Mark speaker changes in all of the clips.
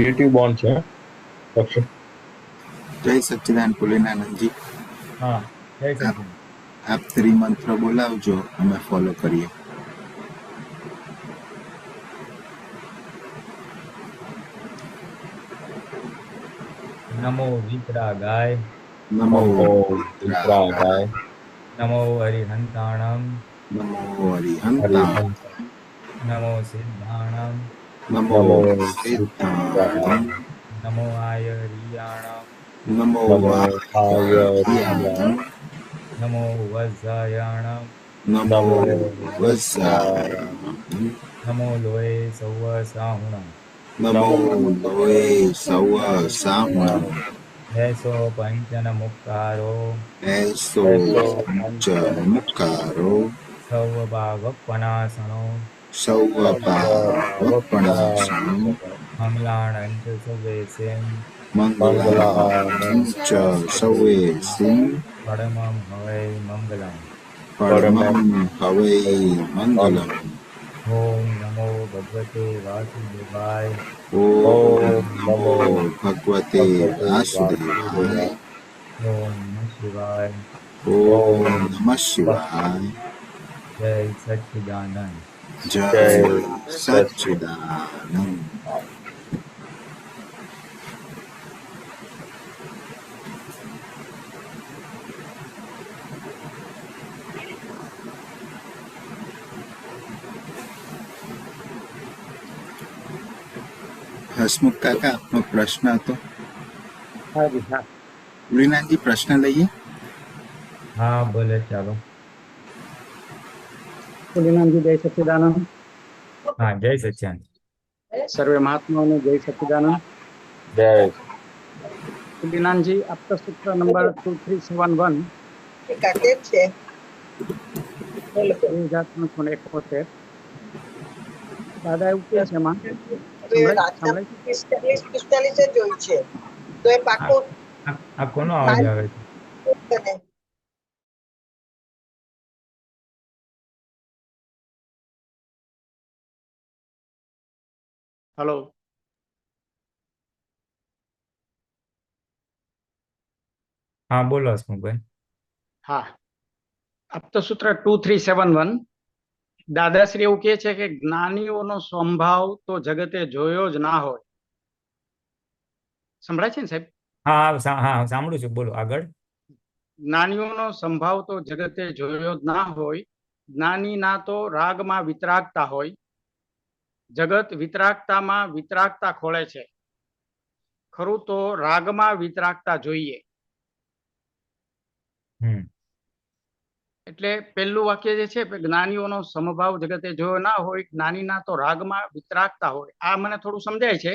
Speaker 1: Creative bond છે પક્ષી.
Speaker 2: જય સચ્ચિદાન ભોલેનાનંદજી.
Speaker 1: હા, જય સચિન.
Speaker 2: આપ ત્રિમંત્ર બોલાવજો, અમે ફોલો કરીએ.
Speaker 3: નમો વિતરા ગાય,
Speaker 2: નમો
Speaker 1: વિતરાગાય,
Speaker 3: નમો હરિહંતાણમ,
Speaker 2: નમો હરિહંતા,
Speaker 3: નમો સિદ્ધાણમ,
Speaker 2: નમો
Speaker 1: નમો
Speaker 2: સિદ્ધાણમ,
Speaker 3: નમો આયરિયાણમ,
Speaker 2: નમો
Speaker 1: નમો
Speaker 2: વાયાણમ,
Speaker 3: નમો વજ્જાયાણમ,
Speaker 2: નમો
Speaker 1: નમો
Speaker 2: વત્સાયાણમ,
Speaker 3: નમો લોય સૌ સાહુણમ,
Speaker 2: નમો લોય સૌ સાહુણમ,
Speaker 3: એસો પંચન મુક્કારો,
Speaker 2: એસો પંચ મુક્કારો,
Speaker 3: સૌ ભાવપનાસણો,
Speaker 2: સૌ ભાવપણાસનમ,
Speaker 3: મંગલાણંચ સવેસેન,
Speaker 2: મંગલાં ચ સૌએ સિંહ,
Speaker 3: પરમમ હવૈ મંગલમ.
Speaker 2: પરમં હવૈ મંગલમ.
Speaker 3: ઓમ નમો ભગવતે વાસુદેવાય,
Speaker 2: ઓમ નમો ભગવતે વાસુદેવાય.
Speaker 3: ઓમ નમઃ શિવાય.
Speaker 2: ઓમ નમઃ શિવાય.
Speaker 3: જય સચ્ચિદાનંદ.
Speaker 2: જય સચ્ચિદાનંદ. હસમુખ કાકા, આપનો પ્રશ્ન હતો? ભોલેનાથજી, પ્રશ્ન લઈએ.
Speaker 3: હા બોલે, ચાલો.
Speaker 4: ભોલેનાથજી જય સચ્ચિદાનંદ.
Speaker 3: હા, જય સચ્ચિદાનંદ.
Speaker 4: સર્વે મહાત્માઓને જય સચ્ચિદાનંદ.
Speaker 1: જય
Speaker 4: ભોલેનાથજી, આપતા સૂત્ર નંબર 2371
Speaker 5: છે
Speaker 4: 2371. દાદા એવું કે છે એમાં
Speaker 5: પિસ્તાલીસ જોઈ છે, તો એ પાકું
Speaker 3: આ કોનો અવાજ આવે છે?
Speaker 4: હલો,
Speaker 3: હા બોલો હસમુખભાઈ.
Speaker 4: હા, આપતા સૂત્ર 2371. દાદાશ્રી એવું કે છે કે જ્ઞાનીઓનો સ્વભાવ તો જગતે જોયો જ ના હોય. સંભળાય છે ને સાહેબ?
Speaker 3: હા હા સાંભળું છું, બોલો આગળ.
Speaker 4: જ્ઞાનીઓનો સંભાવ તો જગતે જોયો જ ના હોય. જ્ઞાની ના તો રાગમાં વિતરાગતા હોય. જગત વિતરાગતામાં વિતરાગતા ખોળે છે. ખરું તો રાગમાં વિતરાગતા જોઈએ. એટલે પહેલું વાક્ય જે છે, જ્ઞાનીઓનો સમભાવ જગતે જોયો ના હોય, જ્ઞાનીના તો રાગમાં વિતરાગતા હોય. આ મને થોડું સમજાય છે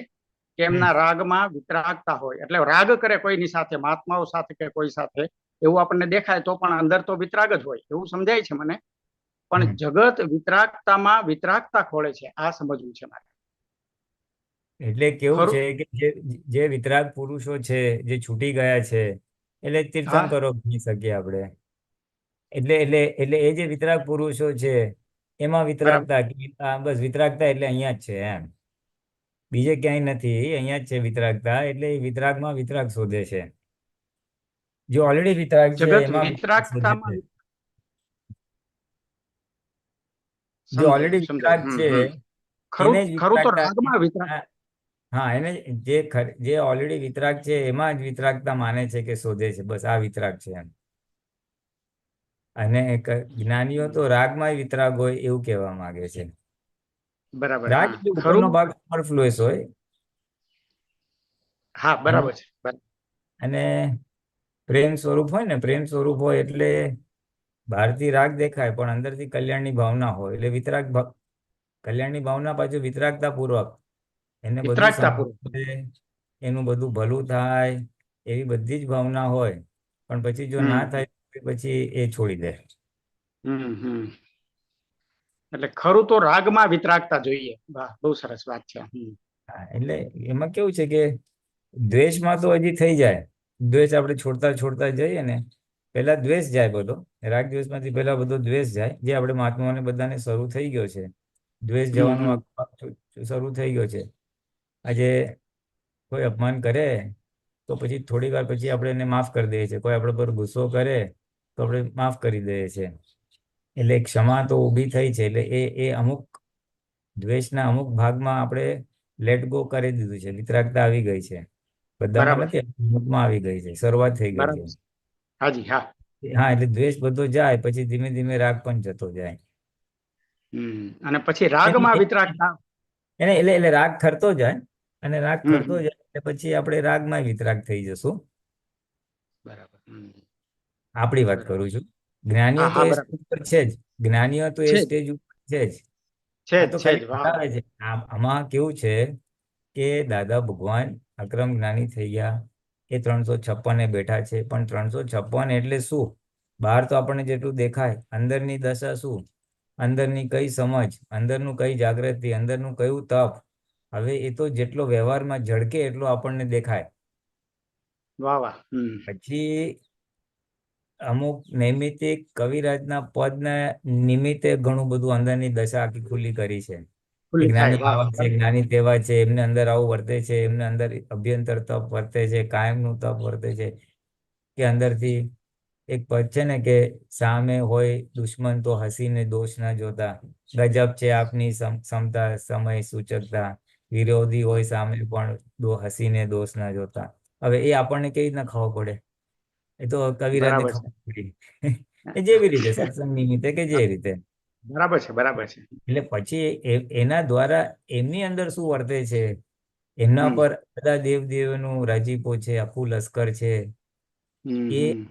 Speaker 4: કે એમના રાગમાં વિતરાગતા હોય, એટલે રાગ કરે કોઈની સાથે, મહાત્માઓ સાથે કે કોઈ સાથે, એવું આપણને દેખાય તો પણ અંદર તો વિતરાગ જ હોય એવું સમજાય છે મને. પણ જગત વિતરાગતામાં વિતરાગતા ખોળે છે, આ સમજવું છે મારે.
Speaker 3: એટલે કેવું છે કે જે વિતરાગ પુરુષો છે, જે છૂટી ગયા છે, એટલે તીર્થંકરો કહી શકીએ આપણે. એટલે એટલે એટલે એ જે વિતરાગ પુરુષો છે એમાં વિતરાગતા, બસ વિતરાગતા એટલે અહીંયા જ છે એમ, બીજે ક્યાંય નથી, અહીંયા જ છે વિતરાગતા. એટલે એ વિતરાગમાં વિતરાગ શોધે છે. જે ઓલરેડી વિતરાગ છે
Speaker 4: જગત
Speaker 3: એમાં વિતરાગ શોધે છે. જે ઓલરેડી વિતરાગ છે એને જ
Speaker 4: ખરું તો
Speaker 3: વિતરાગતા.
Speaker 4: રાગમાં વિતરાગ.
Speaker 3: હા, એને જે ઓલરેડી વિતરાગ છે એમાં જ વિતરાગતા માને છે કે શોધે છે, બસ આ વિતરાગ છે એમ. અને જ્ઞાનીઓ તો રાગમાં વિતરાગ હોય એવું કહેવા માંગે છે.
Speaker 4: બરાબર.
Speaker 3: રાગ એટલે ઉપરનો ભાગ સુપરફ્લુઅસ હોય.
Speaker 4: હા, બરાબર છે.
Speaker 3: અને પ્રેમ સ્વરૂપ હોય ને, પ્રેમ સ્વરૂપ હોય એટલે બહારથી રાગ દેખાય પણ અંદરથી કલ્યાણની ભાવના હોય, એટલે વિતરાગ કલ્યાણની ભાવના પાછું વિતરાગતા પૂર્વક એને બધું સાંભળે, એનું બધું ભલું થાય એવી બધી જ ભાવના હોય. પણ પછી જો ના થાય પછી એ છોડી દે.
Speaker 4: એટલે ખરું તો રાગમાં વિતરાગતા જોઈએ. બહુ સરસ વાત છે.
Speaker 3: એટલે એમાં કેવું છે કે દ્વેષમાં તો હજી થઈ જાય, દ્વેષ આપણે છોડતા છોડતા જઈએ ને, પહેલા દ્વેષ જાય બધો, રાગ દ્વેષમાંથી પહેલા બધો દ્વેષ જાય, જે આપણે મહાત્માઓને બધાને શરૂ થઈ ગયો છે. દ્વેષ જવાનું શરૂ થઈ ગયો છે. આજે કોઈ અપમાન કરે તો પછી થોડી વાર પછી આપણે એને માફ કરી દઈએ છીએ. કોઈ આપણા પર ગુસ્સો કરે તો આપણે માફ કરી દઈએ છીએ. એટલે ક્ષમા તો ઊભી થઈ છે. એટલે એ અમુક દ્વેષના અમુક ભાગમાં આપણે લેટ ગો કરી દીધું છે. વિતરાગતા આવી ગઈ છે. બધામાં
Speaker 4: બરાબર
Speaker 3: નથી, અમુકમાં આવી ગઈ છે. શરૂઆત થઈ ગઈ
Speaker 4: બરાબર
Speaker 3: છે.
Speaker 4: છે. હાજી હા.
Speaker 3: હા, એટલે દ્વેષ બધો જાય પછી ધીમે ધીમે રાગ પણ જતો જાય.
Speaker 4: અને પછી રાગમાં
Speaker 3: એને
Speaker 4: વિતરાગતા.
Speaker 3: એટલે રાગ ખરતો જાય, અને રાગ
Speaker 4: હમ
Speaker 3: ખરતો જાય એટલે પછી આપણે રાગમાં વિતરાગ થઈ જશું.
Speaker 4: બરાબર.
Speaker 3: આપણી વાત
Speaker 4: બરાબર.
Speaker 3: કરું છું. જ્ઞાનીઓ
Speaker 4: હા
Speaker 3: તો
Speaker 4: હા
Speaker 3: એ
Speaker 4: બરાબર
Speaker 3: સ્ટેજ પર છે જ. જ્ઞાનીઓ તો એ
Speaker 4: છે જ
Speaker 3: સ્ટેજ ઉપર છે જ.
Speaker 4: છે
Speaker 3: આ
Speaker 4: જ
Speaker 3: તો
Speaker 4: છે જ.
Speaker 3: ખાલી
Speaker 4: વાહ
Speaker 3: બતાવે છે. આમાં કેવું છે કે દાદા ભગવાન અક્રમ જ્ઞાની થઈ ગયા. એ 356 બેઠા છે. પણ 356 એટલે શું? બહાર તો આપણને જેટલું દેખાય, અંદરની દશા શું? અંદરની કઈ સમજ, અંદરનું કઈ જાગૃતિ, અંદરનું કયું તપ, હવે એ તો જેટલો વ્યવહારમાં ઝળકે એટલો આપણને દેખાય.
Speaker 4: વાહ વાહ.
Speaker 3: પછી અમુક નૈમિતિક કવિરાજના પદને નિમિત્તે ઘણું બધું અંદરની દશા આખી ખુલ્લી કરી છે. કે
Speaker 4: ખુલ્લી થાય.
Speaker 3: જ્ઞાની
Speaker 4: વાહ
Speaker 3: આવા
Speaker 4: વાહ.
Speaker 3: છે, જ્ઞાની તેવા છે, એમને અંદર આવું વર્તે છે, એમને અંદર અભ્યંતર તપ વર્તે છે, કાયમનું તપ વર્તે છે. કે અંદરથી એક પદ છે ને કે સામે હોય દુશ્મન તો હસીને દોષ ના જોતા, ગજબ છે આપની ક્ષમતા સમય સૂચકતા, વિરોધી હોય સામે પણ હસીને દોષ ના જોતા. હવે એ આપણને કેવી રીતના ખબર પડે? એ તો કવિરાજને
Speaker 4: બરાબર છે.
Speaker 3: ખબર પડી. એ જેવી રીતે સત્સંગ નિમિત્તે કે જે રીતે.
Speaker 4: બરાબર છે. બરાબર છે.
Speaker 3: એટલે પછી એના દ્વારા એમની અંદર શું વર્તે છે, એમના
Speaker 4: હમ
Speaker 3: પર બધા દેવદેવનું રાજીપો છે, આખું લશ્કર છે. એ
Speaker 4: હમ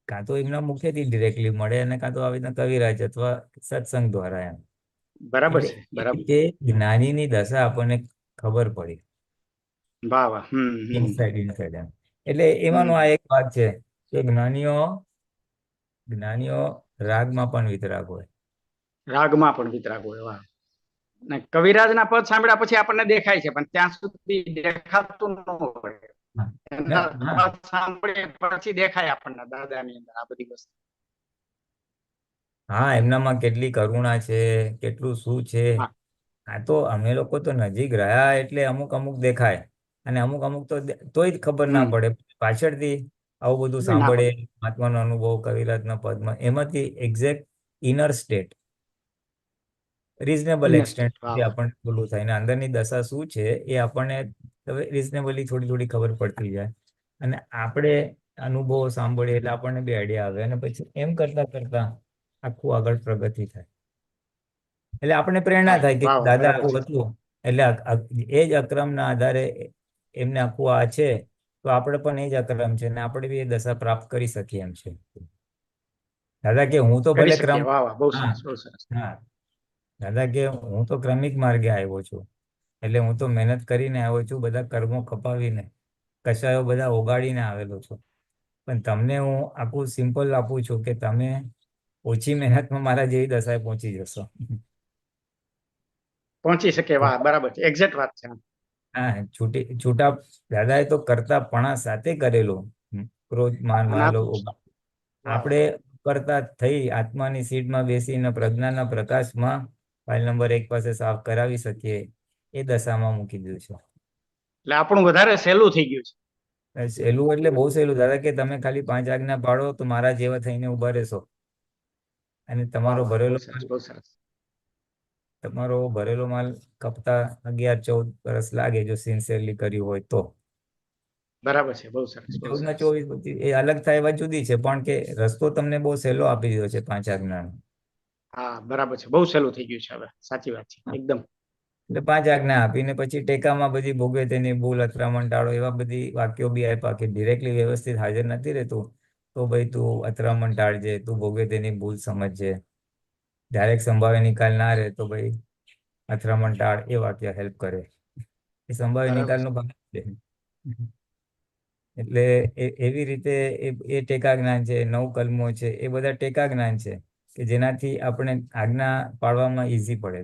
Speaker 3: કાં તો એમના મુખેથી ડિરેક્ટલી મળે, અને કાં તો આવી રીતના કવિરાજ અથવા સત્સંગ દ્વારા એમ.
Speaker 4: બરાબર
Speaker 3: એટલે
Speaker 4: છે.
Speaker 3: એ
Speaker 4: બરાબર.
Speaker 3: રીતે જ્ઞાનીની દશા આપણને ખબર પડી.
Speaker 4: વાહ વાહ.
Speaker 3: ઇનસાઇડ એમ. એટલે એમાંનો
Speaker 4: હમ
Speaker 3: આ એક ભાગ છે કે જ્ઞાનીઓ રાગમાં પણ વિતરાગ હોય.
Speaker 4: રાગમાં પણ વિતરાગ હોય. વાહ. ને કવિરાજના પદ સાંભળ્યા પછી આપણને દેખાય છે, પણ ત્યાં સુધી દેખાતું ન હોય.
Speaker 3: હા
Speaker 4: એમના
Speaker 3: હા
Speaker 4: પદ સાંભળીએ પછી દેખાય આપણને દાદાની અંદર આ બધી વસ્તુ.
Speaker 3: હા, એમનામાં કેટલી કરુણા છે, કેટલું શું છે.
Speaker 4: હા
Speaker 3: આ તો અમે લોકો તો નજીક રહ્યા એટલે અમુક અમુક દેખાય, અને અમુક અમુક તો તોય જ ખબર ના પડે. પાછળથી આવું બધું
Speaker 4: ના
Speaker 3: સાંભળે,
Speaker 4: પડે.
Speaker 3: મહાત્માનો અનુભવ, કવિરાજના પદમાં, એમાંથી exact inner state reasonable
Speaker 4: inner
Speaker 3: extent
Speaker 4: state. વાહ
Speaker 3: સુધી
Speaker 4: વાહ.
Speaker 3: આપણને બોલવું થાય, ને અંદરની દશા શું છે એ આપણને રીઝનેબલી થોડી થોડી ખબર પડતી જાય. અને આપણે અનુભવો સાંભળીએ એટલે આપણને બી આઈડિયા આવે, અને પછી એમ કરતા કરતા આખું આગળ પ્રગતિ થાય. એટલે આપણને પ્રેરણા થાય કે
Speaker 4: વાહ વાહ.
Speaker 3: દાદા
Speaker 4: બરાબર
Speaker 3: આવું
Speaker 4: છે.
Speaker 3: હતું, એટલે એ જ અક્રમના આધારે એમને આખું આ છે, તો આપણે પણ એ જ અક્રમ છે, ને આપણે બી એ દશા પ્રાપ્ત કરી શકીએ એમ છે. દાદા કે હું તો
Speaker 4: કરી
Speaker 3: ભલે
Speaker 4: શકીએ. વાહ વાહ. બહુ
Speaker 3: હા
Speaker 4: સરસ. બહુ સરસ.
Speaker 3: હા, દાદા કે હું તો ક્રમિક માર્ગે આવ્યો છું. એટલે હું તો મહેનત કરીને આવ્યો છું, બધા કર્મો કપાવીને, કશાયો બધા ઓગાળીને આવેલો છું. પણ તમને હું આખું સિમ્પલ આપું છું કે તમે ઓછી મહેનતમાં મારા જેવી દશાએ પહોંચી જશો.
Speaker 4: પહોંચી શકે. વાહ. બરાબર છે. એક્ઝેક્ટ વાત છે.
Speaker 3: હા, છૂટા દાદાએ તો કરતાપણા સાથે કરેલું. ક્રોધ, માન,
Speaker 4: અને
Speaker 3: માલો,
Speaker 4: વાહ
Speaker 3: આપણે
Speaker 4: વાહ.
Speaker 3: કરતા થઈ આત્માની સીટમાં બેસીને પ્રજ્ઞાના પ્રકાશમાં ફાઇલ નંબર 1 પાસે સાફ કરાવી શકીએ, એ દશામાં મૂકી દીધું છે.
Speaker 4: એટલે આપણું વધારે સહેલું થઈ ગયું છે.
Speaker 3: સહેલું એટલે બહુ સહેલું દાદા, કે તમે ખાલી 5 આજ્ઞા પાડો તો મારા જેવા થઈને ઉભા રહેશો. અને
Speaker 4: વાહ વાહ. બહુ સરસ. બહુ સરસ.
Speaker 3: તમારો ભરેલો માલ કપતા 11-14 વર્ષ લાગે, જો સિન્સિયરલી કર્યું હોય તો.
Speaker 4: બરાબર છે. બહુ સરસ. બહુ
Speaker 3: 14 ના
Speaker 4: સરસ.
Speaker 3: 24 પછી એ અલગ થાય એ વાત જુદી છે, પણ કે રસ્તો તમને બહુ સહેલો આપી દીધો છે 5 આજ્ઞાનો.
Speaker 4: હા બરાબર છે. બહુ સહેલું થઈ ગયું છે હવે. સાચી વાત છે. એકદમ.
Speaker 3: એટલે 5 આજ્ઞા આપીને પછી ટેકામાં બધી ભોગે તેની ભૂલ, અથડામણ ટાળો, એવા બધી વાક્યો બી આપ્યા કે ડિરેક્ટલી વ્યવસ્થિત હાજર નથી રહેતું, તો ભાઈ તું અથડામણ ટાળજે, તું ભોગે તેની ભૂલ સમજજે. ડાયરેક્ટ સંભાવે નિકાલ ના રહે તો ભાઈ અથડામણ ટાળ, એ વાક્ય હેલ્પ કરે. એ સંભાવ્ય
Speaker 4: બરાબર છે.
Speaker 3: નિકાલનો ભાગ છે. એટલે એવી રીતે એ ટેકા જ્ઞાન છે. 9 કલમો છે, એ બધા ટેકા જ્ઞાન છે કે જેનાથી આપણે આજ્ઞા પાળવામાં ઈઝી પડે.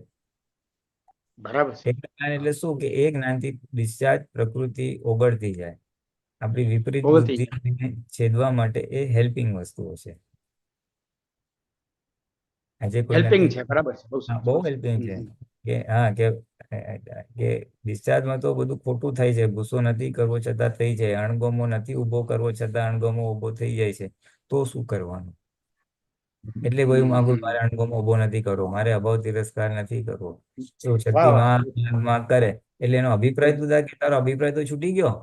Speaker 4: બરાબર છે.
Speaker 3: ટેકા જ્ઞાન એટલે શું કે એ જ્ઞાનથી ડિસ્ચાર્જ પ્રકૃતિ ઓગળતી જાય. આપણી વિપરીત
Speaker 4: બોલતી
Speaker 3: બુદ્ધિને છેદવા માટે એ હેલ્પિંગ વસ્તુઓ છે. આજે કોઈ
Speaker 4: હેલ્પિંગ
Speaker 3: નથી,
Speaker 4: છે. બરાબર છે. બહુ
Speaker 3: હા,
Speaker 4: સરસ.
Speaker 3: બહુ
Speaker 4: બહુ સરસ.
Speaker 3: હેલ્પિંગ છે. કે હા કે ડિસ્ચાર્જમાં તો બધું ખોટું થાય છે. ગુસ્સો નથી કરવો છતાં થઈ જાય, અણગમો નથી ઊભો કરવો છતાં અણગમો ઊભો થઈ જાય છે, તો શું કરવાનું? એટલે ભાઈ હું માંગુ મારે અણગમો ઊભો નથી કરવો, મારે અભાવ તિરસ્કાર નથી કરવો. એવું
Speaker 4: વાહ વાહ
Speaker 3: શક્તિમાં કરે એટલે એનો અભિપ્રાય તું કે તારો અભિપ્રાય તો છૂટી ગયો.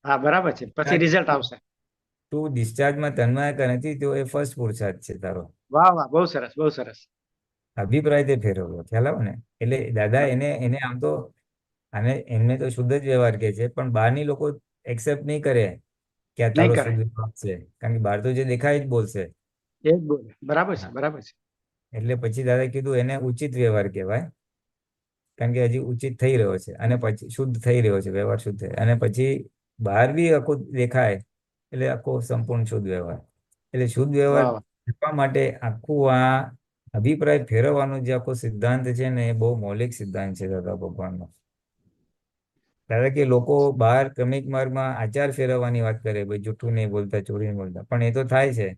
Speaker 4: હા બરાબર છે, પછી રિઝલ્ટ આવશે.
Speaker 3: તું ડિસ્ચાર્જમાં તન્માયકા નથી, તો એ ફર્સ્ટ પુરુષાર્થ છે તારો.
Speaker 4: વાહ વાહ, બહુ સરસ બહુ સરસ.
Speaker 3: અભિપ્રાય તે ફેરવ્યો, ખ્યાલ આવે ને? એટલે દાદા એને આમ તો એમને તો શુદ્ધ જ વ્યવહાર કે છે, પણ બહારની લોકો એક્સેપ્ટ નહીં કરે કે આ
Speaker 4: નહીં
Speaker 3: તારો
Speaker 4: કરે,
Speaker 3: શુદ્ધ વ્યવહાર છે, કારણ કે બહાર તો જે દેખાય જ બોલશે.
Speaker 4: એ જ બોલે. બરાબર છે
Speaker 3: હા.
Speaker 4: બરાબર છે.
Speaker 3: એટલે પછી દાદા કીધું એને ઉચિત વ્યવહાર કહેવાય, કારણ કે હજી ઉચિત થઈ રહ્યો છે, અને પછી શુદ્ધ થઈ રહ્યો છે, વ્યવહાર શુદ્ધ થાય, અને પછી બહાર બી આખું દેખાય એટલે આખો સંપૂર્ણ શુદ્ધ વ્યવહાર. એટલે શુદ્ધ વ્યવહાર
Speaker 4: વાહ વાહ.
Speaker 3: કરવા માટે આખું આ અભિપ્રાય ફેરવવાનો જે આખો સિદ્ધાંત છે ને, એ બહુ મૌલિક સિદ્ધાંત છે દાદા ભગવાનનો. દાદા કે લોકો બહાર ક્રમિક માર્ગમાં આચાર ફેરવવાની વાત કરે, ભાઈ જૂઠું નહીં બોલતા, ચોરી નહીં બોલતા, પણ એ તો થાય છે.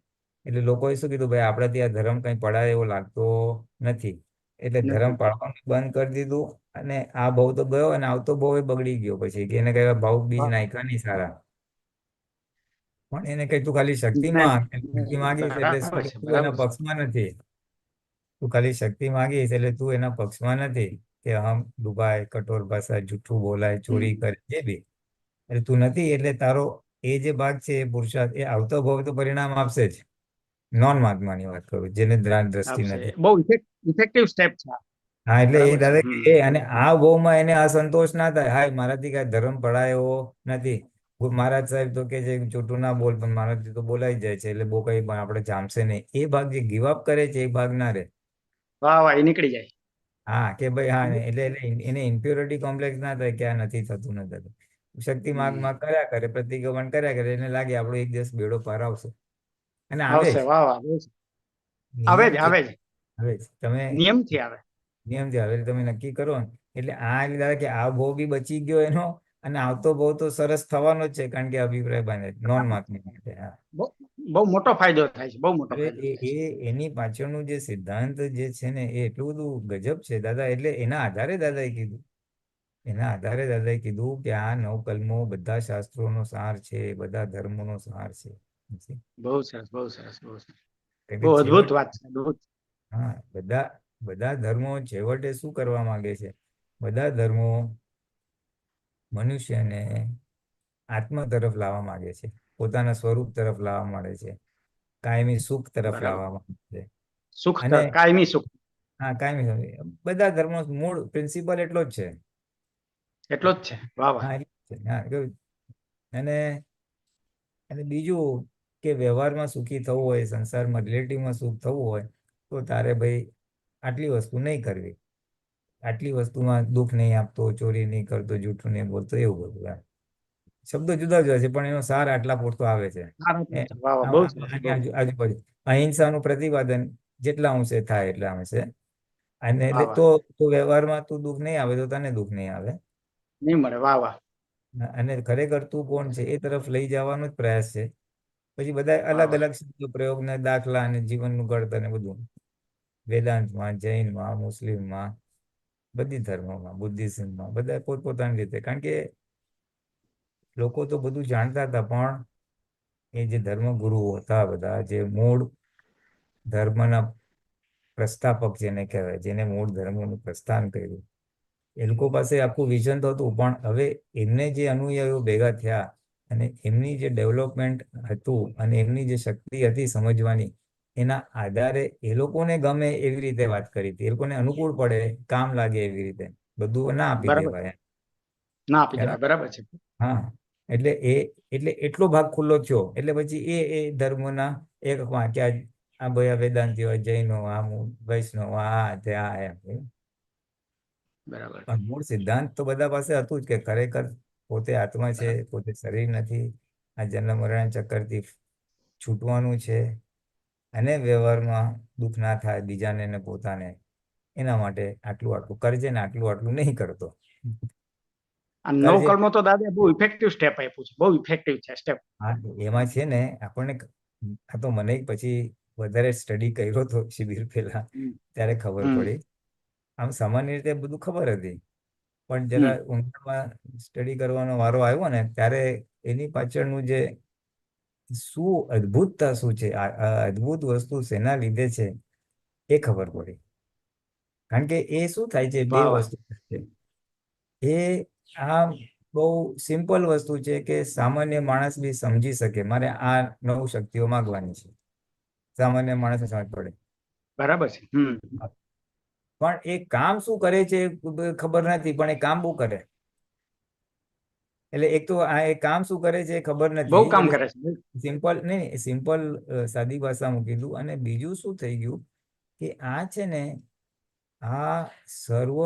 Speaker 3: એટલે લોકોએ શું કીધું, ભાઈ આપણાથી આ ધર્મ કંઈ પડાય એવો લાગતો નથી, એટલે ધર્મ
Speaker 4: નથી.
Speaker 3: પાળવાનું બંધ કરી દીધું, અને આ ભાવ તો ગયો, અને આવતો ભાવ એ બગડી ગયો. પછી કે એને કઈ ભાવ બીજ
Speaker 4: વાહ.
Speaker 3: નાખ્યા નહીં સારા, પણ એને કઈ તું ખાલી શક્તિ
Speaker 4: નહીં,
Speaker 3: માંગ,
Speaker 4: નહીં,
Speaker 3: શક્તિ માંગીશ એટલે શું
Speaker 4: બરાબર
Speaker 3: કે
Speaker 4: છે
Speaker 3: તું એના
Speaker 4: બરાબર છે.
Speaker 3: પક્ષમાં નથી. તું ખાલી શક્તિ માંગીશ એટલે તું એના પક્ષમાં નથી, કે હમ ડૂબાય, કઠોર ભાષા, જૂઠું બોલાય, ચોરી કરે, જે બી. એટલે તું નથી, એટલે તારો એ જે ભાગ છે એ પુરુષાર્થ એ આવતો ભાવ તો પરિણામ આપશે જ. નોન મહાત્માની વાત કરું, જેને દ્રાન દ્રષ્ટિ
Speaker 4: આવશે,
Speaker 3: નથી.
Speaker 4: બહુ ઇફેક્ટિવ સ્ટેપ છે આ.
Speaker 3: હા, એટલે એ
Speaker 4: બરાબર છે.
Speaker 3: દાદા કે અને આ ભાવમાં એને અસંતોષ ના થાય, હાય મારાથી કઈ ધર્મ પડાયો નથી. મહારાજ સાહેબ તો કે છે કે જૂઠું ના બોલ, પણ મારાથી તો બોલાઈ જાય છે, એટલે બહુ કઈ આપણે જામશે નહીં. એ ભાગ જે ગીવ અપ કરે છે, એ ભાગ ના રહે.
Speaker 4: વાહ વાહ, એ નીકળી જાય.
Speaker 3: હા, કે ભાઈ હા, એટલે એને ઇમ્પ્યોરિટી કોમ્પ્લેક્સ ના થાય કે આ નથી થતું, નથી થતું. શક્તિ
Speaker 4: હમ.
Speaker 3: માર્ગમાં કર્યા કરે, પ્રતિક્રમણ કર્યા કરે, એને લાગે આપણો એક દિવસ બેડો પાર આવશે, અને આવે
Speaker 4: આવશે.
Speaker 3: જ.
Speaker 4: વાહ વાહ, બહુ સરસ. આવે જ
Speaker 3: નિયમથી
Speaker 4: આવે જ,
Speaker 3: આવે જ. તમે
Speaker 4: નિયમથી આવે.
Speaker 3: નિયમથી આવે એટલે તમે નક્કી કરો ને, એટલે આ એટલે દાદા કે આ ભાવ બી બચી ગયો એનો, અને આવતો ભાવ તો સરસ થવાનો જ છે, કારણ કે અભિપ્રાય બને નોન માર્કિંગ માટે. હા,
Speaker 4: બહુ બહુ મોટો ફાયદો થાય છે, બહુ મોટો
Speaker 3: અરે
Speaker 4: ફાયદો થાય છે.
Speaker 3: એની પાછળનું જે સિદ્ધાંત જે છે ને, એ એટલું બધું ગજબ છે દાદા. એટલે એના આધારે દાદાએ કીધું, એના આધારે દાદાએ કીધું કે આ 9 કલમો બધા શાસ્ત્રોનો સાર છે, બધા ધર્મોનો સાર છે.
Speaker 4: બહુ સરસ બહુ સરસ બહુ સરસ.
Speaker 3: કારણ
Speaker 4: બહુ
Speaker 3: કે
Speaker 4: અદ્ભુત
Speaker 3: છેવટે
Speaker 4: વાત છે, અદ્ભુત.
Speaker 3: હા, બધા બધા ધર્મો છેવટે શું કરવા માંગે છે? બધા ધર્મો મનુષ્યને આત્મા તરફ લાવવા માંગે છે, પોતાના સ્વરૂપ તરફ લાવવા માંગે છે, કાયમી સુખ તરફ
Speaker 4: બરાબર.
Speaker 3: લાવવા માંગે છે.
Speaker 4: સુખ,
Speaker 3: અને
Speaker 4: કાયમી સુખ.
Speaker 3: હા, કાયમી બધા ધર્મો મૂળ પ્રિન્સિપલ એટલો જ છે.
Speaker 4: એટલો જ છે. વાહ વાહ.
Speaker 3: હા, એટલો જ છે. હા, અને અને બીજું કે વ્યવહારમાં સુખી થવું હોય, સંસારમાં રિલેટિવમાં સુખ થવું હોય, તો તારે ભાઈ આટલી વસ્તુ નહીં કરવી, આટલી વસ્તુમાં દુઃખ નહીં આપતો, ચોરી નહીં કરતો, જૂઠું નહીં બોલતો, એવું બધું. શબ્દો જુદા જુદા છે, પણ એનો સાર આટલા પૂરતો આવે છે.
Speaker 4: વાહ વાહ, બહુ સરસ
Speaker 3: આની
Speaker 4: બહુ.
Speaker 3: આજુબાજુ અહિંસાનું પ્રતિપાદન જેટલા અંશે થાય એટલા અંશે, અને
Speaker 4: વાહ
Speaker 3: એટલે
Speaker 4: વાહ,
Speaker 3: તો વ્યવહારમાં તું દુઃખ નહીં આવે, તો તને દુઃખ નહીં આવે.
Speaker 4: નહીં મળે. વાહ વાહ
Speaker 3: અને ખરેખર તું કોણ છે એ તરફ લઈ જવાનો જ પ્રયાસ છે. પછી બધા
Speaker 4: વાહ
Speaker 3: અલગ
Speaker 4: વાહ.
Speaker 3: અલગ શબ્દો પ્રયોગને દાખલા અને જીવનનું ઘડતર ને બધું, વેદાંતમાં, જૈનમાં, મુસ્લિમમાં, બધી ધર્મોમાં, બુદ્ધિઝમમાં, બધા પોતપોતાની રીતે. કારણ કે લોકો તો બધું જાણતા હતા, પણ એ જે ધર્મગુરુઓ હતા બધા, જે મૂળ ધર્મના પ્રસ્થાપક જેને કહેવાય, જેને મૂળ ધર્મનું પ્રસ્થાન કર્યું, એ લોકો પાસે આખું વિઝન તો હતું, પણ હવે એમને જે અનુયાયીઓ ભેગા થયા, અને એમની જે ડેવલપમેન્ટ હતું, અને એમની જે શક્તિ હતી સમજવાની, એના આધારે એ લોકોને ગમે એવી રીતે વાત કરી હતી, એ લોકોને અનુકૂળ પડે, કામ લાગે એવી રીતે. બધું ના આપી
Speaker 4: બરાબર.
Speaker 3: દેવાય.
Speaker 4: ના આપી
Speaker 3: ખ્યાલ
Speaker 4: દેવાય.
Speaker 3: આવે?
Speaker 4: બરાબર છે.
Speaker 3: હા, એટલે એટલો ભાગ ખુલ્લો થયો. એટલે પછી એ ધર્મના એક વાંક્યા, આ બધા વેદાંતિઓ, જૈનો, આ વૈષ્ણવ, આ તે આ એમ.
Speaker 4: બરાબર.
Speaker 3: પણ મૂળ સિદ્ધાંત તો બધા પાસે હતું જ, કે ખરેખર પોતે આત્મા છે,
Speaker 4: બરાબર.
Speaker 3: પોતે શરીર નથી, આ જન્મ મરણ ચક્કરથી છૂટવાનું છે, અને વ્યવહારમાં દુઃખ ના થાય બીજાને ને પોતાને, એના માટે આટલું આટલું કરજે, ને આટલું આટલું નહીં કરતો.
Speaker 4: આ 9
Speaker 3: કરજે.
Speaker 4: કલમો તો દાદા બહુ ઇફેક્ટિવ સ્ટેપ આપ્યું છે, બહુ ઇફેક્ટિવ છે સ્ટેપ.
Speaker 3: હા, એમાં છે ને આપણને આ તો મને પછી વધારે સ્ટડી કર્યો તો શિબિર પહેલા, ત્યારે ખબર
Speaker 4: હમ.
Speaker 3: પડી આમ સામાન્ય રીતે બધું ખબર હતી, પણ જરા ઊંડાણમાં સ્ટડી કરવાનો વારો આવ્યો ને ત્યારે એની પાછળનું જે શું અદ્ભુતતા શું છે, આ અદ્ભુત વસ્તુ શેના લીધે છે એ ખબર પડી. કારણ કે એ શું થાય છે, બે
Speaker 4: વાહ વાહ.
Speaker 3: વસ્તુ છે. એ આ બહુ સિમ્પલ વસ્તુ છે કે સામાન્ય માણસ બી સમજી શકે, મારે આ 9 શક્તિઓ માગવાની છે, સામાન્ય માણસને સમજ પડે.
Speaker 4: બરાબર છે.
Speaker 3: પણ એ કામ શું કરે છે ખબર નથી, પણ એ કામ બહુ કરે. એટલે એક તો આ એ કામ શું કરે છે એ ખબર
Speaker 4: બહુ
Speaker 3: નથી,
Speaker 4: કામ
Speaker 3: એટલે
Speaker 4: કરે છે.
Speaker 3: સિમ્પલ નહીં, સિમ્પલ સાદી ભાષામાં કીધું. અને બીજું શું થઈ ગયું કે આ છે ને આ સર્વ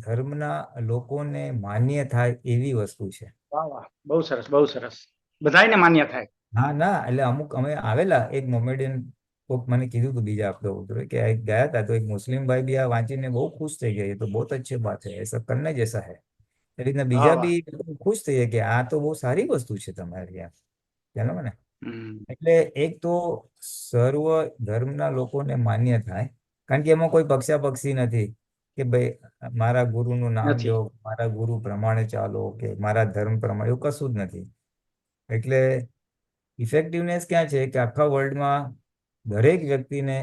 Speaker 3: ધર્મના લોકોને માન્ય થાય એવી વસ્તુ છે.
Speaker 4: વાહ વાહ, બહુ સરસ, બહુ સરસ. બધાયને માન્ય થાય.
Speaker 3: હા ના, એટલે અમુક અમે આવેલા, એક મોમેડિયન કોક મને કીધું હતું બીજા આપણે ઉતરે કે એક ગયા હતા, તો એક મુસ્લિમ ભાઈ બી આ વાંચીને બહુ ખુશ થઈ ગયા, તો બહુ अच्छी बात है, ऐसा करने जैसा है. એ રીતના
Speaker 4: વાહ
Speaker 3: બીજા
Speaker 4: વાહ.
Speaker 3: બી ખુશ થઈ ગયા કે આ તો બહુ સારી વસ્તુ છે તમારી આ, ચાલો ને.
Speaker 4: હમ.
Speaker 3: એટલે એક તો સર્વ ધર્મના લોકોને માન્ય થાય, કારણ કે એમાં કોઈ પક્ષાપક્ષી નથી કે ભાઈ મારા ગુરુનું નામ
Speaker 4: નથી.
Speaker 3: લો, મારા ગુરુ પ્રમાણે ચાલો, કે મારા ધર્મ પ્રમાણે, એવું કશું જ નથી. એટલે ઇફેક્ટિવનેસ ક્યાં છે કે આખા વર્લ્ડમાં દરેક વ્યક્તિને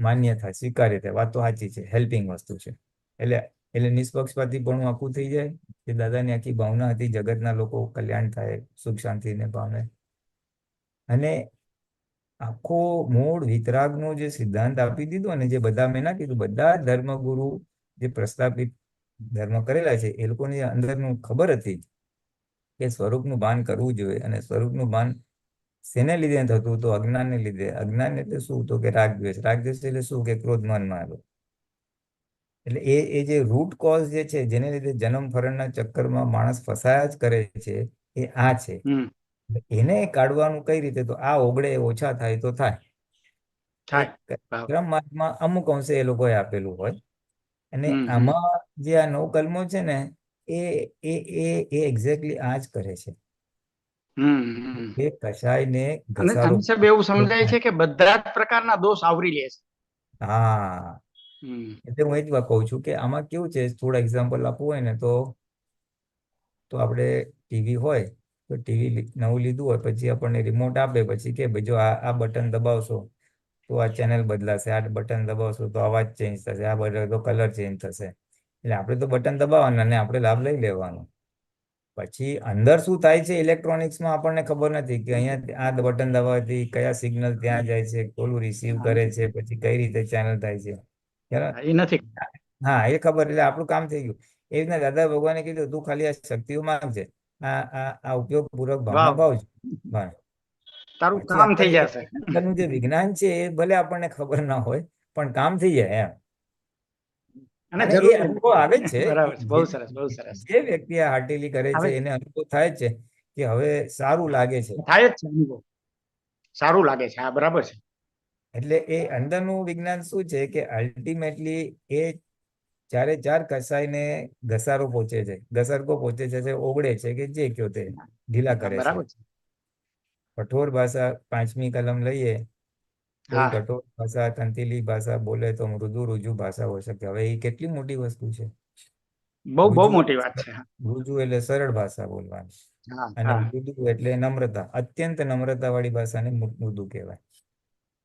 Speaker 3: માન્ય થાય, સ્વીકાર્ય થાય. વાત તો સાચી છે, હેલ્પિંગ વસ્તુ છે. એટલે એટલે નિષ્પક્ષપાતી પણ આખું થઈ જાય, કે દાદાની આખી ભાવના હતી જગતના લોકો કલ્યાણ થાય, સુખ શાંતિને પામે. અને આખો મૂળ વિતરાગનો જે સિદ્ધાંત આપી દીધો, અને જે બધા મેં ના કીધું, બધા ધર્મગુરુ જે પ્રસ્થાપિત ધર્મ કરેલા છે એ લોકોની અંદરનું ખબર હતી કે સ્વરૂપનું ભાન કરવું જોઈએ. અને સ્વરૂપનું ભાન શેને લીધે થતું? તો અજ્ઞાનને લીધે. અજ્ઞાન એટલે શું? તો કે રાગદ્વેષ. રાગદ્વેષ એટલે શું? કે ક્રોધ માનમાં આવ્યો. એટલે એ જે રૂટ કોઝ જે છે, જેને લીધે જન્મ ફરણના ચક્કરમાં માણસ ફસાયા જ કરે છે, એ આ છે. એને કાઢવાનું કઈ રીતે? તો આ ઓગળે ઓછા થાય તો થાય. એક
Speaker 4: થાય. વાહ.
Speaker 3: ક્રમ માર્ગમાં અમુક અંશે એ લોકોએ આપેલું હોય. અને
Speaker 4: હમ.
Speaker 3: આમાં જે આ 9 કલમો છે ને, એ એ એ એ એક્ઝેક્ટલી આ જ કરે છે.
Speaker 4: હમ.
Speaker 3: એ કશાયને
Speaker 4: અને
Speaker 3: ઘસારો.
Speaker 4: આની સાહેબ એવું સમજાય છે કે બધા જ પ્રકારના દોષ આવરી લે છે.
Speaker 3: હા,
Speaker 4: હમ.
Speaker 3: એટલે હું એ જ વાત કહું છું કે આમાં કેવું છે, થોડા એક્ઝામ્પલ આપવું હોય ને તો આપણે ટીવી હોય તો ટીવી નવું લીધું હોય, પછી આપણને રિમોટ આપે, પછી કે ભાઈ જો આ બટન દબાવશો તો આ ચેનલ બદલાશે, આ બટન દબાવશો તો અવાજ ચેન્જ થશે, આ બટન તો કલર ચેન્જ થશે. એટલે આપણે તો બટન દબાવવાના અને આપણે લાભ લઈ લેવાનો. પછી અંદર શું થાય છે ઇલેક્ટ્રોનિક્સમાં આપણને ખબર નથી, કે અહીંયા આ બટન દબાવવાથી કયા સિગ્નલ ત્યાં જાય છે, ઓલું રિસીવ કરે છે, પછી કઈ રીતે ચેનલ થાય છે.
Speaker 4: એ નથી.
Speaker 3: હા, એ ખબર, એટલે આપણું કામ થઈ ગયું. એ રીતના દાદા ભગવાને કીધું તું ખાલી આ શક્તિઓ માંગજે, આ ઉપયોગ પૂર્વક
Speaker 4: વાહ.
Speaker 3: ભાવમાં ભાવજો. બસ.
Speaker 4: તારું
Speaker 3: પછી
Speaker 4: કામ થઈ જશે.
Speaker 3: અંદરનું જે વિજ્ઞાન છે એ ભલે આપણને ખબર ના હોય, પણ કામ થઈ જાય એમ.
Speaker 4: અને
Speaker 3: અને એ
Speaker 4: જરૂરી
Speaker 3: અનુભવ આવે જ છે.
Speaker 4: બરાબર છે. બહુ સરસ, બહુ સરસ.
Speaker 3: જે વ્યક્તિ આ હાર્ટેલી કરે છે
Speaker 4: આવે
Speaker 3: એને અનુભવ થાય જ છે કે હવે સારું લાગે છે.
Speaker 4: થાય જ છે અનુભવ. સારું લાગે છે. હા, બરાબર છે.
Speaker 3: એટલે એ અંદરનું વિજ્ઞાન શું છે કે અલ્ટિમેટલી એ ચારે ચાર કસાયને ઘસારો પહોંચે છે, ઘસરકો પહોંચે છે, ઓગળે છે, કે જે કયો તે ઢીલા
Speaker 4: હા,
Speaker 3: કરે છે.
Speaker 4: બરાબર છે.
Speaker 3: કઠોર ભાષા 5મી કલમ લઈએ, કોઈ
Speaker 4: હા.
Speaker 3: કઠોર ભાષા તંતીલી ભાષા બોલે તો મૃદુ રુજુ ભાષા હોઈ શકે. હવે એ કેટલી મોટી વસ્તુ છે.
Speaker 4: બહુ
Speaker 3: રુજુ
Speaker 4: મોટી વાત છે.
Speaker 3: રુજુ એટલે સરળ ભાષા બોલવાની,
Speaker 4: હા,
Speaker 3: અને
Speaker 4: હા.
Speaker 3: મૃદુ એટલે નમ્રતા. અત્યંત નમ્રતા વાળી ભાષાને મૃદુ કહેવાય.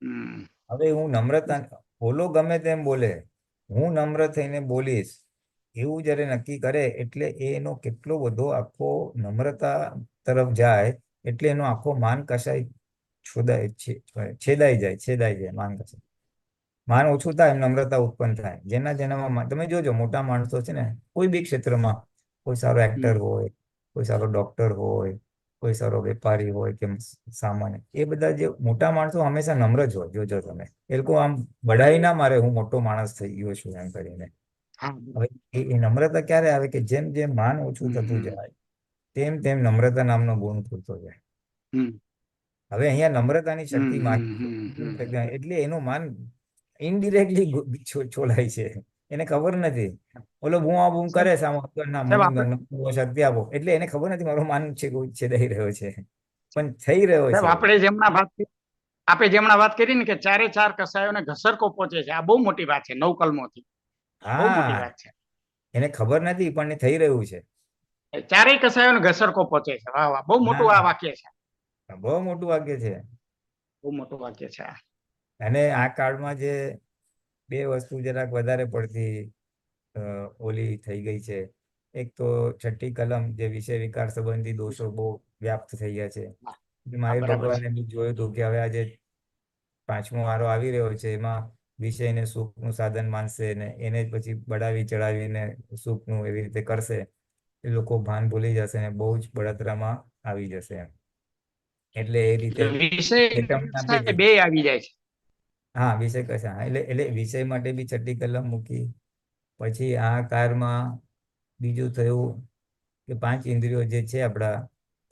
Speaker 4: હમ.
Speaker 3: હવે હું નમ્રતા, બોલો ગમે તેમ બોલે, હું નમ્ર થઈને બોલીશ એવું જ્યારે નક્કી કરે, એટલે એનો કેટલો બધો આખો નમ્રતા તરફ જાય, એટલે એનો આખો માન કશાય છેદાઈ જાય માન કશાય. માન ઓછું થાય, નમ્રતા ઉત્પન્ન થાય. જેનામાં તમે જોજો, મોટા માણસો છે ને, કોઈ બી ક્ષેત્રમાં, કોઈ સારો એક્ટર હોય, કોઈ સારો ડોક્ટર હોય, કોઈ સારો વેપારી હોય, કે સામાન્ય, એ બધા જે મોટા માણસો હંમેશા નમ્ર જ હોય. જોજો તમે, એ લોકો આમ બડાઈ ના મારે હું મોટો માણસ થઈ ગયો છું એમ કરીને.
Speaker 4: હા.
Speaker 3: હવે એ નમ્રતા ક્યારે આવે? કે જેમ જેમ માન ઓછું થતું જાય, તેમ તેમ નમ્રતા નામનો ગુણ થતો જાય. હવે અહીંયા નમ્રતાની શક્તિ માની, એટલે એનું માન ઇનડિરેક્ટલી છોલાય છે, એને ખબર નથી. ઓલો બૂમા બૂમ કરે સામો, ના
Speaker 4: સાહેબ
Speaker 3: મને
Speaker 4: આપણે
Speaker 3: શક્તિ આપો, એટલે એને ખબર નથી મારું માન છેદાઈ રહ્યો છે, પણ થઈ રહ્યો
Speaker 4: સાહેબ
Speaker 3: છે.
Speaker 4: આપણે જેમણા વાત કરી ને કે ચારે ચાર કસાયોને ઘસરકો પહોંચે છે, આ બહુ મોટી વાત છે 9 કલમોથી. બહુ મોટી
Speaker 3: હા,
Speaker 4: વાત છે.
Speaker 3: એને ખબર નથી પણ એ થઈ રહ્યું છે.
Speaker 4: ચારેય કસાયોને ઘસરકો પહોંચે છે. વાહ વાહ, બહુ મોટું આ
Speaker 3: હા,
Speaker 4: વાક્ય છે.
Speaker 3: બહુ મોટું વાક્ય છે.
Speaker 4: બહુ મોટું વાક્ય છે આ.
Speaker 3: અને આ કાળમાં જે બે વસ્તુ જરાક વધારે પડતી ઓલી થઈ ગઈ છે. એક તો છઠ્ઠી કલમ જે વિષય વિકાર સંબંધી દોષો બહુ વ્યાપ્ત થઈ ગયા છે.
Speaker 4: હા,
Speaker 3: મહાવીર
Speaker 4: બરાબર છે.
Speaker 3: ભગવાને બી જોયું હતું કે હવે આ જે 5મો વારો આવી રહ્યો છે એમાં વિષયને સુખનું સાધન માનશે ને એને જ પછી બળાવી ચડાવીને સુખનું એવી રીતે કરશે. એ લોકો ભાન ભૂલી જશે ને બહુ જ બળતરામાં આવી જશે એમ. એટલે એ રીતે
Speaker 4: એટલે વિષય
Speaker 3: ચેતવણી આપી
Speaker 4: કસાય
Speaker 3: હતી.
Speaker 4: બે આવી જાય છે.
Speaker 3: હા, વિષય કશા. એટલે વિષય માટે બી છઠ્ઠી કલમ મૂકી. પછી આ કારમાં બીજું થયું કે 5 ઇન્દ્રિયો જે છે આપણા,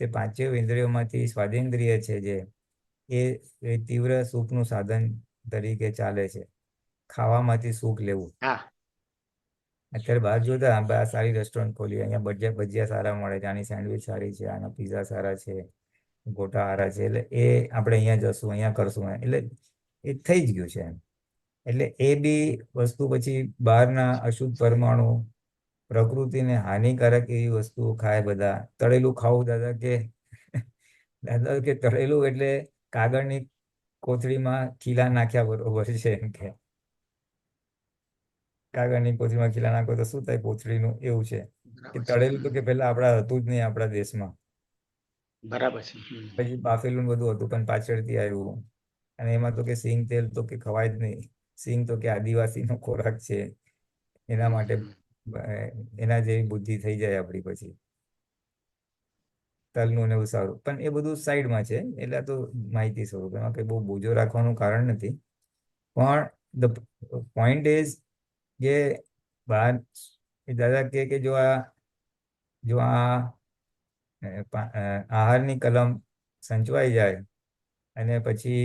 Speaker 3: તે 5 ઇન્દ્રિયોમાંથી સ્વાદેન્દ્રિય છે જે એ તીવ્ર સુખનું સાધન તરીકે ચાલે છે. ખાવામાંથી સુખ લેવું.
Speaker 4: હા,
Speaker 3: અત્યારે બહાર જોતા આ સારી રેસ્ટોરન્ટ ખોલી, અહીંયા ભજીયા સારા મળે છે, આની સેન્ડવિચ સારી છે, આના પીઝા સારા છે, ગોટા સારા છે, એટલે એ આપણે અહીંયા જશું, અહીંયા કરશું, એટલે એ થઈ જ ગયું છે એમ. એટલે એ બી વસ્તુ પછી બહારના અશુદ્ધ પરમાણુ, પ્રકૃતિને હાનિકારક એવી વસ્તુઓ ખાય બધા. તળેલું ખાવું દાદા કે તળેલું એટલે કાગળની કોથળીમાં ખીલા નાખ્યા બરોબર છે એમ કે. કાગળની કોથળીમાં ખીલા નાખો તો શું થાય કોથળીનું, એવું છે કે
Speaker 4: બરાબર છે.
Speaker 3: તળેલું તો કે પેલા આપણા હતું જ નહીં આપણા દેશમાં.
Speaker 4: બરાબર છે.
Speaker 3: પછી બાફેલું ને બધું હતું પણ પાછળથી આવ્યું. અને એમાં તો કે સિંગ તેલ તો કે ખવાય જ નહીં. સિંગ તો કે આદિવાસીનો ખોરાક છે. એના માટે એના જેવી બુદ્ધિ થઈ જાય આપણી પછી. તલનું ને એવું સારું, પણ એ બધું સાઈડમાં છે. એટલે આ તો માહિતી સ્વરૂપ, એમાં કંઈ બહુ બોજો રાખવાનું કારણ નથી. પણ ધ પોઈન્ટ ઇઝ કે બહાર દાદા કે જો આ આહારની કલમ સંચવાઈ જાય અને પછી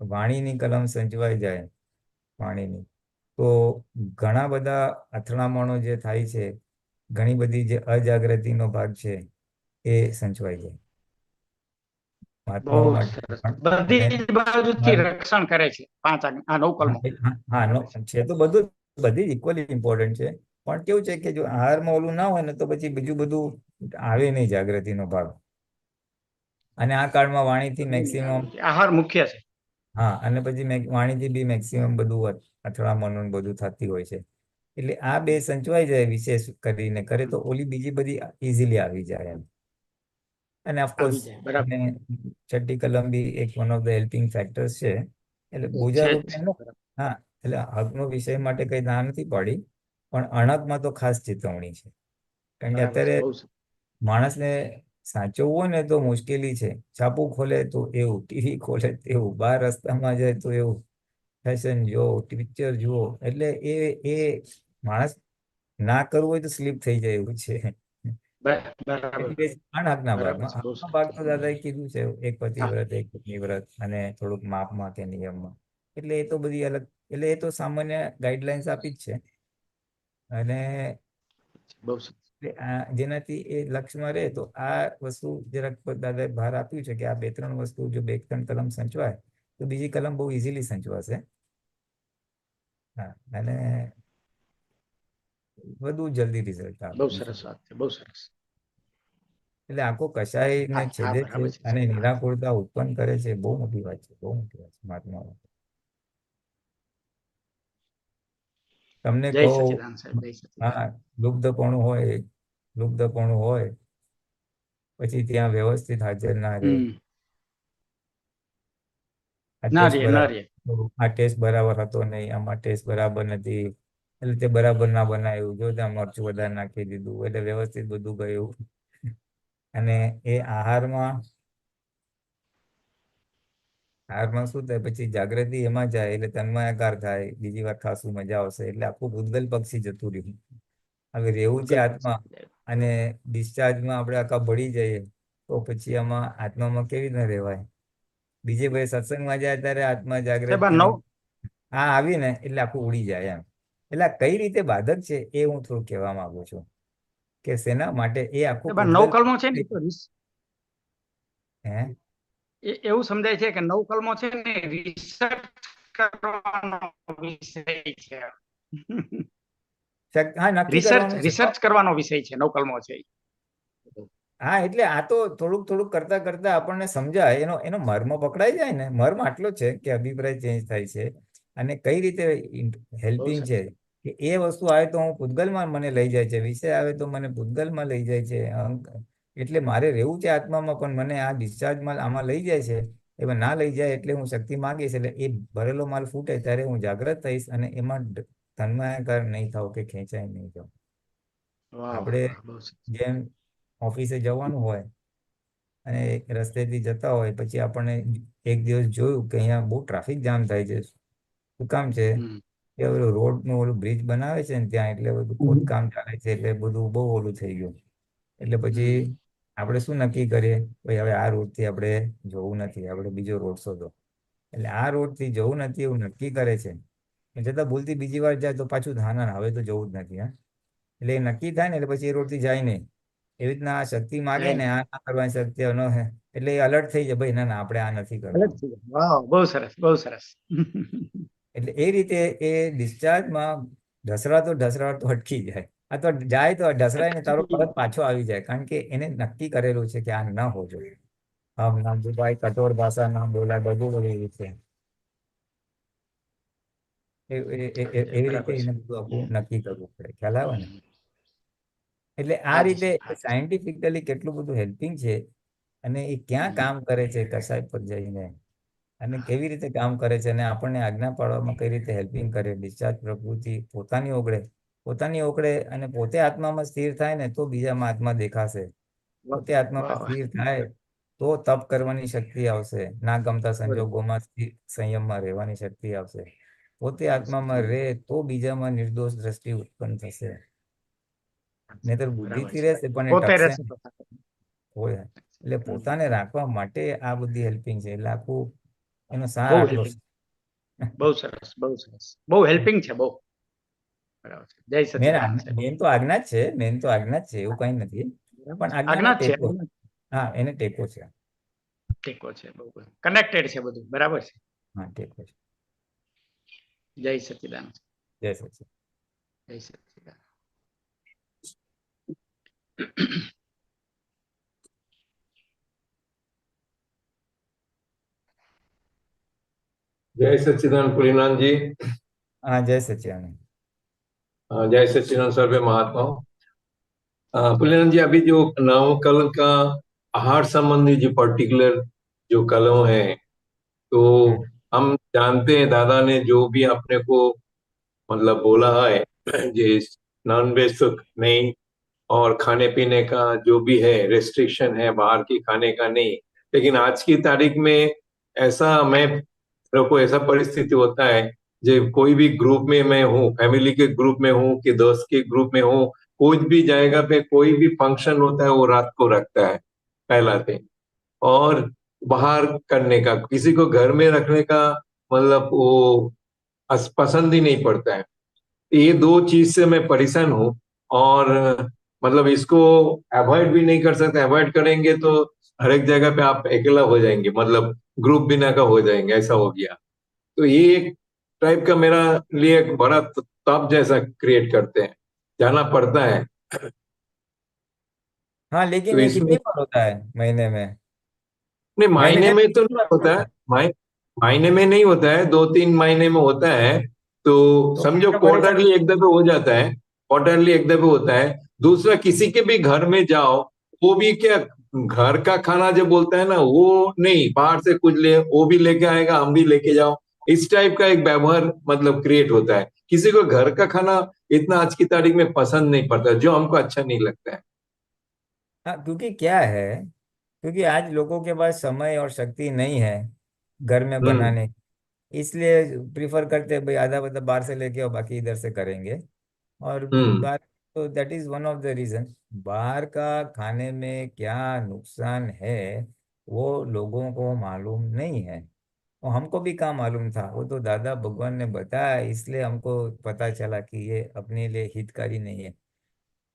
Speaker 3: વાણીની કલમ સંચવાઈ જાય વાણીની, તો ઘણા બધા અથડામણો જે થાય છે, ઘણી બધી જે અજાગૃતિનો ભાગ છે એ સંચવાઈ જાય
Speaker 4: બહુ
Speaker 3: મહાત્માઓ માટે
Speaker 4: સરસ.
Speaker 3: પણ. અને
Speaker 4: બધી બાજુથી રક્ષણ કરે છે આ 9 કલમો.
Speaker 3: હા છે તો બધું, બધી ઇક્વલી ઇમ્પોર્ટન્ટ છે. પણ કેવું છે કે જો આહારમાં ઓલું ના હોય ને તો પછી બીજું બધું આવે નહીં જાગૃતિનો ભાગ. અને આ કાળમાં વાણીથી મેક્સિમમ,
Speaker 4: આહાર મુખ્ય છે.
Speaker 3: હા, અને પછી વાણીથી બી મેક્સિમમ બધું અથડામણું બધું થતી હોય છે. એટલે આ બે સંચવાઈ જાય વિશેષ કરીને કરે તો ઓલી બીજી બધી ઇઝીલી આવી જાય એમ. અને ઓફકોર્સ
Speaker 4: આવી જાય. બરાબર
Speaker 3: છઠ્ઠી કલમ બી એક one of the helping factors છે. એટલે બોજા
Speaker 4: છે જ
Speaker 3: રૂપે
Speaker 4: છે.
Speaker 3: એનો, હા, એટલે હકનો વિષય માટે કઈ ના નથી પાડી, પણ અણકમાં તો ખાસ ચેતવણી છે. કારણ કે
Speaker 4: બરાબર છે.
Speaker 3: અત્યારે
Speaker 4: બહુ સરસ.
Speaker 3: માણસને સાચવવું હોય ને તો મુશ્કેલી છે. છાપું ખોલે તો એવું, ટીવી ખોલે તો એવું, બહાર રસ્તામાં જાય તો એવું, ફેશન જુઓ, પિક્ચર જુઓ, એટલે એ માણસ ના કરવું હોય તો સ્લીપ થઈ જાય એવું છે.
Speaker 4: બરાબર
Speaker 3: એટલે અણહકના
Speaker 4: બરાબર
Speaker 3: ભાગમાં,
Speaker 4: છે. બહુ
Speaker 3: હકના
Speaker 4: સરસ.
Speaker 3: ભાગ તો દાદાએ કીધું છે એક પતિ
Speaker 4: હા,
Speaker 3: વ્રત, એક પત્ની વ્રત, અને થોડુંક માપમાં કે નિયમમાં. એટલે એ તો બધી અલગ, એટલે એ તો સામાન્ય ગાઈડલાઇન્સ આપી જ છે. અને
Speaker 4: બહુ સરસ.
Speaker 3: જેનાથી એ લક્ષ્યમાં રહે તો આ વસ્તુ જરાક દાદાએ ભાર આપ્યું છે કે આ 2-3 વસ્તુ જો 2-3 કલમ સંચવાય તો બીજી કલમ બહુ ઇઝીલી સંચવાશે. હા, અને વધુ જલ્દી રિઝલ્ટ આવે.
Speaker 4: બહુ સરસ વાત છે. બહુ સરસ.
Speaker 3: એટલે આખો કષાયને
Speaker 4: હા હા,
Speaker 3: છેદે છે
Speaker 4: બરાબર છે
Speaker 3: અને
Speaker 4: સાહેબ. હા.
Speaker 3: નિરાકુરતા ઉત્પન્ન કરે છે. બહુ મોટી વાત છે, બહુ મોટી વાત છે મહાત્મા. તમને
Speaker 4: જય
Speaker 3: કહો,
Speaker 4: સચિદાનંદ સાહેબ. જય સચિદાનંદ.
Speaker 3: હા, લુબ્ધપણું હોય પછી ત્યાં વ્યવસ્થિત હાજર ના રહે. આ
Speaker 4: ના
Speaker 3: ટેસ્ટ
Speaker 4: રે ના
Speaker 3: બરાબર,
Speaker 4: રે.
Speaker 3: આ ટેસ્ટ બરાબર હતો નહીં, આમાં ટેસ્ટ બરાબર નથી, એટલે તે બરાબર ના બનાવ્યું, જો ત્યાં મરચું વધારે નાખી દીધું, એટલે વ્યવસ્થિત બધું ગયું. અને એ આહારમાં શું થાય પછી જાગૃતિ એમાં જાય એટલે તન્માયાકાર થાય, બીજી વાર ખાસું મજા આવશે, એટલે આખું ભૂતગલ પક્ષી જતું રહ્યું. હવે રહેવું છે
Speaker 4: ભૂગલ
Speaker 3: આત્મા,
Speaker 4: પક્ષી.
Speaker 3: અને ડિસ્ચાર્જમાં આપણે આખા ભળી જઈએ તો પછી આમાં આત્મામાં કેવી રીતના રહેવાય. બીજે ભાઈ સત્સંગમાં જાય ત્યારે આત્મા
Speaker 4: સાહેબ આ
Speaker 3: જાગૃતિનો
Speaker 4: નવ
Speaker 3: આ આવી ને એટલે આખું ઉડી જાય એમ. એટલે આ કઈ રીતે બાધક છે એ હું થોડું કહેવા માંગુ છું કે શેના માટે એ આખું
Speaker 4: સાહેબ આ નવ
Speaker 3: પૂતગલ
Speaker 4: કલમો છે ને એ તો
Speaker 3: હે
Speaker 4: એવું સમજાય છે કે 9 કલમો છે ને રિસર્ચ કરવાનો વિષય છે.
Speaker 3: હા, નક્કી
Speaker 4: રિસર્ચ
Speaker 3: કરવાનું છે.
Speaker 4: રિસર્ચ કરવાનો વિષય છે નવકલમો છે ઈ.
Speaker 3: હા, એટલે આ તો થોડુંક થોડુંક કરતા કરતા આપણને સમજાય, એનો મર્મ પકડાઈ જાય ને. મર્મ આટલો જ છે કે અભિપ્રાય ચેન્જ થાય છે અને કઈ રીતે
Speaker 4: બહુ
Speaker 3: હેલ્પિંગ
Speaker 4: સરસ.
Speaker 3: છે કે એ વસ્તુ આવે તો હું પૂતગલમાં મને લઈ જાય છે, વિષય આવે તો મને પૂતગલમાં લઈ જાય છે. એટલે મારે રહેવું છે આત્મામાં, પણ મને આ ડિસ્ચાર્જમાં આમાં લઈ જાય છે. એમાં ના લઈ જાય એટલે હું શક્તિ માંગીશ, એટલે એ ભરેલો માલ ફૂટે ત્યારે હું જાગ્રત થઈશ અને એમાં તન્માયાકાર નહીં થાવ કે ખેંચાય નહીં થાવ.
Speaker 4: વાહ વાહ
Speaker 3: આપણે
Speaker 4: વાહ, બહુ સરસ.
Speaker 3: જેમ ઓફિસે જવાનું હોય અને રસ્તેથી જતા હોય, પછી આપણને એક દિવસ જોયું કે અહીંયા બહુ ટ્રાફિક જામ થાય છે. શું કામ છે?
Speaker 4: હમ
Speaker 3: કે ઓલું રોડનું ઓલું બ્રિજ બનાવે છે ને ત્યાં, એટલે બધું ખોદકામ ચાલે છે, એટલે બધું બહુ ઓલું થઈ ગયું. એટલે પછી
Speaker 4: હમ
Speaker 3: આપણે શું નક્કી કરીએ? ભાઈ હવે આ રોડથી આપણે જવું નથી, આપણે બીજો રોડ શોધો. એટલે આ રોડથી જવું નથી એવું નક્કી કરે છે, છતાં ભૂલથી બીજી વાર જાય તો પાછું ના ના હવે તો જવું જ નથી. હા, એટલે એ નક્કી થાય ને એટલે પછી એ રોડથી જાય નહીં. એવી રીતના આ શક્તિ માગે ને, આ ના કરવાની શક્તિ ન હે, એટલે એ અલર્ટ થઈ જાય, ભાઈ ના ના આપણે આ નથી
Speaker 4: અલગ
Speaker 3: કરવાનું.
Speaker 4: થઈ જાય. વાહ, બહુ સરસ બહુ સરસ.
Speaker 3: એટલે એ રીતે એ ડિસ્ચાર્જમાં ઢસરાતો અટકી જાય. આ તો જાય તો ઢસરાય ને તારો પરત પાછો આવી જાય, કારણ કે એને નક્કી કરેલું છે કે આ ન હો જોઈએ. હમ ના ભાઈ, કઠોર ભાષા ના બોલાય, બધું બધી રીતે એવી રીતે
Speaker 4: બરાબર છે.
Speaker 3: એને બધું આખું નક્કી કરવું પડે. ખ્યાલ આવે ને?
Speaker 4: હમ.
Speaker 3: એટલે આ
Speaker 4: હાજી
Speaker 3: રીતે
Speaker 4: સાહેબ, હાજી.
Speaker 3: સાયન્ટિફિકલી કેટલું બધું હેલ્પિંગ છે અને એ ક્યાં
Speaker 4: હમ.
Speaker 3: કામ કરે છે કસાય પર જઈને, અને કેવી રીતે કામ કરે છે અને આપણને આજ્ઞા પાડવામાં કઈ રીતે હેલ્પિંગ કરે. ડિસ્ચાર્જ પ્રકૃતિ પોતાની ઓગળે અને પોતે આત્મામાં સ્થિર થાય ને તો બીજામાં આત્મા દેખાશે.
Speaker 4: વાહ
Speaker 3: પોતે આત્મામાં
Speaker 4: વાહ વાહ.
Speaker 3: સ્થિર થાય તો તપ કરવાની શક્તિ આવશે. ના ગમતા
Speaker 4: બરોબર.
Speaker 3: સંજોગોમાં સંયમમાં રહેવાની શક્તિ આવશે. પોતે આત્મામાં
Speaker 4: હમ.
Speaker 3: રહે તો બીજામાં નિર્દોષ દ્રષ્ટિ ઉત્પન્ન થશે. નહીતર
Speaker 4: બરાબર
Speaker 3: બુદ્ધિથી
Speaker 4: છે.
Speaker 3: રહેશે પણ એ
Speaker 4: પોતે
Speaker 3: ટકશે
Speaker 4: રહેશે
Speaker 3: નહીં.
Speaker 4: તો સાથે.
Speaker 3: હોય એટલે
Speaker 4: હમ.
Speaker 3: પોતાને રાખવા માટે આ બધી હેલ્પિંગ છે. એટલે આખું એનો સાર
Speaker 4: બહુ
Speaker 3: આટલો
Speaker 4: હેલ્પિંગ, બહુ સરસ બહુ સરસ, બહુ હેલ્પિંગ છે બહુ. બરાબર છે. જય સચ્ચિદાનંદ સાહેબ.
Speaker 3: મેન તો આજ્ઞા જ છે. મેન તો આજ્ઞા જ છે, એવું કઈ નથી.
Speaker 4: બરાબર
Speaker 3: પણ
Speaker 4: છે.
Speaker 3: આજ્ઞાને
Speaker 4: આજ્ઞા જ છે,
Speaker 3: ટેકો.
Speaker 4: આજ્ઞા જ.
Speaker 3: હા, એને ટેકો છે.
Speaker 4: ટેકો છે, બહુ કનેક્ટેડ છે બધું. બરાબર છે.
Speaker 3: હા, ટેકો છે.
Speaker 4: જય સચ્ચિદાનંદ.
Speaker 3: જય સચિદાનંદ.
Speaker 4: જય સચ્ચિદાનંદ.
Speaker 6: जय सच्चिदानंद पुरीनाथ जी।
Speaker 3: હા, જય સચિદાનંદ.
Speaker 6: जय सच्चिदानंद सर्वे महात्माओं। पुरीनाथ जी, अभी जो नव कल का आहार संबंधी जो पर्टिकुलर जो कलम है, तो
Speaker 3: हम्म,
Speaker 6: हम जानते हैं दादा ने जो भी अपने को मतलब बोला है, जे नॉन वेज तो नहीं, और खाने पीने का जो भी है रेस्ट्रिक्शन है, बाहर की खाने का नहीं। लेकिन आज की तारीख में ऐसा मेरे को ऐसा परिस्थिति होता है, जो कोई भी ग्रुप में मैं हूँ, फैमिली के ग्रुप में हूँ कि दोस्त के ग्रुप में हूँ, कोई भी जाएगा पे कोई भी फंक्शन होता है वो रात को रखता है पहला दिन। और बाहर करने का, किसी को घर में रखने का मतलब वो पसंद ही नहीं पड़ता है। ये दो चीज से मैं परेशान हूँ, और मतलब इसको अवॉइड भी नहीं कर सकते। अवॉइड करेंगे तो हर एक जगह पे आप अकेला हो जाएंगे, मतलब ग्रुप बिना का हो जाएंगे, ऐसा हो गया। तो ये एक टाइप का मेरा लिए एक बड़ा तप जैसा क्रिएट करते हैं, जाना पड़ता है।
Speaker 3: हाँ,
Speaker 6: तो
Speaker 3: लेकिन ये
Speaker 6: इसमें
Speaker 3: कितनी बार होता है महीने में?
Speaker 6: नहीं,
Speaker 3: महीने
Speaker 6: महीने
Speaker 3: में
Speaker 6: में तो
Speaker 3: कितनी
Speaker 6: नहीं
Speaker 3: बार
Speaker 6: होता
Speaker 3: होता
Speaker 6: है।
Speaker 3: है?
Speaker 6: महीने में नहीं होता है, 2-3 महीने में होता है। तो
Speaker 3: तो
Speaker 6: समझो
Speaker 3: क्या परेशान?
Speaker 6: क्वार्टरली एक दफे हो जाता है, क्वार्टरली एक दफे होता है। दूसरा, किसी के भी घर में जाओ, वो भी क्या, घर का खाना जो बोलता है ना, वो नहीं, बाहर से कुछ ले, वो भी लेके आएगा, हम भी लेके जाओ, इस टाइप का एक व्यवहार मतलब क्रिएट होता है। किसी को घर का खाना इतना आज की तारीख में पसंद नहीं पड़ता, जो हमको अच्छा नहीं लगता है।
Speaker 3: हाँ, क्योंकि क्या है, क्योंकि आज लोगों के पास समय और शक्ति नहीं है घर में
Speaker 6: हम्म।
Speaker 3: बनाने की। इसलिए प्रिफर करते हैं भाई आधा मतलब बाहर से लेके आओ, बाकी इधर से करेंगे। और
Speaker 6: हम्म।
Speaker 3: बाहर, तो that is one of the reason. बाहर का खाने में क्या नुकसान है वो लोगों को मालूम नहीं है। और हमको भी कहाँ मालूम था, वो तो दादा भगवान ने बताया, इसलिए हमको पता चला कि ये अपने लिए हितकारी नहीं है।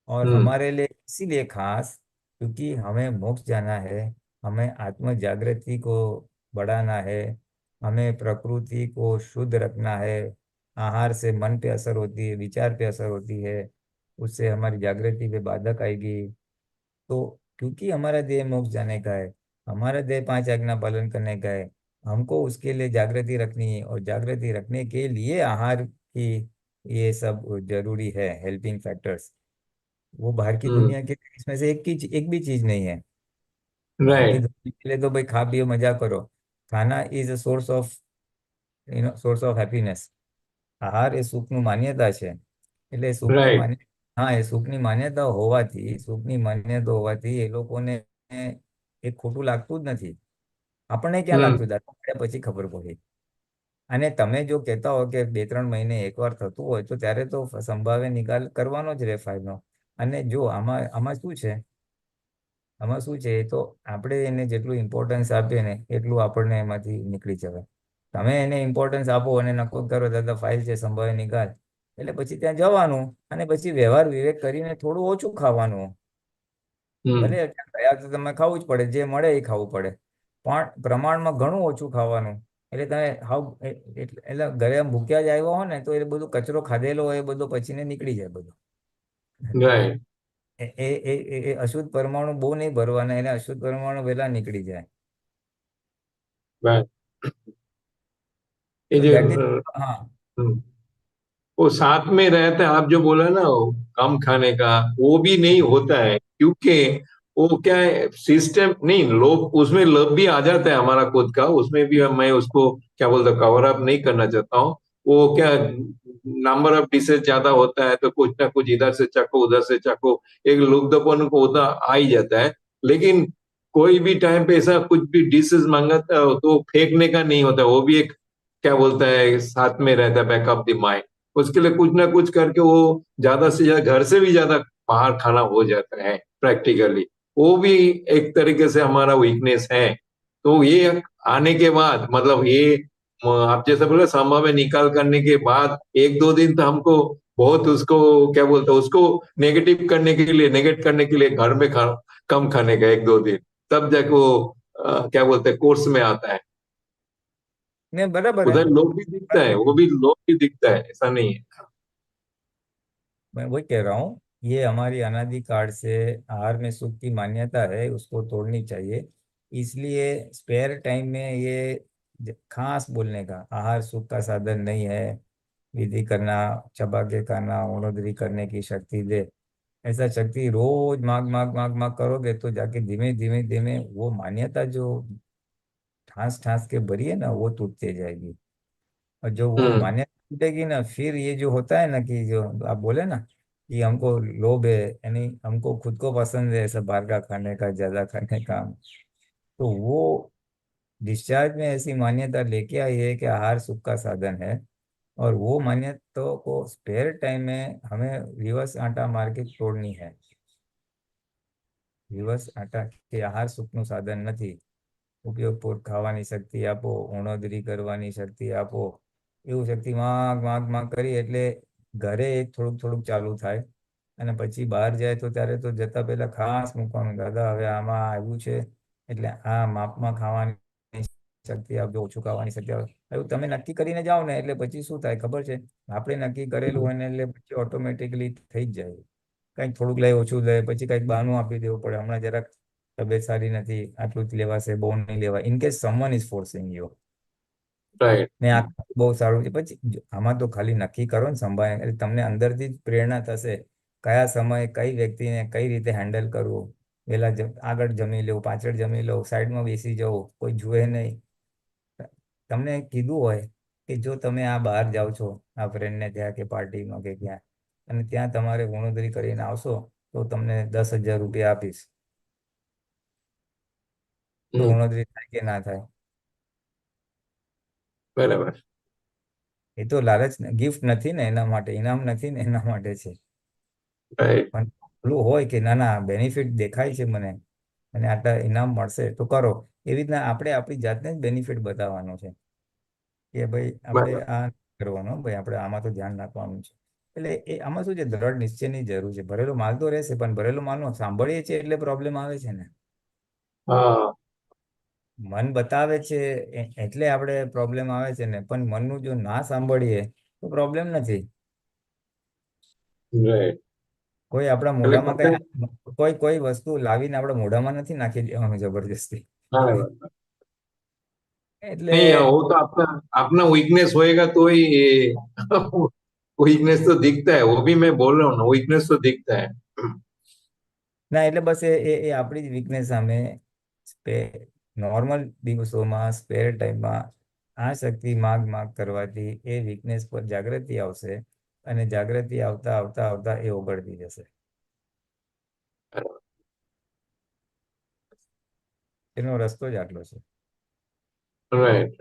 Speaker 3: और
Speaker 6: हम्म।
Speaker 3: हमारे लिए इसीलिए खास, क्योंकि हमें मोक्ष जाना है, हमें आत्म जागृति को बढ़ाना है, हमें प्रकृति को शुद्ध रखना है, आहार से मन पे असर होती है, विचार पे असर होती है, उससे हमारी जागृति पे बाधक आएगी। तो क्योंकि हमारा देह मोक्ष जाने का है, हमारा देह पांच आज्ञा पालन करने का है, हमको उसके लिए जागृति रखनी है, और जागृति रखने के लिए आहार की ये सब जरूरी है, हेल्पिंग फैक्टर्स। वो बाहर की
Speaker 6: हम्म।
Speaker 3: दुनिया के इसमें से एक भी चीज नहीं है। बाहर की
Speaker 6: राइट।
Speaker 3: दुनिया के लिए तो भाई खा पियो मजा करो। खाना is a source of source of happiness. આહાર એ સુખનું માન્યતા છે, એટલે સુખની
Speaker 6: રાइट।
Speaker 3: માન્ય હા, એ સુખની માન્યતા હોવાથી, સુખની માન્યતા હોવાથી એ લોકોને એ ખોટું લાગતું જ નથી। આપણને ક્યાં
Speaker 6: हम्म।
Speaker 3: લાગતું, દાદા મળ્યા પછી ખબર પડી। અને તમે જો કહેતા હો કે 2-3 મહિને એકવાર થતું હોય, તો ત્યારે તો સંભાવે નિકાલ કરવાનો જ રહે ફાઇલનો। અને જો આમાં આમાં શું છે, આમાં શું છે, એ તો આપણે એને જેટલું ઇમ્પોર્ટન્સ આપીએ ને એટલું આપણને એમાંથી નીકળી જવાય। તમે એને ઇમ્પોર્ટન્સ આપો અને નક્કો કરો દાદા ફાઇલ છે સંભાવે નિકાલ, એટલે પછી ત્યાં જવાનું અને પછી વ્યવહાર વિવેક કરીને થોડું ઓછું ખાવાનું। ભલે
Speaker 6: हम्म।
Speaker 3: ત્યાં ગયા તો તમે ખાવું જ પડે, જે મળે એ ખાવું પડે, પણ પ્રમાણમાં ઘણું ઓછું ખાવાનું। એટલે તમે હાવ એટલે ઘરે આમ ભૂખ્યા જ આવ્યા હો ને, તો એ બધું કચરો ખાધેલો હોય એ બધો પછીને નીકળી જાય બધો।
Speaker 6: राइट।
Speaker 3: એ અશુદ્ધ પરમાણુ બહુ નહીં ભરવાના, એને અશુદ્ધ પરમાણુ વહેલા નીકળી જાય।
Speaker 6: राइट। ये
Speaker 3: તો
Speaker 6: जो
Speaker 3: દેટ ઇઝ, હા।
Speaker 6: हम्म, वो साथ में रहते हैं, आप जो बोला ना वो कम खाने का, वो भी नहीं होता है क्योंकि वो क्या है सिस्टम नहीं, लोग उसमें लव भी आ जाता है हमारा खुद का, उसमें भी मैं उसको क्या बोलता कवर अप नहीं करना चाहता हूँ। वो क्या नंबर ऑफ डिशेज ज्यादा होता है तो कुछ ना कुछ इधर से चखो उधर से चखो, एक लुब्धपन को उधर आ ही जाता है। लेकिन कोई भी टाइम पे ऐसा कुछ भी डिशेज मांगता हो तो फेंकने का नहीं होता, वो भी एक क्या बोलता है साथ में रहता है बैक ऑफ द माइंड। उसके लिए कुछ ना कुछ करके वो ज्यादा से ज्यादा घर से भी ज्यादा बाहर खाना हो जाता है प्रैक्टिकली, वो भी एक तरीके से हमारा वीकनेस है। तो ये आने के बाद मतलब ये आप जैसे बोले संभव है निकाल करने के बाद 1-2 दिन तो हमको बहुत उसको क्या बोलते हैं उसको नेगेटिव करने के लिए नेगेट करने के लिए घर में कम खाने का 1-2 दिन, तब जाके वो क्या बोलते हैं कोर्स में आता है।
Speaker 3: ને બરાબર है।
Speaker 6: उधर लोग भी दिखता है, वो भी लोग भी दिखता है, ऐसा नहीं है।
Speaker 3: मैं वही कह रहा हूँ, ये हमारी अनादि काल से आहार में सुख की मान्यता है, उसको तोड़नी चाहिए। इसलिए स्पेयर टाइम में ये खास बोलने का, आहार सुख का साधन नहीं है, विधि करना, चबा के खाना उणोदरी करने की शक्ति दे, ऐसा शक्ति रोज माग माग माग माग करोगे तो जाके धीमे धीमे धीमे वो मान्यता जो ठास ठास के भरी है ना, वो टूटते जाएगी। और जो वो
Speaker 6: हम्म।
Speaker 3: मान्यता टूटेगी ना, फिर ये जो होता है ना कि जो आप बोले ना कि हमको लोभ है, यानी हमको खुद को पसंद है सब बाहर का खाने का, ज्यादा खाने का, तो वो डिस्चार्ज में ऐसी मान्यता लेके आई है कि आहार सुख का साधन है। और वो मान्यता को स्पेयर टाइम में हमें रिवर्स आटा मार के तोड़नी है। रिवर्स आटा કે આહાર સુખનું સાધન નથી, ઉપયોગપૂર્વક ખાવાની શક્તિ આપો, ઉણોદરી કરવાની શક્તિ આપો, એવું શક્તિ માંગ માંગ માંગ કરી એટલે ઘરે એક થોડુંક થોડુંક ચાલુ થાય, અને પછી બહાર જાય તો ત્યારે તો જતા પહેલા ખાસ મૂકવાનું, દાદા હવે આમાં આવ્યું છે એટલે આ માપમાં ખાવાની શક્તિ આપજો, ઓછું ખાવાની શક્તિ આપજો, એવું તમે નક્કી કરીને જાઓ ને એટલે પછી શું થાય ખબર છે, આપણે નક્કી કરેલું હોય ને એટલે પછી ઓટોમેટિકલી થઈ જ જાય। કંઈક થોડુંક લે ઓછું લે, પછી કંઈક બહાનું આપી દેવું પડે, હમણાં જરાક તબિયત સારી નથી, આટલું જ લેવાશે, બહુ નહીં લેવાય, in case someone is forcing you.
Speaker 6: Right.
Speaker 3: ને આ બહુ સારું છે, પછી આમાં તો ખાલી નક્કી કરો ને સંભાળે, એટલે તમને અંદરથી જ પ્રેરણા થશે કયા સમયે કઈ વ્યક્તિને કઈ રીતે હેન્ડલ કરવું। પેલા આગળ જમી લેવું, પાછળ જમી લઉં, સાઈડમાં બેસી જવું, કોઈ જુએ નહીં। તમને કીધું હોય કે જો તમે આ બહાર જાઓ છો આ ફ્રેન્ડને ત્યાં કે પાર્ટીમાં કે ક્યાં, અને ત્યાં તમારે ગુણોદરી કરીને આવશો તો તમને 10,000 રૂપિયા આપીશ, તો
Speaker 6: हम्म।
Speaker 3: ગુણોદરી થાય કે ના થાય?
Speaker 6: बराबर।
Speaker 3: એ તો લાલચ ગિફ્ટ નથી ને, એના માટે ઇનામ નથી ને, એના માટે છે।
Speaker 6: राइट।
Speaker 3: પણ પેલું હોય કે ના ના બેનિફિટ દેખાય છે મને અને આટલા ઇનામ મળશે તો કરો, એવી રીતના આપણે આપણી જાતને જ બેનિફિટ બતાવવાનો છે કે ભાઈ આપણે
Speaker 6: बराबर।
Speaker 3: આ કરવાનો, ભાઈ આપણે આમાં તો ધ્યાન રાખવાનું છે। એટલે એ આમાં શું છે, દ્રઢ નિશ્ચયની જરૂર છે। ભરેલો માલ તો રહેશે, પણ ભરેલો માલનો સાંભળીએ છીએ એટલે પ્રોબ્લેમ આવે છે ને।
Speaker 6: हाँ।
Speaker 3: મન બતાવે છે એટલે આપણે પ્રોબ્લેમ આવે છે ને, પણ મનનું જો ના સાંભળીએ તો પ્રોબ્લેમ નથી.
Speaker 6: રાઈટ.
Speaker 3: કોઈ આપણા
Speaker 6: એટલે
Speaker 3: મોઢામાં
Speaker 6: કદાચ
Speaker 3: કોઈ વસ્તુ લાવીને આપણા મોઢામાં નથી નાખી દેવાનું જબરજસ્તી.
Speaker 6: हाँ,
Speaker 3: એટલે
Speaker 6: नहीं वो तो अपना अपना वीकनेस होएगा तो ही वीकनेस तो दिखता है, वो भी मैं बोल रहा हूँ ना, वीकनेस तो दिखता है.
Speaker 3: ના એટલે બસ એ આપણી જ વીકનેસ સામે નોર્મલ દિવસોમાં સ્પેર ટાઈમમાં આ શક્તિ માગ કરવાથી એ વીકનેસ પર જાગૃતિ આવશે અને જાગૃતિ આવતા આવતા આવતા એ ઓગળતી જશે. એનો રસ્તો જ આટલો છે.
Speaker 6: राइट.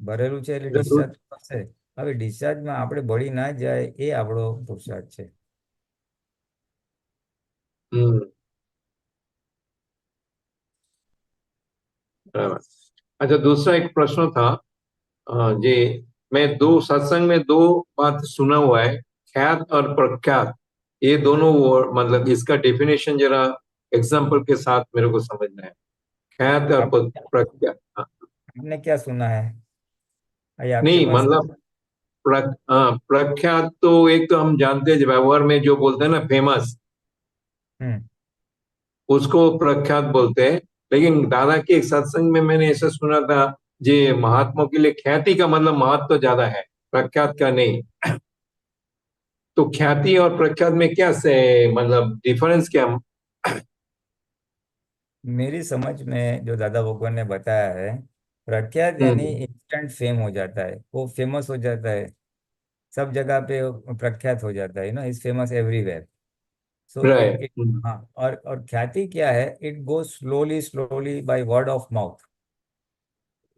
Speaker 3: ભરેલું છે એટલે ડિસ્ચાર્જ થશે. હવે ડિસ્ચાર્જમાં આપણે બળી ના જાય એ આપણો પુરુષાર્થ છે.
Speaker 6: हम्म. बराबर. अच्छा, दूसरा एक प्रश्न था. जी, मैं दो सत्संग में दो बात सुना हुआ है, ख्यात और प्रख्यात. ये दोनों मतलब इसका डेफिनेशन जरा एग्जाम्पल के साथ मेरे को समझना है. ख्यात और प्रख्यात. हाँ.
Speaker 3: आपने क्या सुना है? ये आपके
Speaker 6: नहीं
Speaker 3: पास
Speaker 6: मतलब प्रख्यात तो एक तो हम जानते हैं व्यवहार में जो बोलते हैं ना, फेमस,
Speaker 3: हम्म
Speaker 6: उसको प्रख्यात बोलते हैं. लेकिन दादा के एक सत्संग में मैंने ऐसा सुना था, जे महात्मा के लिए ख्याति का मतलब महत्व तो ज्यादा है, प्रख्यात का नहीं. तो ख्याति और प्रख्यात में क्या से मतलब डिफरेंस क्या?
Speaker 3: मेरी समझ में जो दादा भगवान ने बताया है, प्रख्यात यानी
Speaker 6: हम्म.
Speaker 3: इंस्टेंट फेम हो जाता है, वो फेमस हो जाता है, सब जगह पे वो प्रख्यात हो जाता है, is famous everywhere. So
Speaker 6: right.
Speaker 3: It हाँ. और ख्याति क्या है? It goes slowly slowly by word of mouth.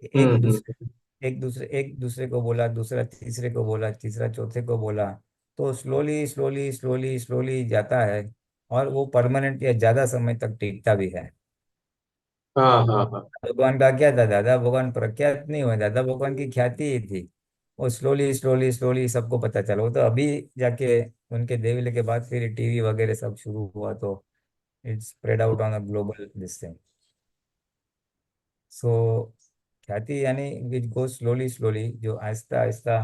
Speaker 3: एक
Speaker 6: हम्म.
Speaker 3: दूसरे एक दूसरे को बोला, दूसरा तीसरे को बोला, तीसरा चौथे को बोला, तो स्लोली स्लोली स्लोली स्लोली जाता है और वो परमानेंट या ज्यादा समय तक टिकता भी है.
Speaker 6: हाँ हाँ हाँ.
Speaker 3: भगवान का क्या था? दादा भगवान प्रख्यात नहीं हुए, दादा भगवान की ख्याति ही थी. वो स्लोली स्लोली स्लोली सबको पता चला. वो तो अभी जाके उनके देविले के बाद फिर टीवी वगैरह सब शुरू हुआ, तो it's spread out on a global this thing. So ख्याति यानी विच गो स्लोली स्लोली, जो Aahista Aahista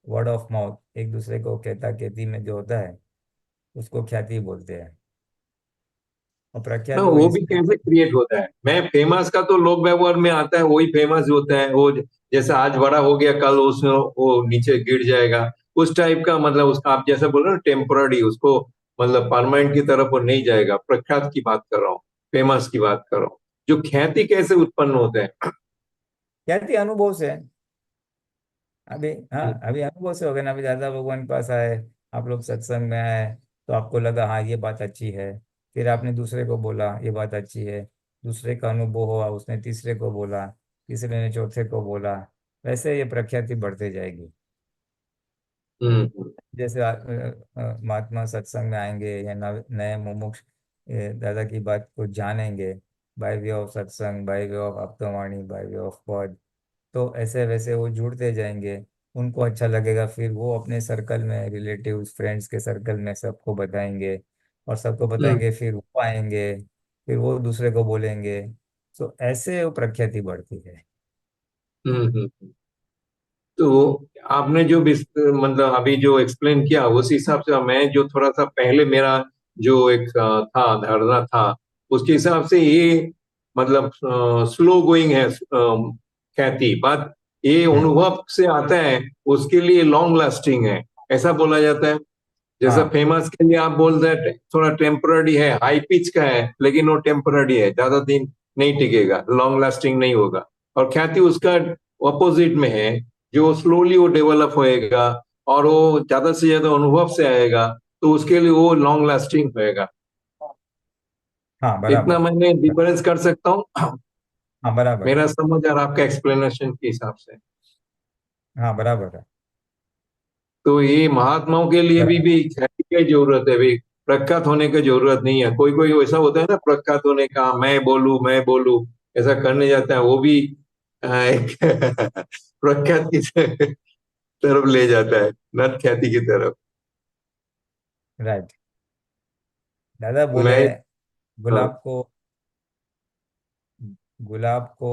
Speaker 3: word of mouth एक दूसरे को कहता कहती में जो होता है, उसको ख्याति बोलते हैं. और
Speaker 6: ना
Speaker 3: प्रख्यात वो
Speaker 6: वो भी कैसे
Speaker 3: इंस्टेंट.
Speaker 6: क्रिएट होता है? मैं फेमस का तो लोक व्यवहार में आता है, वही फेमस होता है वो. जैसे आज बड़ा हो गया, कल उसमें वो नीचे गिर जाएगा, उस टाइप का. मतलब उसका आप जैसे बोल रहे हो टेम्पररी, उसको मतलब परमानेंट की तरफ वो नहीं जाएगा. प्रख्यात की बात कर रहा हूँ, फेमस की बात कर रहा हूँ. जो ख्याति कैसे उत्पन्न होते हैं?
Speaker 3: ख्याति अनुभव से. अभी हाँ, अभी अनुभव से हो गया ना. अभी दादा भगवान के पास आए, आप लोग सत्संग में आए, तो आपको लगा हाँ ये बात अच्छी है, फिर आपने दूसरे को बोला ये बात अच्छी है, दूसरे का अनुभव हुआ, उसने तीसरे को बोला, तीसरे ने चौथे को बोला, वैसे ये प्रख्याति बढ़ते जाएगी.
Speaker 6: हम्म.
Speaker 3: जैसे महात्मा सत्संग में आएंगे या नए मुमुक्ष दादा की बात को जानेंगे, by way of satsang, by way of Aptavani, by way of pad, तो ऐसे वैसे वो जुड़ते जाएंगे. उनको अच्छा लगेगा, फिर वो अपने सर्कल में, रिलेटिव्स फ्रेंड्स के सर्कल में सबको बताएंगे, और सबको
Speaker 6: हम्म.
Speaker 3: बताएंगे, फिर वो आएंगे, फिर वो दूसरे को बोलेंगे. तो ऐसे वो प्रख्याति बढ़ती है.
Speaker 6: हम्म. तो आपने जो भी मतलब अभी जो एक्सप्लेन किया, उस हिसाब से मैं जो थोड़ा सा पहले मेरा जो एक था धारणा था, उसके हिसाब से ये मतलब स्लो गोइंग है ख्याति बात. ये
Speaker 3: हम्म
Speaker 6: अनुभव से आता है, उसके लिए लॉन्ग लास्टिंग है, ऐसा बोला जाता है. जैसा
Speaker 3: हाँ
Speaker 6: फेमस के लिए आप बोल रहे हैं थोड़ा टेम्पररी है, हाई पिच का है, लेकिन वो टेम्पररी है, ज्यादा दिन नहीं टिकेगा, लॉन्ग लास्टिंग नहीं होगा. और ख्याति उसका ऑपोजिट में है, जो स्लोली वो डेवलप होएगा और वो ज्यादा से ज्यादा अनुभव से आएगा, तो उसके लिए वो लॉन्ग लास्टिंग होएगा.
Speaker 3: हाँ
Speaker 6: इतना
Speaker 3: बराबर.
Speaker 6: मैंने डिफरेंस कर सकता हूँ
Speaker 3: हाँ बराबर है.
Speaker 6: मेरा समझ और आपका एक्सप्लेनेशन के हिसाब से.
Speaker 3: हाँ बराबर है.
Speaker 6: तो ये महात्माओं के लिए
Speaker 3: बराबर.
Speaker 6: भी ख्याति की जरूरत है भाई, प्रख्यात होने की जरूरत नहीं है. कोई कोई ऐसा होता है ना, प्रख्यात होने का, मैं बोलूं ऐसा करने जाता है, वो भी एक प्रख्यात की तरफ ले जाता है, न ख्याति की तरफ.
Speaker 3: राइट. दादा बोले
Speaker 6: मैं हाँ.
Speaker 3: गुलाब को गुलाब को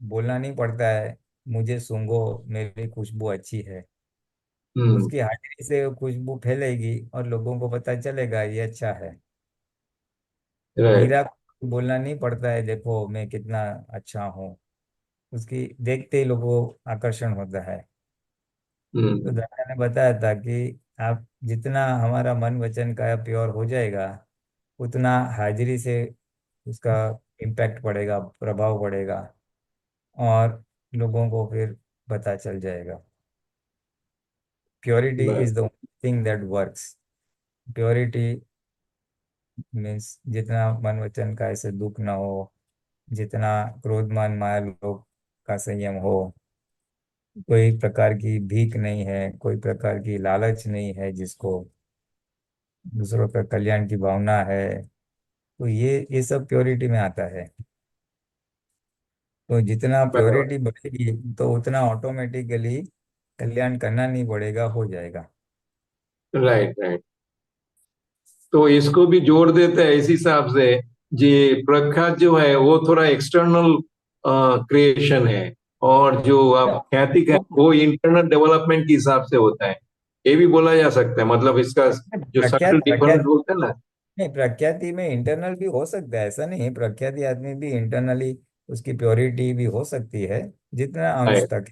Speaker 3: बोलना नहीं पड़ता है, मुझे सूंघो, मेरी खुशबू अच्छी है,
Speaker 6: हम्म।
Speaker 3: उसकी हाजिरी से वो खुशबू फैलेगी और लोगों को पता चलेगा ये अच्छा है।
Speaker 6: राइट।
Speaker 3: मीरा को बोलना नहीं पड़ता है, देखो मैं कितना अच्छा हूँ, उसकी देखते ही लोगों को आकर्षण होता है। तो
Speaker 6: हम्म।
Speaker 3: दादा ने बताया था कि आप जितना हमारा मन वचन का प्योर हो जाएगा, उतना हाजिरी से उसका इम्पैक्ट पड़ेगा, प्रभाव पड़ेगा, और लोगों को फिर पता चल जाएगा। प्योरिटी इज
Speaker 6: बस।
Speaker 3: The thing that works. Purity means जितना मन वचन का ऐसे दुख ना हो, जितना क्रोध मान माया लोभ का संयम हो, कोई प्रकार की भीख नहीं है, कोई प्रकार की लालच नहीं है, जिसको दूसरों का कल्याण की भावना है, तो ये सब प्योरिटी में आता है। तो जितना
Speaker 6: बराबर।
Speaker 3: प्योरिटी बढ़ेगी तो उतना ऑटोमेटिकली कल्याण करना नहीं पड़ेगा, हो जाएगा।
Speaker 6: Right, right. तो इसको भी जोड़ देते हैं इस हिसाब से। जी। प्रख्यात जो है वो थोड़ा एक्सटर्नल क्रिएशन है, और जो आप ख्याति का वो इंटरनल डेवलपमेंट के हिसाब से होता है। ये भी बोला जा सकता है, मतलब इसका जो सटल
Speaker 3: प्रख्यात
Speaker 6: डिफरेंस
Speaker 3: प्रख्यात
Speaker 6: बोलते हैं ना।
Speaker 3: नहीं, प्रख्याति में इंटरनल भी हो सकता है, ऐसा नहीं है, प्रख्याति आदमी भी इंटरनली उसकी प्योरिटी भी हो सकती है, जितना अंश
Speaker 6: राइट।
Speaker 3: तक।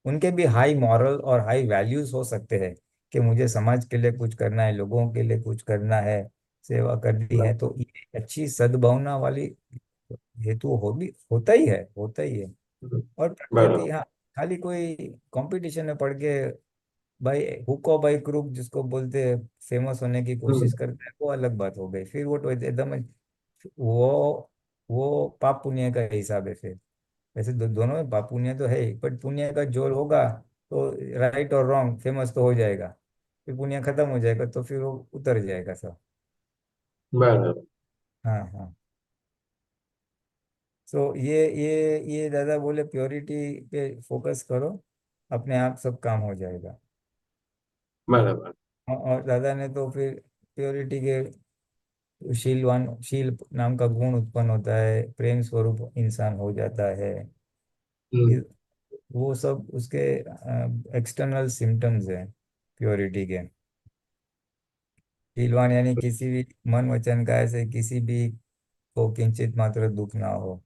Speaker 3: उनके भी हाई मॉरल और हाई वैल्यूज हो सकते हैं कि मुझे समाज के लिए कुछ करना है, लोगों के लिए कुछ करना है, सेवा करनी है, तो ये अच्छी सद्भावना वाली हेतु हो भी होता ही है, होता ही है। और प्रख्याति,
Speaker 6: बराबर।
Speaker 3: हाँ, खाली कोई कंपटीशन में पढ़ के भाई हुक और भाई क्रूक जिसको बोलते हैं, फेमस होने की कोशिश
Speaker 6: हम्म।
Speaker 3: करते हैं, वो अलग बात हो गई, फिर वो तो एकदम वो पाप पुण्य का हिसाब है फिर। वैसे दोनों में पाप पुण्य तो है ही, बट पुण्य का जोर होगा तो राइट और रॉन्ग फेमस तो हो जाएगा, फिर पुण्य खत्म हो जाएगा तो फिर वो उतर जाएगा सब।
Speaker 6: बराबर।
Speaker 3: हाँ हाँ। सो ये दादा बोले प्योरिटी पे फोकस करो, अपने आप सब काम हो जाएगा।
Speaker 6: बराबर।
Speaker 3: और दादा ने तो फिर प्योरिटी के शील नाम का गुण उत्पन्न होता है, प्रेम स्वरूप इंसान हो जाता है,
Speaker 6: हम्म।
Speaker 3: ये- वो सब उसके एक्सटर्नल सिम्टम्स हैं प्योरिटी के। शीलवान यानी किसी भी मन वचन काया से किसी भी को किंचित मात्र दुख ना हो,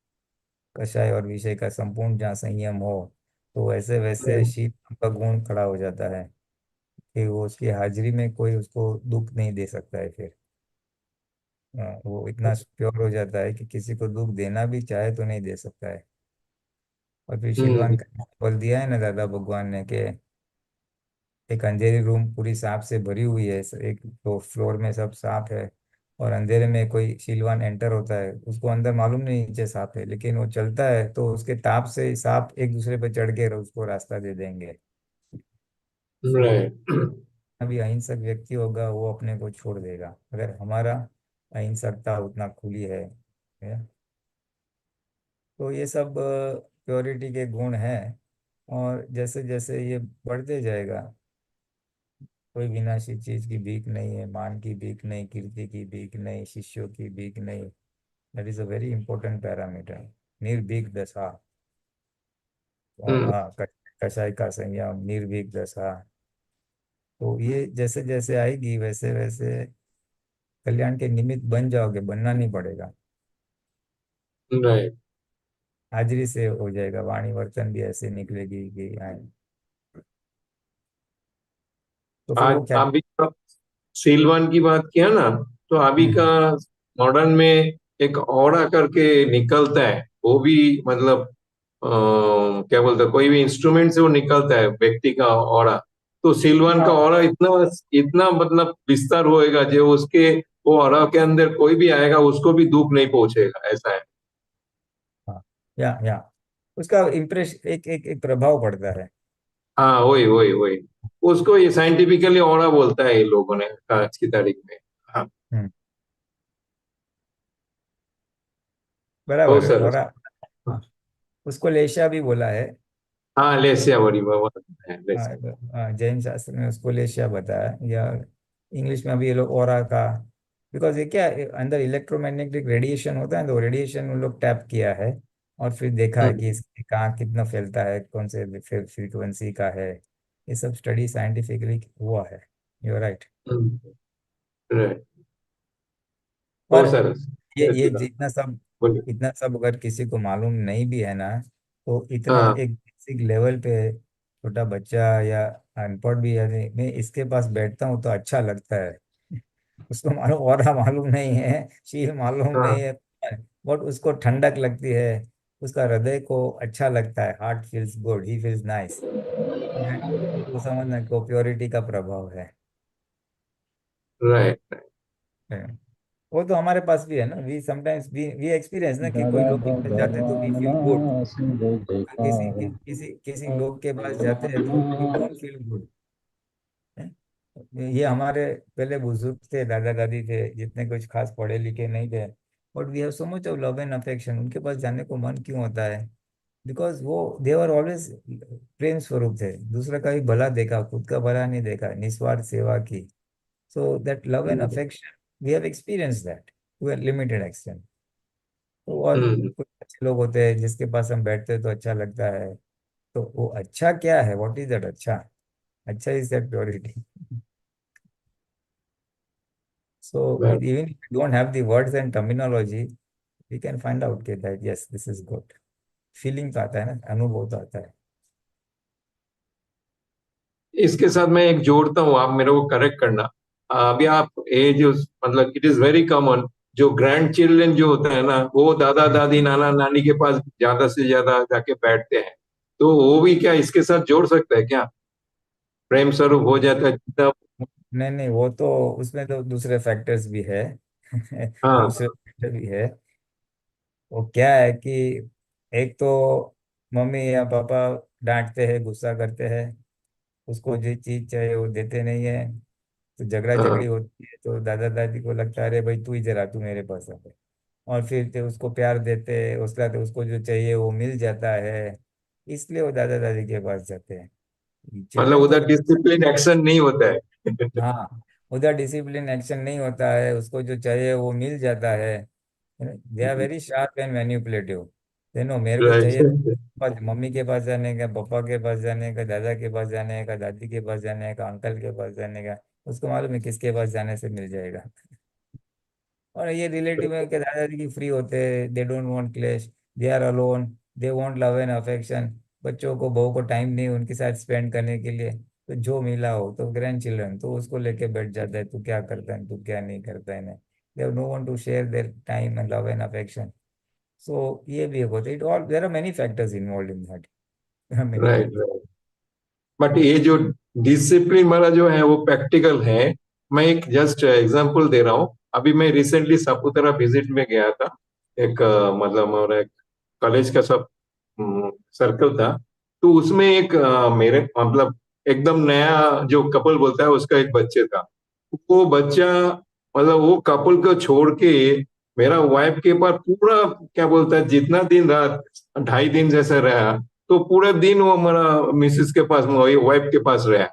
Speaker 3: कषाय और विषय का संपूर्ण जहाँ संयम हो, तो वैसे वैसे शील का गुण खड़ा हो जाता है कि वो उसकी हाजिरी में कोई उसको दुख नहीं दे सकता है फिर। वो इतना प्योर हो जाता है कि किसी को दुख देना भी चाहे तो नहीं दे सकता है। और फिर शीलवान
Speaker 6: हम्म।
Speaker 3: का बोल दिया है ना दादा भगवान ने कि एक अंधेरी रूम पूरी सांप से भरी हुई है, एक तो फ्लोर में सब सांप है, और अंधेरे में कोई शीलवान एंटर होता है, उसको अंदर मालूम नहीं नीचे सांप है, लेकिन वो चलता है तो उसके ताप से सांप एक दूसरे पे चढ़ के उसको रास्ता दे देंगे। सो
Speaker 6: राइट।
Speaker 3: अभी अहिंसक व्यक्ति होगा वो अपने को छोड़ देगा, अगर हमारा अहिंसकता उतना खुली है। तो ये सब प्योरिटी के गुण हैं, और जैसे जैसे ये बढ़ते जाएगा, कोई विनाशी चीज की भीख नहीं है, मान की भीख नहीं, कीर्ति की भीख नहीं, शिष्यों की भीख नहीं। That is a very important parameter, निर्भीक दशा। और
Speaker 6: हम्म।
Speaker 3: हाँ, कषाय का संयम, निर्भीक दशा। तो ये जैसे जैसे आएगी वैसे वैसे कल्याण के निमित्त बन जाओगे, बनना नहीं पड़ेगा,
Speaker 6: राइट।
Speaker 3: हाजिरी से हो जाएगा, वाणी वर्तन भी ऐसे निकलेगी कि हाँ। तो फिर
Speaker 6: आज
Speaker 3: वो क्या।
Speaker 6: अभी का सीलवान की बात किया ना, तो अभी का
Speaker 3: हम्म।
Speaker 6: मॉडर्न में एक ऑरा करके निकलता है, वो भी मतलब क्या बोलते हैं, कोई भी इंस्ट्रूमेंट से वो निकलता है व्यक्ति का ऑरा। तो सिलवान का
Speaker 3: हाँ
Speaker 6: ऑरा इतना इतना मतलब विस्तार होएगा, जो उसके वो ऑरा के अंदर कोई भी आएगा उसको भी दुख नहीं पहुंचेगा, ऐसा है।
Speaker 3: हाँ, या उसका इम्प्रेस एक एक एक प्रभाव पड़ता है।
Speaker 6: हाँ, वही वही वही। उसको ये साइंटिफिकली ऑरा बोलता है ये लोगों ने आज की तारीख में। हाँ।
Speaker 3: हम्म।
Speaker 6: बहुत
Speaker 3: बराबर है। और
Speaker 6: सरस।
Speaker 3: उसको लेशा भी बोला है।
Speaker 6: हाँ, लेसिया बड़ी बाबा है, लेसिया।
Speaker 3: जैन शास्त्र में उसको लेशिया बताया, या इंग्लिश में अभी ये लोग ओरा का, बिकॉज ये क्या अंदर इलेक्ट्रोमैग्नेटिक रेडिएशन होता है, तो रेडिएशन उन लोग टैप किया है, और फिर देखा है कि
Speaker 6: हम्म,
Speaker 3: इसके कहाँ कितना फैलता है, कौन से फ्रीक्वेंसी का है। ये सब स्टडी साइंटिफिकली हुआ है। You right.
Speaker 6: राइट।
Speaker 3: पर
Speaker 6: बहुत सरस, बहुत
Speaker 3: ये
Speaker 6: अच्छी बात। बोलिए।
Speaker 3: इतना सब अगर किसी को मालूम नहीं भी है ना, तो इतना
Speaker 6: हाँ
Speaker 3: एक बेसिक लेवल पे छोटा बच्चा या अनपढ़ भी है, मैं इसके पास बैठता हूँ तो अच्छा लगता है। उसको मालूम और मालूम नहीं है, शील मालूम नहीं
Speaker 6: हाँ
Speaker 3: है, बट उसको ठंडक लगती है, उसका हृदय को अच्छा लगता है, heart feels good, he feels nice. वो समझना को प्योरिटी का प्रभाव है।
Speaker 6: राइट।
Speaker 3: वो तो हमारे पास भी है ना, वी समटाइम्स वी एक्सपीरियंस ना कि कोई
Speaker 1: दादा
Speaker 3: लोग के पास जाते हैं तो वी फील गुड,
Speaker 1: भगवान सिंह जयकार।
Speaker 3: किसी लोग के पास जाते हैं तो वी डोंट फील गुड। ये हमारे पहले बुजुर्ग थे, दादा दादी थे, जितने कुछ खास पढ़े लिखे नहीं थे, but we have so much of love and affection, उनके पास जाने को मन क्यों होता है? बिकॉज वो दे वर ऑलवेज प्रेम स्वरूप थे, दूसरा का भी भला देखा, खुद का भला नहीं देखा, निस्वार्थ सेवा की। So that love and affection we have experience that too a limited extent. तो और
Speaker 6: हम्म।
Speaker 3: कुछ अच्छे लोग होते हैं जिसके पास हम बैठते हैं तो अच्छा लगता है। तो वो अच्छा क्या है, व्हाट इज दैट अच्छा? अच्छा is that purity. So even if you don't have the words and terminology, we can find out के that yes, this is good. Feeling तो आता है ना, अनुभव तो आता है।
Speaker 6: इसके साथ मैं एक जोड़ता हूँ, आप मेरे को करेक्ट करना। अभी आप एज मतलब इट इज वेरी कॉमन, जो ग्रैंड चिल्ड्रन जो होता है ना, वो दादा दादी नाना नानी के पास ज्यादा से ज्यादा जाके बैठते हैं। तो वो भी क्या इसके साथ जोड़ सकता है क्या? प्रेम स्वरूप हो जाता है जितना।
Speaker 3: नहीं नहीं, वो तो उसमें तो दूसरे फैक्टर्स भी है।
Speaker 6: हाँ
Speaker 3: दूसरे फैक्टर भी है। वो क्या है कि एक तो मम्मी या पापा डांटते हैं, गुस्सा करते हैं, उसको जो चीज चाहिए वो देते नहीं है, तो झगड़ा झगड़ी
Speaker 6: हाँ।
Speaker 3: होती है, तो दादा दादी को लगता है अरे भाई तू इधर आ, तू मेरे पास आ। और फिर तो उसको प्यार देते हैं, उसका तो उसको जो चाहिए वो मिल जाता है, इसलिए वो दादा दादी के पास जाते हैं।
Speaker 6: मतलब
Speaker 3: चिल्ड्रन को
Speaker 6: उधर डिसिप्लिन एक्शन नहीं होता है।
Speaker 3: हाँ, उधर डिसिप्लिन एक्शन नहीं होता है, उसको जो चाहिए वो मिल जाता है। They are very sharp and manipulative. No मेरे को चाहिए
Speaker 6: राइट।
Speaker 3: बस मम्मी के पास जाने का, पापा के पास जाने का, दादा के पास जाने का, दादी के पास जाने का, अंकल के पास जाने का, उसको मालूम है किसके पास जाने से मिल जाएगा। और ये रिलेटिव है कि दादाजी की फ्री होते हैं, दे डोंट वांट क्लेश, they are alone, they want love and affection. बच्चों को बहू को टाइम नहीं उनके साथ स्पेंड करने के लिए, तो जो मिला हो तो ग्रैंड चिल्ड्रन तो उसको लेके बैठ जाता है, तू क्या करता है, तू क्या नहीं करता है, they have no one to share their time and love and affection. So ये भी एक होता है, it all there are many factors involve in that, many
Speaker 6: right.
Speaker 3: Factors.
Speaker 6: But ये जो डिसिप्लिन वाला जो है वो प्रैक्टिकल है। मैं एक जस्ट एग्जांपल दे रहा हूँ। अभी मैं रिसेंटली सापुतारा विजिट में गया था। एक मतलब हमारा एक कॉलेज का सब सर्कल था। तो उसमें एक मेरे मतलब एकदम नया जो कपल बोलता है उसका एक बच्चे था। वो बच्चा मतलब वो कपल को छोड़ के मेरा वाइफ के पास पूरा क्या बोलता है जितना दिन रात 2.5 दिन जैसे रहा। तो पूरे दिन वो हमारा मिसेस के पास वाइफ के पास रहा।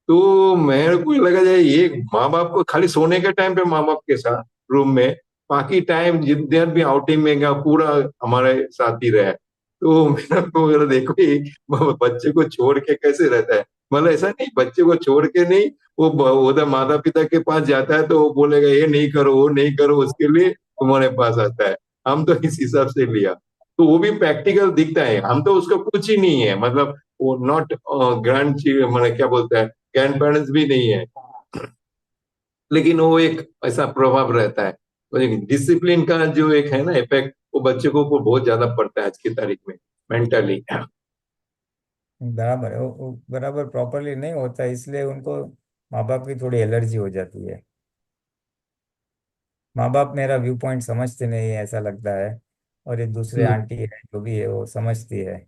Speaker 6: तो मेरे को लगा जाए ये माँ बाप को खाली सोने के टाइम पे माँ बाप के साथ रूम में, बाकी टाइम जितने भी आउटिंग में गया पूरा हमारे साथ ही रहा। तो मेरा तो मेरा देखो ये बच्चे को छोड़ के कैसे रहता है। मतलब ऐसा नहीं बच्चे को छोड़ के नहीं, वो उधर माता पिता के पास जाता है तो वो बोलेगा ये नहीं करो वो नहीं करो उसके लिए तुम्हारे पास आता है। हम तो इस हिसाब से लिया। तो वो भी प्रैक्टिकल दिखता है, हम तो उसका कुछ ही नहीं है मतलब वो नॉट ग्रैंड मैंने क्या बोलता है ग्रैंड पेरेंट्स भी नहीं है। लेकिन वो एक ऐसा प्रभाव रहता है। तो एक डिसिप्लिन का जो एक है ना इफेक्ट वो बच्चे को बहुत ज्यादा पड़ता है आज की तारीख में मेंटली।
Speaker 3: बराबर है, वो बराबर प्रॉपरली नहीं होता, इसलिए उनको माँ बाप की थोड़ी एलर्जी हो जाती है। माँ बाप मेरा व्यू पॉइंट समझते नहीं है ऐसा लगता है, और एक दूसरे
Speaker 6: हम्म।
Speaker 3: आंटी है जो भी है वो समझती है।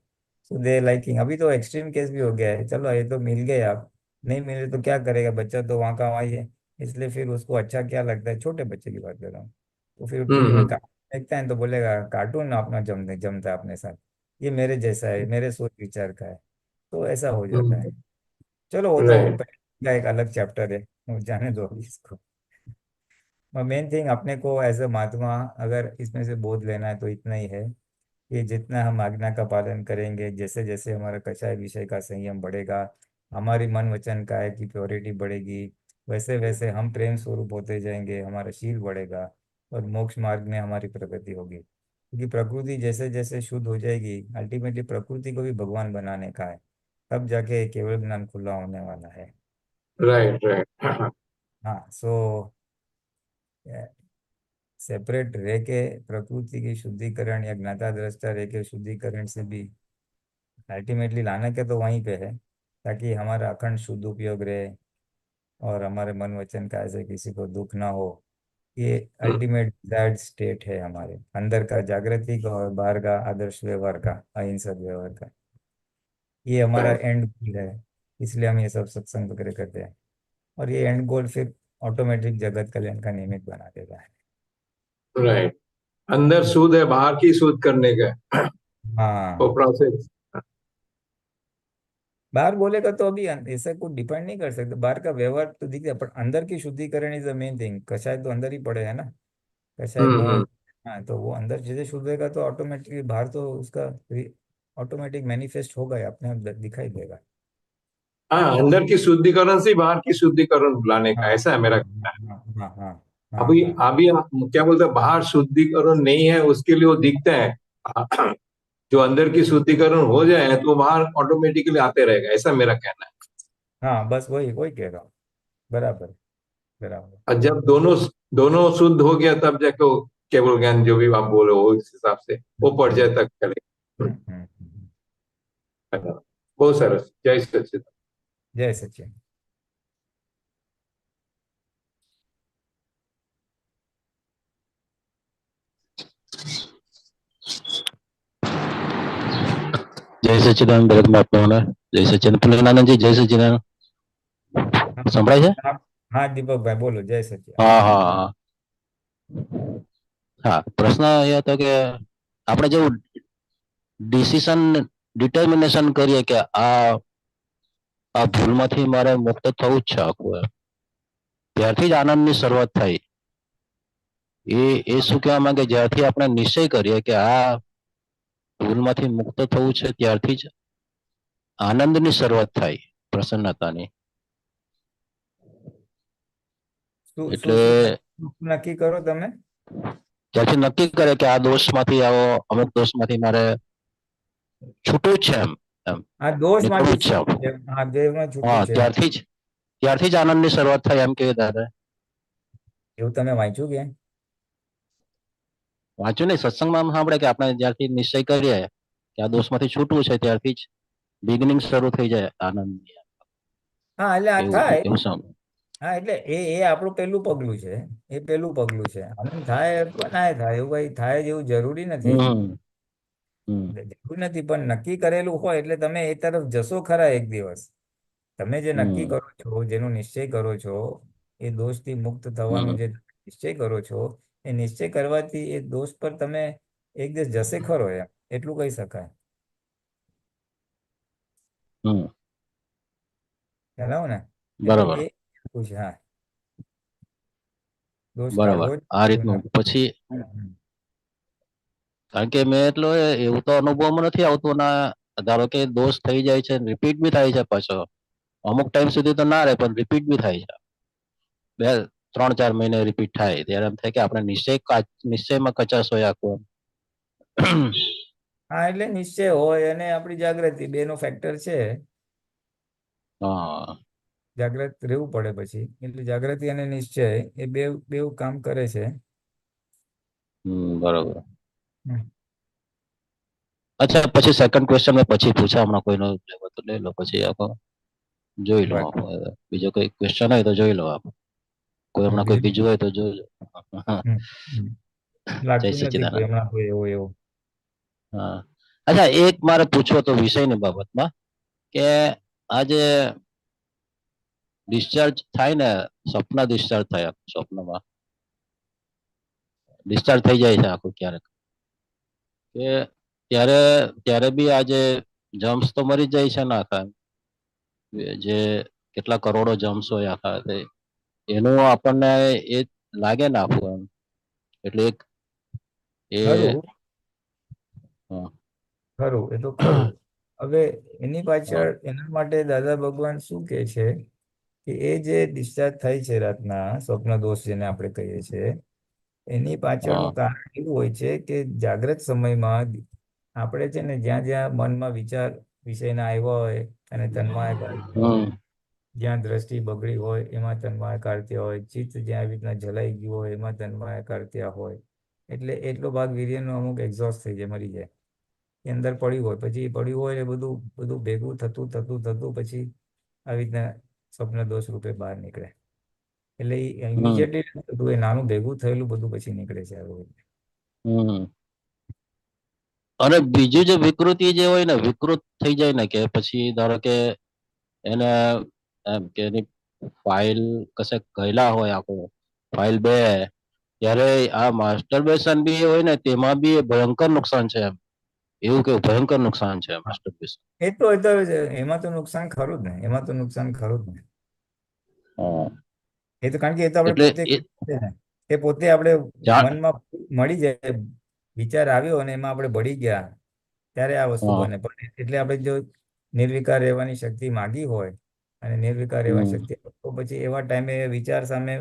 Speaker 3: सो दे लाइकिंग, अभी तो एक्सट्रीम केस भी हो गया है, चलो ये तो मिल गए, आप नहीं मिले तो क्या करेगा बच्चा, तो वहाँ का वहाँ ही है। इसलिए फिर उसको अच्छा क्या लगता है, छोटे बच्चे की बात कर रहा हूँ, तो फिर टीवी में
Speaker 6: हम्म।
Speaker 3: कार्टून देखता है तो बोलेगा कार्टून अपना जमता है अपने साथ, ये मेरे जैसा है, मेरे सोच विचार का है, तो ऐसा हो जाता है।
Speaker 6: हम्म।
Speaker 3: चलो वो तो
Speaker 6: राइट।
Speaker 3: का एक अलग चैप्टर है, वो जाने दो अभी इसको। मेन थिंग अपने को एज अ महात्मा अगर इसमें से बोध लेना है तो इतना ही है कि जितना हम आज्ञा का पालन करेंगे, जैसे जैसे हमारा कषाय विषय का संयम बढ़ेगा, हमारी मन वचन काया की प्योरिटी बढ़ेगी, वैसे वैसे हम प्रेम स्वरूप होते जाएंगे, हमारा शील बढ़ेगा और मोक्ष मार्ग में हमारी प्रगति होगी। क्योंकि प्रकृति जैसे जैसे शुद्ध हो जाएगी, अल्टीमेटली प्रकृति को भी भगवान बनाने का है, तब जाके केवल ज्ञान खुला होने वाला है।
Speaker 6: Right right.
Speaker 3: हाँ, सो सेपरेट रह के प्रकृति की शुद्धिकरण या ज्ञाता दृष्टा रह के शुद्धिकरण से भी अल्टीमेटली लाना क्या तो वहीं पे है, ताकि हमारा अखंड शुद्ध उपयोग रहे और हमारे मन वचन का ऐसे किसी को दुख ना हो। ये अल्टीमेट डिजायर्ड स्टेट है हमारे अंदर का, जागृति का और बाहर का आदर्श व्यवहार का, अहिंसक व्यवहार का। ये हमारा एंड गोल है, इसलिए हम ये सब सत्संग वगैरह करते हैं, और ये एंड गोल फिर ऑटोमेटिक जगत कल्याण का निमित्त बना देता है।
Speaker 6: राइट, अंदर सूद है, बाहर की सूद करने का
Speaker 3: हाँ,
Speaker 6: वो प्रोसेस।
Speaker 3: बाहर बोलेगा तो अभी ऐसा कुछ डिपेंड नहीं कर सकते, बाहर का व्यवहार तो दिख जाए, पर अंदर की शुद्धिकरण इज द मेन थिंग। कषाय तो अंदर ही पड़े है ना, कषाय
Speaker 6: हम्म।
Speaker 3: मूल। हाँ, तो वो अंदर चीजें शुद्ध होगा तो ऑटोमेटिकली बाहर तो उसका ऑटोमेटिक मैनिफेस्ट होगा ही, अपने आप दिखाई देगा।
Speaker 6: हाँ, अंदर की शुद्धिकरण से बाहर की शुद्धिकरण लाने
Speaker 3: हाँ
Speaker 6: का, ऐसा है मेरा
Speaker 3: हाँ
Speaker 6: कहना है।
Speaker 3: हाँ हाँ हाँ हाँ
Speaker 6: अभी
Speaker 3: हाँ
Speaker 6: अभी क्या बोलते हैं, बाहर शुद्धिकरण नहीं है उसके लिए वो दिखते हैं। जो अंदर की शुद्धिकरण हो जाए तो बाहर ऑटोमेटिकली आते रहेगा, ऐसा मेरा कहना है।
Speaker 3: हाँ, बस वही वही कह रहा हूँ। बराबर बराबर।
Speaker 6: और जब दोनों दोनों शुद्ध हो गया तब जाके वो केवल ज्ञान जो भी आप बोले हो इस हिसाब से वो पड़ जाए तक चलेगा।
Speaker 3: हम्म।
Speaker 6: बहुत सरस, जय सच्चिदानंद।
Speaker 3: जय सचिन।
Speaker 1: જય સચ્ચિદાનંદ ભરત બાપુને જય સચ્ચિદાનંદ પુલનાનંદજી જય સચ્ચિદાનંદ સંભળાય છે?
Speaker 3: हाँ दीपक भाई बोलो, जय सचिन।
Speaker 1: હા હા હા હા, પ્રશ્ન એ હતો કે આપણે જેવું ડિસિઝન ડિટર્મિનેશન કરીએ કે આ ભૂલમાંથી મારે મુક્ત થવું જ છે આખું એમ, ત્યારથી જ આનંદની શરૂઆત થાય. એ શું કહેવા માંગે, જ્યારથી આપણે નિશ્ચય કરીએ કે આ ભૂલમાંથી મુક્ત થવું છે ત્યારથી જ આનંદની શરૂઆત થાય, પ્રસન્નતાની. એટલે
Speaker 3: નક્કી કરો તમે,
Speaker 1: ત્યારથી નક્કી કરે કે આ દોષમાંથી આવો, અમુક દોષમાંથી મારે છૂટવું જ છે એમ,
Speaker 3: આ દોષ
Speaker 1: નીકળવું જ છે.
Speaker 3: હા, દેહમાં
Speaker 1: હા,
Speaker 3: છૂટું છે,
Speaker 1: ત્યારથી જ આનંદની શરૂઆત થાય એમ કે દાદા.
Speaker 3: એવું તમે વાંચ્યું કે?
Speaker 1: વાંચ્યું નહીં, સત્સંગમાં સાંભળે કે આપણે જ્યારથી નિશ્ચય કરીએ કે આ દોષમાંથી છૂટવું છે ત્યારથી જ બિગિનિંગ શરૂ થઈ જાય આનંદની.
Speaker 3: હા, એટલે આ થાય.
Speaker 1: એવું સાંભળ્યું.
Speaker 3: હા, એટલે એ આપણું પહેલું પગલું છે, એ પહેલું પગલું છે. આનંદ થાય અથવા ના થાય એવું કઈ થાય જેવું જરૂરી નથી. જરૂર નથી, પણ નક્કી કરેલું હોય એટલે તમે એ તરફ જશો ખરા એક દિવસ. તમે જે નક્કી કરો છો, જેનો નિશ્ચય કરો છો, એ દોષથી મુક્ત થવાનું જે નિશ્ચય કરો છો, એ નિશ્ચય કરવાથી એ દોષ પર તમે એક દિવસ જશે ખરો, એમ એટલું કહી શકાય. ખ્યાલ ને?
Speaker 1: બરાબર
Speaker 3: એ છે. હા, દોષ
Speaker 1: બરાબર,
Speaker 3: કાઢવો
Speaker 1: આ રીતનું. પછી કારણ કે મેં એટલો એવું તો અનુભવમાં નથી આવતું, ના ધારો કે દોષ થઈ જાય છે, રિપીટ બી થાય છે પાછો, અમુક ટાઈમ સુધી તો ના રહે પણ રિપીટ બી થાય છે, 2-3-4 મહિને રિપીટ થાય, ત્યારે એમ થાય કે આપણે નિશ્ચયમાં કચાશ હોય આખું.
Speaker 3: હા, એટલે નિશ્ચય હોય અને આપણી જાગૃતિ બેનો ફેક્ટર છે.
Speaker 1: હા,
Speaker 3: જાગ્રત રહેવું પડે પછી, એટલે જાગૃતિ અને નિશ્ચય એ બે કામ કરે છે.
Speaker 1: બરોબર. અચ્છા, પછી સેકન્ડ ક્વેશ્ચન મેં પછી પૂછા, હમણાં કોઈનો તો લઈ લો, પછી આખો જોઈ લો. બીજો કોઈ ક્વેશ્ચન હોય તો જોઈ લો આપ, કોઈ હમણાં કોઈ બીજું હોય તો જોઈ લો. જય સચ્ચિદાનંદ. હા, અચ્છા, એક મારે પૂછવો તો વિષયની બાબતમાં કે આજે ડિસ્ચાર્જ થાય ને, સપના ડિસ્ચાર્જ થાય, સ્વપ્નમાં ડિસ્ચાર્જ થઈ જાય છે આખું ક્યારેક, કે ત્યારે બી આજે જમ્સ તો મરી જાય છે ને આખા, જે કેટલા કરોડો જમ્સ હોય આખા, એનું આપણને એ લાગે ને આખું એમ, એટલે એ હા.
Speaker 3: ખરું, એ તો ખરું. હવે એની પાછળ એના માટે દાદા ભગવાન શું કહે છે કે એ જે ડિસ્ચાર્જ થાય છે રાતના સ્વપ્ન દોષ જેને આપણે કહીએ છીએ, એની
Speaker 1: હા.
Speaker 3: પાછળનું કારણ એવું હોય છે કે જાગ્રત સમયમાં આપણે છે ને જ્યાં જ્યાં મનમાં વિચાર વિષયના આવ્યા હોય અને તન્માય કાઢતી હોય,
Speaker 1: હમ.
Speaker 3: જ્યાં દ્રષ્ટિ બગડી હોય એમાં તન્માય કાઢતી હોય, ચિત્ત જ્યાં આવી રીતના જલાઈ ગયું હોય એમાં તન્માય કાઢત્યા હોય, એટલે એટલો ભાગ વીર્યનો અમુક એક્ઝોસ્ટ થઈ જાય, મરી જાય, એ અંદર પડ્યું હોય, પછી પડ્યું હોય એ બધું બધું ભેગું થતું થતું થતું પછી આવી રીતના સ્વપ્ન દોષ રૂપે બહાર નીકળે. એટલે એ
Speaker 1: હમ.
Speaker 3: ઇમિડિયેટલી બધું એ નાનું ભેગું થયેલું બધું પછી નીકળે છે આવી રીતે.
Speaker 1: હમ. અને બીજું જે વિકૃતિ જે હોય ને, વિકૃત થઈ જાય ને, કે પછી ધારો કે એને એમ કે એની ફાઇલ કશે ગયેલા હોય, આખો ફાઇલ બે, ત્યારે આ માસ્ટરબેશન બી હોય ને તેમાં બી ભયંકર નુકસાન છે એમ. એવું કેવું ભયંકર નુકસાન છે માસ્ટરબેશન.
Speaker 3: એ તો એમાં તો નુકસાન ખરું જ ને, એમાં તો નુકસાન ખરું જ ને.
Speaker 1: હા.
Speaker 3: એ તો કારણ કે એ તો આપણે
Speaker 1: એટલે
Speaker 3: પોતે
Speaker 1: એ
Speaker 3: કરીએ ને. એ પોતે આપણે
Speaker 1: જાણ.
Speaker 3: મનમાં મળી જાય, વિચાર આવ્યો અને એમાં આપણે બળી ગયા, ત્યારે આ વસ્તુ
Speaker 1: હા.
Speaker 3: બને. પણ એટલે આપણે જો નિર્વિકાર રહેવાની શક્તિ માગી હોય અને નિર્વિકાર રહેવાની
Speaker 1: હમ.
Speaker 3: શક્તિ હોય, તો પછી એવા ટાઈમે વિચાર સામે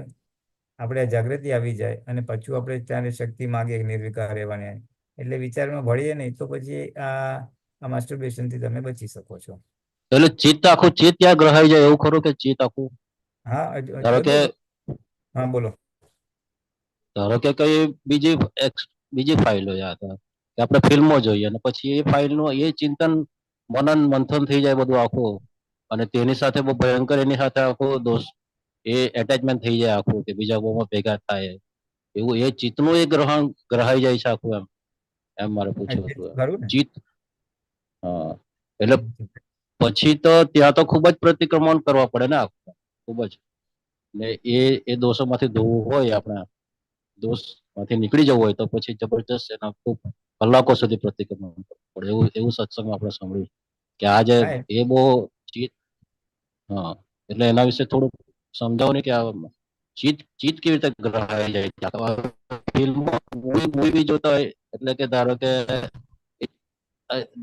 Speaker 3: આપણે જાગૃતિ આવી જાય અને પાછું આપણે ત્યારે શક્તિ માગીએ નિર્વિકાર રહેવાની, એટલે વિચારમાં ભળીએ નહીં, તો પછી આ માસ્ટરબેશનથી તમે બચી શકો છો.
Speaker 1: એટલે ચિત્ત આખું ચિત્ત ત્યાં ગ્રહાઈ જાય એવું ખરું કે ચિત્ત આખું
Speaker 3: હા,
Speaker 1: ધારો કે
Speaker 3: બધું. હા, બોલો.
Speaker 1: ધારો કે કઈ બીજી ફાઇલો યાદ આવે કે આપણે ફિલ્મો જોઈએ અને પછી એ ફાઇલનું એ ચિંતન મનન મંથન થઈ જાય બધું આખું, અને તેની સાથે બહુ ભયંકર એની સાથે આખો દોષ એ એટેચમેન્ટ થઈ જાય આખું, કે બીજા બહુમાં ભેગા થાય એવું, એ ચિત્તનું એ ગ્રહાઈ જાય છે આખું એમ. એમ મારે પૂછવું
Speaker 3: એ
Speaker 1: હતું
Speaker 3: તો
Speaker 1: એમ.
Speaker 3: ખરું ને.
Speaker 1: ચિત્ત. હા. એટલે પછી તો ત્યાં તો ખૂબ જ પ્રતિક્રમણ કરવા પડે ને આખું, ખૂબ જ. ને એ દોષોમાંથી ધોવું હોય આપણે, દોષમાંથી નીકળી જવું હોય, તો પછી જબરજસ્ત એના ખૂબ કલાકો સુધી પ્રતિક્રમણ કરવું પડે. એવું એવું સત્સંગ આપણે સાંભળ્યું કે આજે
Speaker 3: હા,
Speaker 1: એ બહુ ચિત્ત. હા. એટલે એના વિશે થોડુંક સમજાવો ને કે આ ચિત્ત ચિત્ત કેવી રીતે ગ્રહાઈ જાય. ફિલ્મો મૂવી જોતા હોય એટલે કે ધારો કે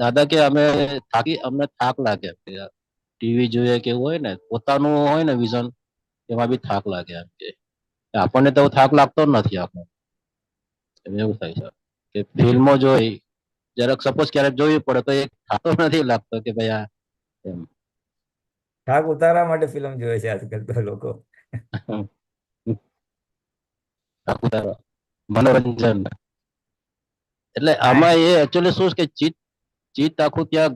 Speaker 1: દાદા કે અમને થાક લાગે, ટીવી જોઈએ કે એવું હોય ને, પોતાનું હોય ને વિઝન, એમાં બી થાક લાગે એમ કે આપણને તો થાક લાગતો જ નથી આપણને. એવું થાય છે કે ફિલ્મો જોઈ જરાક સપોઝ ક્યારેક જોવી પડે તો એ થાતો નથી લાગતો કે ભાઈ આ એમ.
Speaker 3: થાક ઉતારવા માટે ફિલ્મ જોવે છે આજકાલ તો લોકો.
Speaker 1: થાક ઉતારવા, મનોરંજન. એટલે
Speaker 3: હા,
Speaker 1: આમાં એ એકચ્યુઅલી શું છે કે ચિત્ત આખું ત્યાં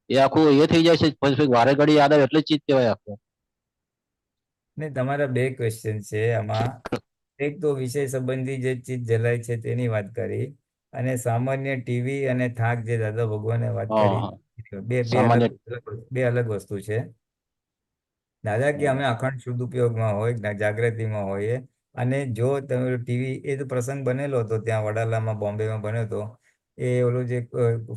Speaker 1: એ આખું એ થઈ જાય છે, પછી વારે ઘડી યાદ આવે એટલે ચિત્ત કહેવાય આખું.
Speaker 3: ને તમારા બે ક્વેશ્ચન છે આમાં. એક તો વિષય સંબંધી જે ચીજ જલાય છે તેની વાત કરી, અને સામાન્ય ટીવી અને થાક જે દાદા ભગવાને વાત
Speaker 1: હા
Speaker 3: કરી,
Speaker 1: હા.
Speaker 3: બે બે અલગ
Speaker 1: સામાન્ય.
Speaker 3: બે અલગ વસ્તુ છે. દાદા કે અમે અખંડ શુદ્ધ ઉપયોગમાં હોય, જાગૃતિમાં હોઈએ, અને જો તમે ટીવી, એ તો પ્રસંગ બનેલો હતો ત્યાં વડાલામાં, બોમ્બેમાં બન્યો હતો. એ ઓલું જે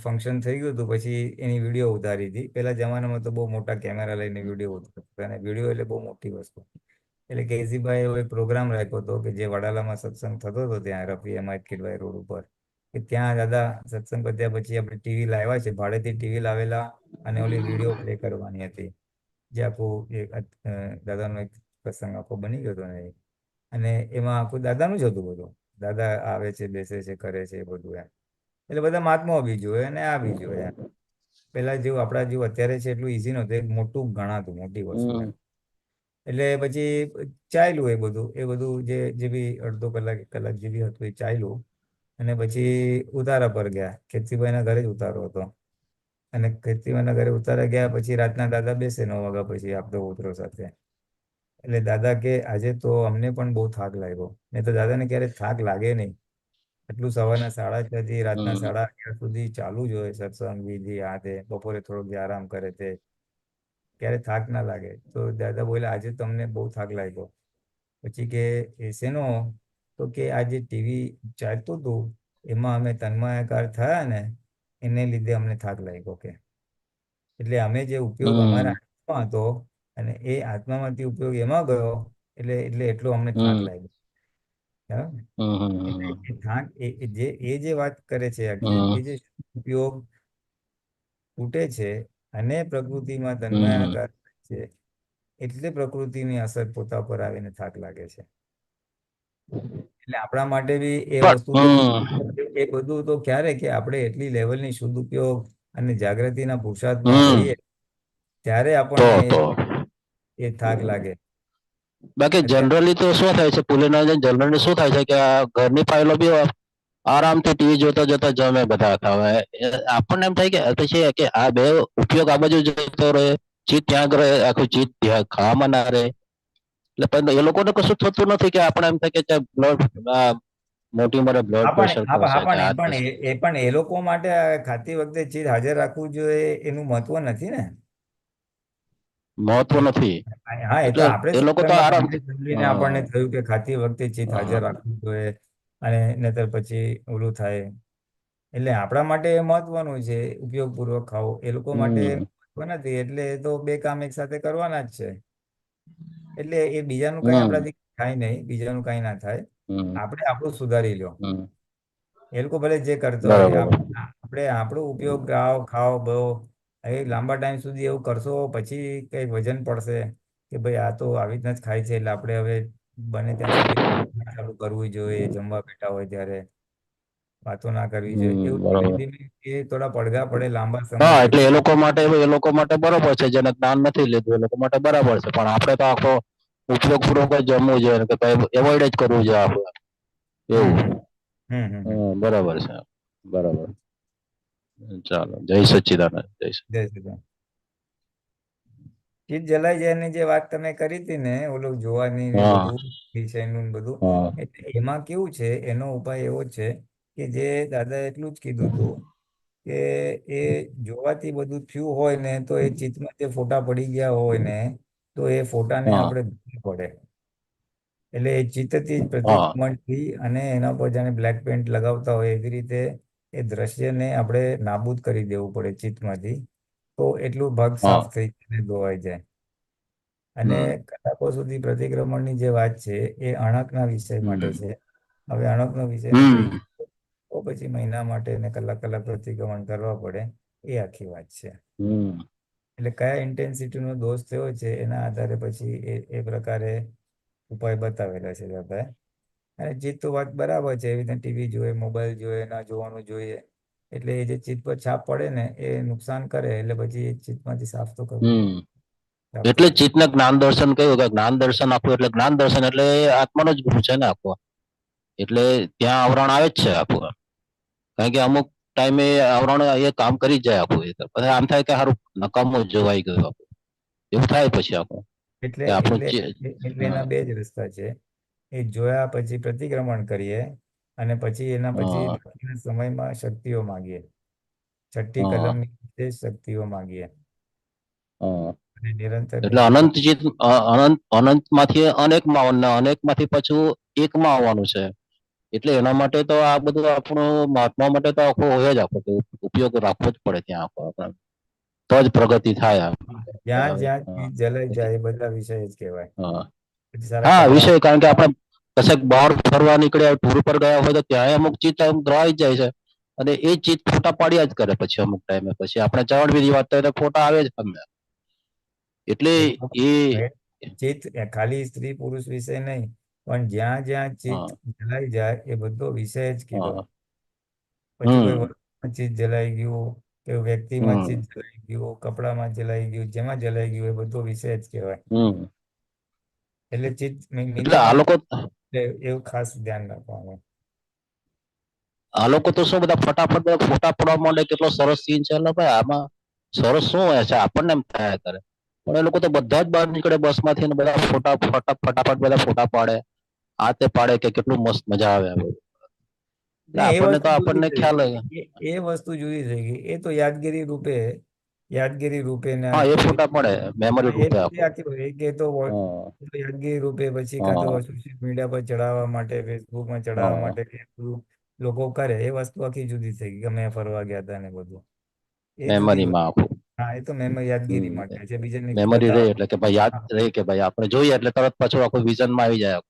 Speaker 3: ફંક્શન થઈ ગયું હતું પછી એની વિડીયો ઉતારી હતી. પેલા જમાનામાં તો બહુ મોટા કેમેરા લઈને વિડીયો ઉતારતા, અને વિડીયો એટલે બહુ મોટી વસ્તુ. એટલે કેસીભાઈ એવો એક પ્રોગ્રામ રાખ્યો હતો કે જે વડાલામાં સત્સંગ થતો હતો ત્યાં રફી એમાં કિડવાઈ રોડ ઉપર, કે ત્યાં દાદા સત્સંગ પત્યા પછી આપણે ટીવી લાવ્યા છે, ભાડેથી ટીવી લાવેલા, અને ઓલી વિડીયો પ્લે કરવાની હતી, જે આખું દાદાનો એક પ્રસંગ આખો બની ગયો હતો ને એ. અને એમાં આખું દાદાનું જ હતું બધું. દાદા આવે છે, બેસે છે, કરે છે, એ બધું એમ. એટલે બધા મહાત્માઓ બી જોવે અને આ બી જોવે એમ. પેલા જેવું આપણા જેવું અત્યારે છે એટલું ઈઝી નહોતું, એક મોટું ગણાતું, મોટી વસ્તુ
Speaker 1: હમ.
Speaker 3: એમ. એટલે પછી ચાલ્યું એ બધું જે બી અડધો કલાક, એક કલાક જે બી હતું એ ચાલ્યું. અને પછી ઉતારા પર ગયા, ખેતીભાઈના ઘરે જ ઉતારો હતો. અને ખેતીભાઈના ઘરે ઉતારા ગયા પછી રાતના દાદા બેસે 9 વાગ્યા પછી આપતો ઉતરો સાથે. એટલે દાદા કે આજે તો અમને પણ બહુ થાક લાગ્યો. નહીં તો દાદાને ક્યારે થાક લાગે નહીં. એટલું સવારના 6:30 થી રાતના
Speaker 1: હમ.
Speaker 3: 11:30 સુધી ચાલુ જ હોય સત્સંગ, વિધિ, આ તે. બપોરે થોડોક જે આરામ કરે તે, ક્યારે થાક ના લાગે. તો દાદા બોલ્યા આજે તમને બહુ થાક લાગ્યો. પછી કે એ શેનો? તો કે આ જે ટીવી ચાલતું હતું એમાં અમે તન્માયાકાર થયા ને, એને લીધે અમને થાક લાગ્યો કે. એટલે અમે જે ઉપયોગ અમારા
Speaker 1: હમ.
Speaker 3: આત્મા હતો, અને એ આત્મામાંથી ઉપયોગ એમાં ગયો, એટલે એટલો અમને થાક
Speaker 1: હમ.
Speaker 3: લાગ્યો. બરાબર ને?
Speaker 1: હમ હમ
Speaker 3: એટલે
Speaker 1: હમ
Speaker 3: એ થાક એ જે વાત કરે છે આખી,
Speaker 1: હમ
Speaker 3: એ જે ઉપયોગ તૂટે છે અને પ્રકૃતિમાં
Speaker 1: હમ
Speaker 3: તન્માયાકાર છે, એટલે પ્રકૃતિની અસર પોતા પર આવીને થાક લાગે છે. એટલે આપણા માટે બી એ વસ્તુ તો એ બધું તો ક્યારે કે આપણે એટલી લેવલની શુદ્ધ ઉપયોગ અને જાગૃતિના પુરુષાર્થમાં
Speaker 1: હમ
Speaker 3: હોઈએ ત્યારે
Speaker 1: તો
Speaker 3: આપણને
Speaker 1: તો
Speaker 3: એ થાક લાગે.
Speaker 1: બાકી
Speaker 3: અત્યારે
Speaker 1: જનરલી તો શું થાય છે, પુલેના જનરલી શું થાય છે કે આ ઘરની ફાઇલો બી આરામથી ટીવી જોતા જોતા જમે બધા હતા. હવે આપણને એમ થાય કે પછી કે આ બે ઉપયોગ આ બાજુ જતો રહે, ચીજ ત્યાં રહે, આખું ચીજ ત્યાં ખાવામાં ના રહે. એટલે પણ એ લોકોને કશું થતું નથી કે આપણે એમ થાય કે બ્લડ મોટી ઉંમરે બ્લડ પ્રેશર થશે કે આ થશે.
Speaker 3: પણ એ લોકો માટે આ ખાતી વખતે ચીજ હાજર રાખવું જોઈએ એનું મહત્વ નથી ને.
Speaker 1: મહત્વ
Speaker 3: એ
Speaker 1: નથી.
Speaker 3: હા, એ તો
Speaker 1: એટલે
Speaker 3: આપણે
Speaker 1: એ લોકો તો આરામથી
Speaker 3: સાંભળીને આપણને થયું કે ખાતી વખતે ચીજ હાજર રાખવું જોઈએ અને નહીતર પછી ઓલું થાય. એટલે આપણા માટે એ મહત્વનું છે ઉપયોગપૂર્વક ખાવું, એ લોકો માટે
Speaker 1: હમ
Speaker 3: મહત્વ નથી. એટલે એ તો બે કામ એક સાથે કરવાના જ છે. એટલે એ બીજાનું કઈ
Speaker 1: હમ
Speaker 3: આપણાથી થાય નહીં, બીજાનું કઈ ના થાય.
Speaker 1: હમ
Speaker 3: આપણે આપણું સુધારી લો.
Speaker 1: હમ
Speaker 3: એ લોકો ભલે જે કરતા હોય,
Speaker 1: બરાબર.
Speaker 3: આપણે આપણો ઉપયોગ ખાઓ બહુ એ લાંબા ટાઈમ સુધી એવું કરશો પછી કઈ વજન પડશે કે ભાઈ આ તો આવી રીતના જ ખાય છે, એટલે આપણે હવે બને ત્યાં સુધી ચાલુ કરવું જોઈએ જમવા બેઠા હોય ત્યારે. વાતો ના કરવી જોઈએ. એવું ધીમે
Speaker 1: બરાબર.
Speaker 3: ધીમે એ થોડા પડઘા પડે લાંબા સમય
Speaker 1: હા, એટલે
Speaker 3: પછી.
Speaker 1: એ લોકો માટે બરોબર છે, જેને જ્ઞાન નથી લીધું એ લોકો માટે બરાબર છે. પણ આપણે તો આખો ઉપયોગપૂર્વક જ જમવું જોઈએ કે એવોઇડ જ કરવું જોઈએ આપણે. એવું.
Speaker 3: હમ હમ હમ હમ
Speaker 1: બરાબર છે. બરાબર. ચાલો, જય સચ્ચિદાનંદ. જય સચ્ચિદાનંદ.
Speaker 3: જય શ્રી રામ. ચીજ જલાઈ જાયની જે વાત તમે કરી હતી ને, ઓલું જોવાની ને
Speaker 1: હા
Speaker 3: બધું વિષયનું ને બધું,
Speaker 1: હા
Speaker 3: એટલે એમાં કેવું છે, એનો ઉપાય એવો છે કે જે દાદા એટલું જ કીધું હતું કે એ જોવાથી બધું થયું હોય ને તો એ ચિત્તમાં જે ફોટા પડી ગયા હોય ને તો એ ફોટાને
Speaker 1: હા
Speaker 3: આપણે ધોવું પડે. એટલે એ ચિત્તથી જ
Speaker 1: હા
Speaker 3: પ્રતિક્રમણથી અને એના પર જાણે બ્લેક પેન્ટ લગાવતા હોય એવી રીતે એ દ્રશ્યને આપણે નાબૂદ કરી દેવું પડે ચિત્તમાંથી. તો એટલું ભાગ
Speaker 1: હા
Speaker 3: સાફ થઈ જાય, ધોવાઈ જાય. અને
Speaker 1: હમ
Speaker 3: કલાકો સુધી પ્રતિક્રમણની જે વાત છે એ અણકના વિષય માટે
Speaker 1: હમ
Speaker 3: છે. હવે અણકનો વિષય
Speaker 1: હમ
Speaker 3: નીકળી ગયો તો પછી મહિના માટે એને કલાક કલાક પ્રતિક્રમણ કરવા પડે, એ આખી વાત છે.
Speaker 1: હમ
Speaker 3: એટલે કયા ઇન્ટેન્સિટીનો દોષ થયો છે એના આધારે પછી એ પ્રકારે ઉપાય બતાવેલા છે દાદાએ. અને ચિત્ત તો વાત બરાબર છે, એવી રીતે ટીવી જોઈએ, મોબાઈલ જોઈએ, ના જોવાનું જોઈએ. એટલે એ જે ચિત્ત પર છાપ પડે ને એ નુકસાન કરે, એટલે પછી એ ચિત્તમાંથી સાફ તો કરવું પડે.
Speaker 1: હમ
Speaker 3: સાફ
Speaker 1: એટલે
Speaker 3: થવું પડે.
Speaker 1: ચિત્તને જ્ઞાન દર્શન કહ્યું કે જ્ઞાન દર્શન આખું એટલે જ્ઞાન દર્શન એટલે એ આત્માનો જ ગુરુ છે ને આખો. એટલે ત્યાં આવરણ આવે જ છે આખું. કારણ કે અમુક ટાઈમે આવરણ એ કામ કરી જાય આખું. એ પછી આમ થાય કે સારું નકામું જોવાઈ ગયું આખું. એવું થાય પછી આખું.
Speaker 3: એટલે
Speaker 1: કે આપણું
Speaker 3: એટલે એટલે
Speaker 1: હા
Speaker 3: એના બે જ રસ્તા છે. એ જોયા પછી પ્રતિક્રમણ કરીએ અને પછી એના પછી
Speaker 1: હા
Speaker 3: બાકીના સમયમાં શક્તિઓ માગીએ. છઠ્ઠી
Speaker 1: હા
Speaker 3: કલમની વિશેષ શક્તિઓ માગીએ.
Speaker 1: હા.
Speaker 3: અને નિરંતર
Speaker 1: એટલે
Speaker 3: નિરંતર
Speaker 1: અનંત ચિત્ત અનંત માંથી અનેકમાં આવવાનું, અનેક માંથી પાછું એકમાં આવવાનું છે. એટલે એના માટે તો આ બધું આપણું મહાત્મા માટે તો આખો હોય જ આખો ઉપયોગ રાખવો જ પડે ત્યાં આખો આપણે. તો જ પ્રગતિ થાય.
Speaker 3: જ્યાં જ્યાં
Speaker 1: હા
Speaker 3: ચીજ જલાઈ જાય એ બધા વિષય જ કહેવાય.
Speaker 1: હા
Speaker 3: પછી સારા
Speaker 1: હા,
Speaker 3: કપડાં
Speaker 1: વિષય કારણ કે આપણે કશેક બહાર ફરવા નીકળ્યા ટૂર પર ગયા હોય તો ત્યાં અમુક ચીજ ધરાઈ જ જાય છે. અને એ ચીજ ફોટા પાડ્યા જ કરે પછી અમુક ટાઈમે પછી આપણે ચવણ વાત તો ફોટા આવે જ તમને. એટલે
Speaker 3: એ
Speaker 1: એ
Speaker 3: ચિત્ત ખાલી સ્ત્રી પુરુષ વિષય નહીં, પણ જ્યાં જ્યાં ચિત્ત
Speaker 1: હા
Speaker 3: જલાઈ જાય એ બધો વિષય જ કીધો.
Speaker 1: હા
Speaker 3: પછી કોઈ
Speaker 1: હમ
Speaker 3: વસ્તુમાં ચિત્ત જલાઈ ગયું, કે વ્યક્તિમાં
Speaker 1: હમ
Speaker 3: ચિત્ત જલાઈ ગયું, કપડામાં જલાઈ ગયું, જેમાં જલાઈ ગયું એ બધો વિષય જ કહેવાય.
Speaker 1: હમ
Speaker 3: એટલે ચિત્ત
Speaker 1: એટલે આ
Speaker 3: મિનિમમ
Speaker 1: લોકો
Speaker 3: એવું ખાસ ધ્યાન રાખવાનું.
Speaker 1: આ લોકો તો શું બધા ફટાફટ ફોટા પડવા માંડે, કેટલો સરસ સીન છે એટલે ભાઈ આમાં સરસ શું હોય છે આપણને એમ થયા કરે. પણ એ લોકો તો બધા જ બહાર નીકળે બસ માંથી બધા ફટાફટ બધા ફોટા પાડે. આ તે પાડે કે કેટલું મસ્ત મજા આવે. એટલે
Speaker 3: ને એ
Speaker 1: આપણને તો
Speaker 3: વસ્તુ જુદી
Speaker 1: આપણને
Speaker 3: થઈ
Speaker 1: ખ્યાલ
Speaker 3: ગઈ. એ વસ્તુ જુદી થઈ ગઈ. એ તો યાદગીરી રૂપે ને
Speaker 1: હા એ
Speaker 3: એવી
Speaker 1: ફોટા પડે મેમરી
Speaker 3: એ
Speaker 1: રૂપે
Speaker 3: રીતે
Speaker 1: આખો.
Speaker 3: આખી હોય કે તો
Speaker 1: હા
Speaker 3: યાદગીરી રૂપે પછી કાં તો
Speaker 1: હા
Speaker 3: સોશિયલ મીડિયા પર ચડાવવા માટે, ફેસબુકમાં ચડાવવા
Speaker 1: હા
Speaker 3: માટે કે બધું લોકો કરે એ વસ્તુ આખી જુદી થઈ ગઈ. ગમે ફરવા ગયા હતા ને બધું એ જુદી
Speaker 1: મેમરીમાં
Speaker 3: વસ્તુ.
Speaker 1: આખું.
Speaker 3: હા, એ તો યાદગીરી
Speaker 1: હમ
Speaker 3: માટે છે, બીજાને
Speaker 1: મેમરી રહે
Speaker 3: બતાવવા.
Speaker 1: એટલે કે ભાઈ યાદ રહે કે ભાઈ આપણે જોઈએ એટલે તરત પાછું આખું વિઝનમાં આવી જાય.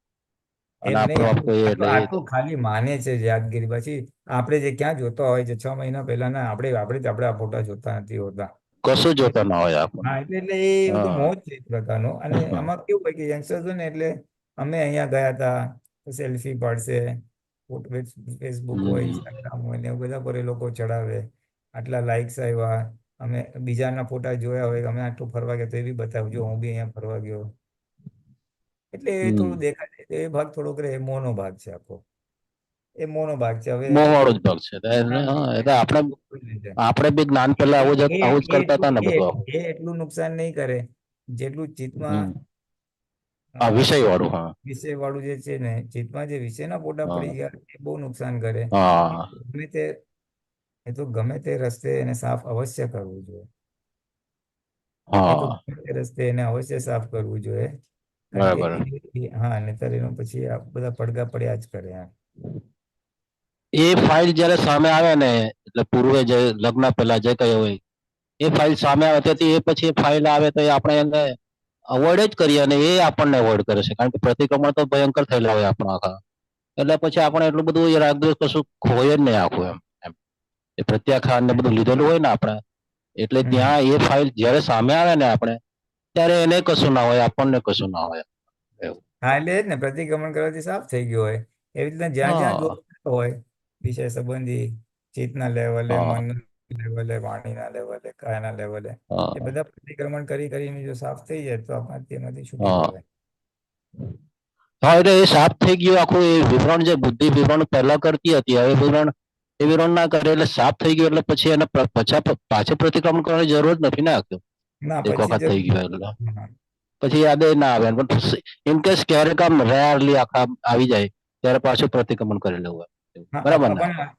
Speaker 1: અને
Speaker 3: એમ નહીં,
Speaker 1: આપણો આપતો એ એટલે એ
Speaker 3: આટલું ખાલી માને છે યાદગીરી. પછી આપણે જે ક્યાં જોતા હોય છે 6 મહિના પહેલાના, આપણે જ આપણા ફોટા જોતા નથી હોતા.
Speaker 1: કશું જોતા ના હોય આપણને.
Speaker 3: હા, એટલે એ બધું
Speaker 1: હા
Speaker 3: મોજ છે એક પ્રકારનો. અને આમાં કેવું હોય કે યંગસ્ટર્સ હોય ને, એટલે અમે અહીંયા ગયા હતા, સેલ્ફી પાડશે, ફેસબુક હોય,
Speaker 1: હમ.
Speaker 3: ઇન્સ્ટાગ્રામ હોય ને એવું બધા પર એ લોકો ચડાવે. આટલા લાઇક્સ આવ્યા, અમે બીજાના ફોટા જોયા હોય, અમે આટલું ફરવા ગયા તો એ બી બતાવજો, હું બી અહીંયા ફરવા ગયો. એટલે એ
Speaker 1: હમ.
Speaker 3: થોડું દેખાય છે. એ ભાગ થોડોક રે, મોનો ભાગ છે આખો. એ મોનો ભાગ છે. હવે
Speaker 1: મોહવાળો
Speaker 3: એટલું
Speaker 1: જ ભાગ છે
Speaker 3: હા,
Speaker 1: એટલે આપણે
Speaker 3: એટલે
Speaker 1: આપણે બી જ્ઞાન પેલા આવું જ કરતા હતા ને બધું આખું.
Speaker 3: એ એટલું નુકસાન નહીં કરે જેટલું ચિત્તમાં
Speaker 1: હમ. આ વિષય વાળું. હા
Speaker 3: વિષય વાળું જે છે ને, ચિત્તમાં જે વિષયના ફોટા પડી
Speaker 1: હા
Speaker 3: ગયા એ બહુ નુકસાન કરે.
Speaker 1: હા
Speaker 3: ગમે તે એ તો ગમે તે રસ્તે એને સાફ અવશ્ય કરવું જોઈએ. એ તો
Speaker 1: હા
Speaker 3: ગમે તે રસ્તે એને અવશ્ય સાફ કરવું જોઈએ. કારણ કે
Speaker 1: બરાબર.
Speaker 3: હા, નહીતર એનો પછી આ બધા પડઘા પડ્યા જ કરે.
Speaker 1: એ ફાઇલ જયારે સામે આવે ને, એટલે પૂર્વે જે લગ્ન પહેલા જે કઈ હોય એ ફાઇલ સામે આવે, તેથી એ પછી ફાઇલ આવે તો એ આપણે એને અવોઇડ જ કરીએ, અને એ આપણને અવોઇડ કરે છે. કારણ કે પ્રતિક્રમણ તો ભયંકર થયેલા હોય આપણા આખા. એટલે પછી આપણે એટલું બધું એ રાગદ્વેષ કશું હોય જ નહીં આખું એમ. એ પ્રત્યાખ્યાન ને બધું લીધેલું હોય ને આપણે, એટલે
Speaker 3: હમ.
Speaker 1: ત્યાં એ ફાઇલ જયારે સામે આવે ને આપણે, ત્યારે એને કશું ના હોય, આપણને કશું ના હોય એવું.
Speaker 3: હા, એટલે જ ને, પ્રતિક્રમણ કરવાથી સાફ થઈ ગયો હોય. એવી રીતના જ્યાં જ્યાં
Speaker 1: હા
Speaker 3: દોષ થતો હોય વિષય સંબંધી, ચિત્તના લેવલે,
Speaker 1: હા
Speaker 3: મનના લેવલે, વાણીના લેવલે, કાયના લેવલે, એ
Speaker 1: હા
Speaker 3: બધા પ્રતિક્રમણ કરી કરીને જો સાફ થઈ જાય તો આપણે તેમાંથી છૂટી
Speaker 1: હા
Speaker 3: જવાય.
Speaker 1: હા, એટલે એ સાફ થઈ ગયું આખું. એ વિવરણ જે બુદ્ધિ વિવરણ પહેલા કરતી હતી, હવે વિવરણ એ વિવરણ ના કરે એટલે સાફ થઈ ગયું. એટલે પછી એને પાછું પ્રતિક્રમણ કરવાની જરૂર જ નથી ને આખું.
Speaker 3: ના,
Speaker 1: એક
Speaker 3: પછી
Speaker 1: વખત થઈ ગયું એટલે
Speaker 3: હા.
Speaker 1: પછી યાદ ના આવે. ઇન કેસ ક્યારેક આમ રેરલી આખા આવી જાય ત્યારે પાછું પ્રતિક્રમણ કરી લેવું હોય.
Speaker 3: હા,
Speaker 1: બરાબર
Speaker 3: અથવા
Speaker 1: ને?
Speaker 3: પણ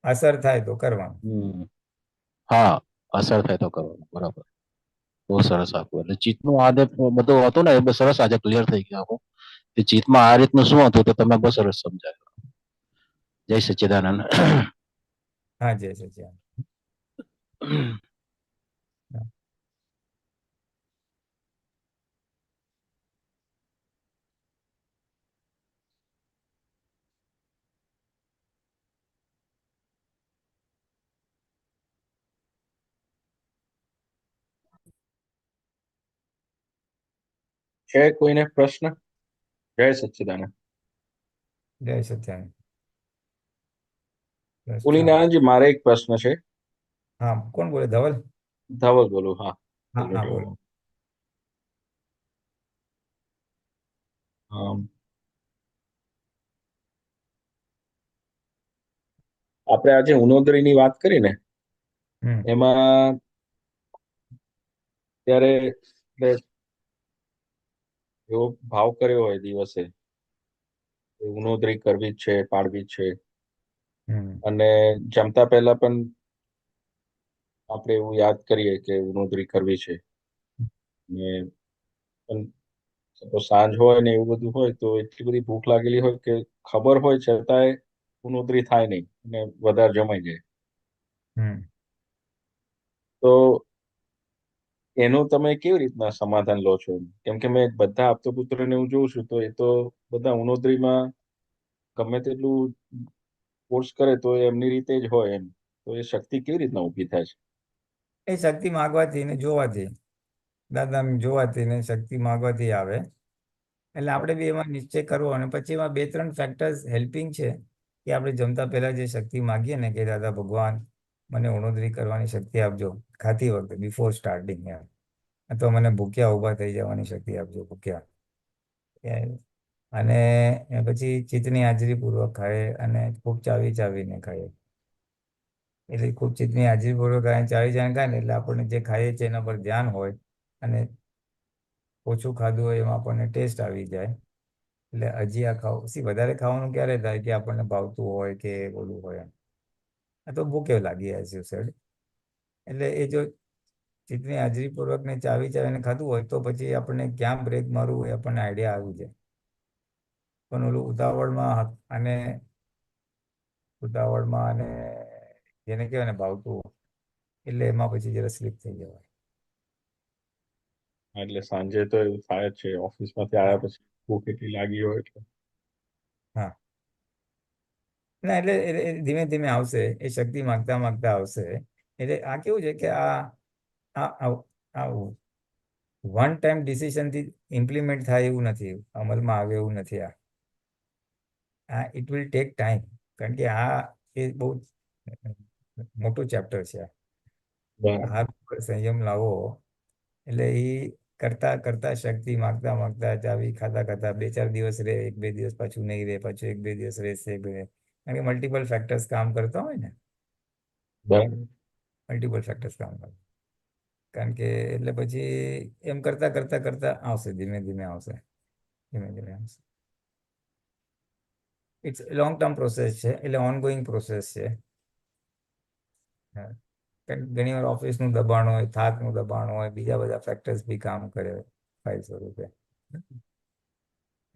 Speaker 3: અસર થાય તો કરવાનું.
Speaker 1: હમ. હા, અસર થાય તો કરવાનું. બરાબર. બહુ સરસ આખું. એટલે ચિત્તનું આદત બધું હતું ને, એ બહુ સરસ આજે ક્લિયર થઈ ગયું આખું. કે ચિત્તમાં આ રીતનું શું હતું તો તમે બહુ સરસ સમજાયું. જય સચ્ચિદાનંદ.
Speaker 3: હા, જય સચ્ચિદાનંદ.
Speaker 7: છે કોઈને પ્રશ્ન? જય સચ્ચિદાનંદ.
Speaker 3: જય સચ્ચિદાનંદ. બસ ચાલો.
Speaker 7: પુલિનારાયણજી, મારે એક પ્રશ્ન છે.
Speaker 3: હા, કોણ બોલે? ધવલ?
Speaker 7: ધવલ બોલું. હા,
Speaker 3: હા હા, બોલો.
Speaker 7: આપણે આજે ઉનોદરીની વાત કરી ને,
Speaker 3: હમ
Speaker 7: એમાં ત્યારે એવો ભાવ કર્યો હોય દિવસે કે ઉનોદરી કરવી જ છે, પાડવી જ છે.
Speaker 3: હમ
Speaker 7: અને જમતા પહેલા પણ આપણે એવું યાદ કરીએ કે ઉનોદરી કરવી છે. ને પણ suppose સાંજ હોય ને એવું બધું હોય તો એટલી બધી ભૂખ લાગેલી હોય કે ખબર હોય છતાંય ઉનોદરી થાય નહીં અને વધારે જમાઈ જાય.
Speaker 3: હમ
Speaker 7: તો એનું તમે કેવી રીતના સમાધાન લો છો? કેમ કે મેં બધા આપતો-પુત્રોને હું જોઉં છું તો એ તો બધા ઉનોદરીમાં ગમે તેટલું ફોર્સ કરે તો એ એમની રીતે જ હોય એમ. તો એ શક્તિ કેવી રીતના ઊભી થાય છે?
Speaker 3: એ શક્તિ માગવાથી ને જોવાથી, દાદાને જોવાથી ને શક્તિ માગવાથી આવે. એટલે આપણે બી એમાં નિશ્ચય કરવો, અને પછી એમાં 2-3 ફેક્ટર્સ હેલ્પિંગ છે કે આપણે જમતા પહેલા જે શક્તિ માગીએ ને કે દાદા ભગવાન મને ઉણોદરી કરવાની શક્તિ આપજો, ખાતી વખતે બિફોર સ્ટાર્ટિંગ એમ, અથવા મને ભૂખ્યા ઊભા થઈ જવાની શક્તિ આપજો, ભૂખ્યા. અને પછી ચિત્તની હાજરીપૂર્વક ખાય અને ખૂબ ચાવી ચાવીને ખાય. એટલે ખૂબ ચિત્તની હાજરીપૂર્વક ચાવી ચાવીને ખાય ને એટલે આપણને જે ખાઈએ છીએ એના પર ધ્યાન હોય, અને ઓછું ખાધું હોય એમાં આપણને ટેસ્ટ આવી જાય. એટલે હજી આ વધારે ખાવાનું ક્યારે થાય કે આપણને ભાવતું હોય કે ઓલું હોય એમ. આ તો ભૂખે લાગી જાય છે સાઈડ. એટલે એ જો ચિત્તની હાજરીપૂર્વક ને ચાવી ચાવીને ખાધું હોય તો પછી આપણને ક્યાં બ્રેક મારવું એ આપણને આઈડિયા આવી જાય. પણ ઓલું ઉતાવળમાં અને જેને કહેવાય ને ભાવતું, એટલે એમાં પછી જરા સ્લીપ થઈ જવાય.
Speaker 7: એટલે સાંજે તો એવું થાય જ છે, ઓફિસમાંથી આવ્યા પછી ભૂખ એટલી લાગી હોય એટલે.
Speaker 3: હા ના એટલે ધીમે ધીમે આવશે, એ શક્તિ માંગતા માંગતા આવશે. એટલે આ કેવું છે કે આ વન ટાઈમ ડિસિઝનથી ઇમ્પ્લિમેન્ટ થાય એવું નથી, અમલમાં આવે એવું નથી. ઇટ વિલ ટેક ટાઈમ, કારણ કે એ બહુ મોટું ચેપ્ટર છે.
Speaker 7: બરાબર.
Speaker 3: આહાર ઉપર સંયમ લાવો એટલે એ કરતા કરતા શક્તિ માંગતા માંગતા ચાવી ખાતા ખાતા 2-4 દિવસ રહે, 1-2 દિવસ પાછું નહીં રહે, પાછું 1-2 દિવસ રહેશે. કારણ કે મલ્ટિપલ ફેક્ટર્સ કામ કરતા હોય ને,
Speaker 7: બરાબર.
Speaker 3: મલ્ટિપલ ફેક્ટર્સ કામ કરતા, કારણ કે એટલે પછી એમ કરતા કરતા કરતા આવશે, ધીમે ધીમે આવશે, ધીમે ધીમે આવશે. ઇટ્સ લોંગ ટર્મ પ્રોસેસ છે, એટલે ઓનગોઈંગ પ્રોસેસ છે. ઘણી વાર ઓફિસનું દબાણ હોય, થાકનું દબાણ હોય, બીજા બધા ફેક્ટર્સ બી કામ કરે ફાઇલ સ્વરૂપે.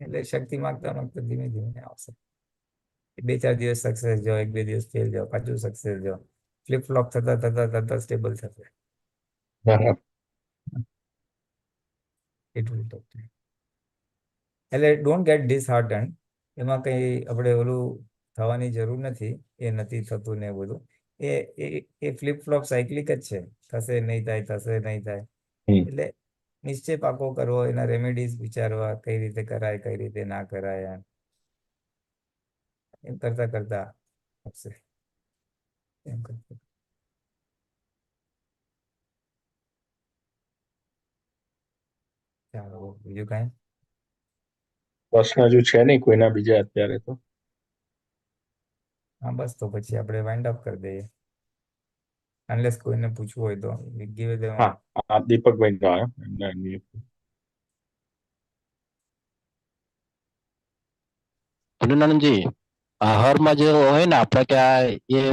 Speaker 3: એટલે શક્તિ માંગતા માંગતા ધીમે ધીમે આવશે. 2-4 દિવસ સક્સેસ જાઓ, 1-2 દિવસ ફેલ જાઓ, પાછું સક્સેસ જાઓ, ફ્લિપ ફ્લોપ થતા થતા થતા સ્ટેબલ થશે.
Speaker 7: બરાબર.
Speaker 3: It will take time. એટલે ડોન્ટ ગેટ ડિસહાર્ટન્ડ. એમાં કંઈ આપણે ઓલું થવાની જરૂર નથી, એ નથી થતું ને એ બધું. એ ફ્લિપ ફ્લોપ સાયકલિક જ છે, થશે નહીં થાય, થશે નહીં થાય. એટલે નિશ્ચય પાકો કરવો, એના રેમેડીઝ વિચારવા, કઈ રીતે કરાય, કઈ રીતે ના કરાય, એમ કરતા કરતા આવશે. એમ કરતા ચાલો, બીજું કાંઈ?
Speaker 7: પ્રશ્ન હજુ છે નહીં કોઈના બીજા અત્યારે તો.
Speaker 3: હા બસ, તો પછી આપણે વાઇન્ડ અપ કરી દઈએ, અનલેસ કોઈને પૂછવું હોય તો. ગીવ ધેમ.
Speaker 7: હા, દીપકભાઈ નો આવ્યો એમને.
Speaker 1: પુનરાનંદજી, આહારમાં જે હોય ને આપણે કે એ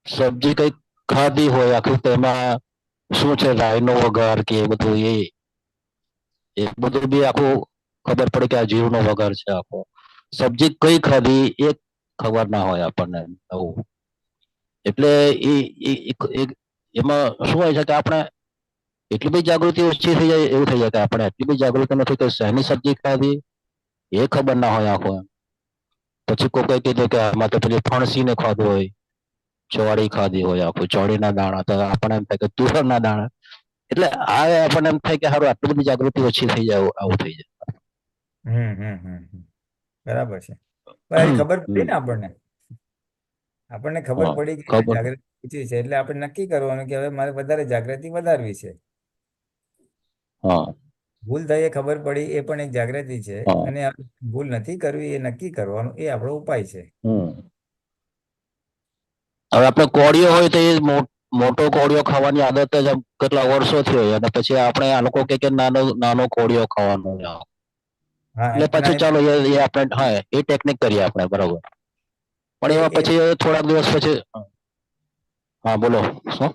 Speaker 1: સબ્જી કઈ ખાધી હોય આખી, તેમાં શું છે રાઈનો વઘાર કે એ બધું, એ બધું બી આખું ખબર પડે કે આ જીવનો વઘાર છે આખો. સબ્જી કઈ ખાધી એ ખબર ના હોય આપણને આવું. એટલે એમાં શું હોય છે કે આપણે એટલી બધી જાગૃતિ ઓછી થઈ જાય, એવું થઈ જાય કે આપણે એટલી બધી જાગૃતિ નથી કે શેની સબ્જી ખાધી એ ખબર ના હોય આખો. પછી કોઈ કીધું કે આમાં તો પેલી ફણસીને ખાધું હોય, ચોળી ખાધી હોય આખું, ચોળીના દાણા, તો આપણને એમ થાય કે તુવેરના દાણા. એટલે આ આપણને એમ થાય કે સારું આટલી બધી જાગૃતિ ઓછી થઈ જાય, આવું થઈ જાય.
Speaker 3: બરાબર છે. પણ ખબર પડી
Speaker 1: હમ.
Speaker 3: ને આપણને ખબર
Speaker 1: હા,
Speaker 3: પડી કે
Speaker 1: ખબર.
Speaker 3: જાગૃતિ ઓછી છે, એટલે આપણે નક્કી કરવાનું કે હવે મારે વધારે જાગૃતિ વધારવી છે.
Speaker 1: હા,
Speaker 3: ભૂલ થઈ એ ખબર પડી, એ પણ એક જાગૃતિ છે.
Speaker 1: હા.
Speaker 3: અને ભૂલ નથી કરવી એ નક્કી કરવાનું, એ આપણો ઉપાય છે.
Speaker 1: હવે આપણે કોળીઓ હોય તો એ મોટો કોળીઓ ખાવાની આદત જ કેટલા વર્ષોથી હોય, અને પછી આપણે આ લોકો કે નાનો નાનો કોળીઓ ખાવાનો.
Speaker 3: હા
Speaker 1: એટલે પછી ચાલો એ આપણે હા એ ટેકનિક કરીએ આપણે, બરોબર. પણ એમાં પછી થોડાક દિવસ પછી હા બોલો શું?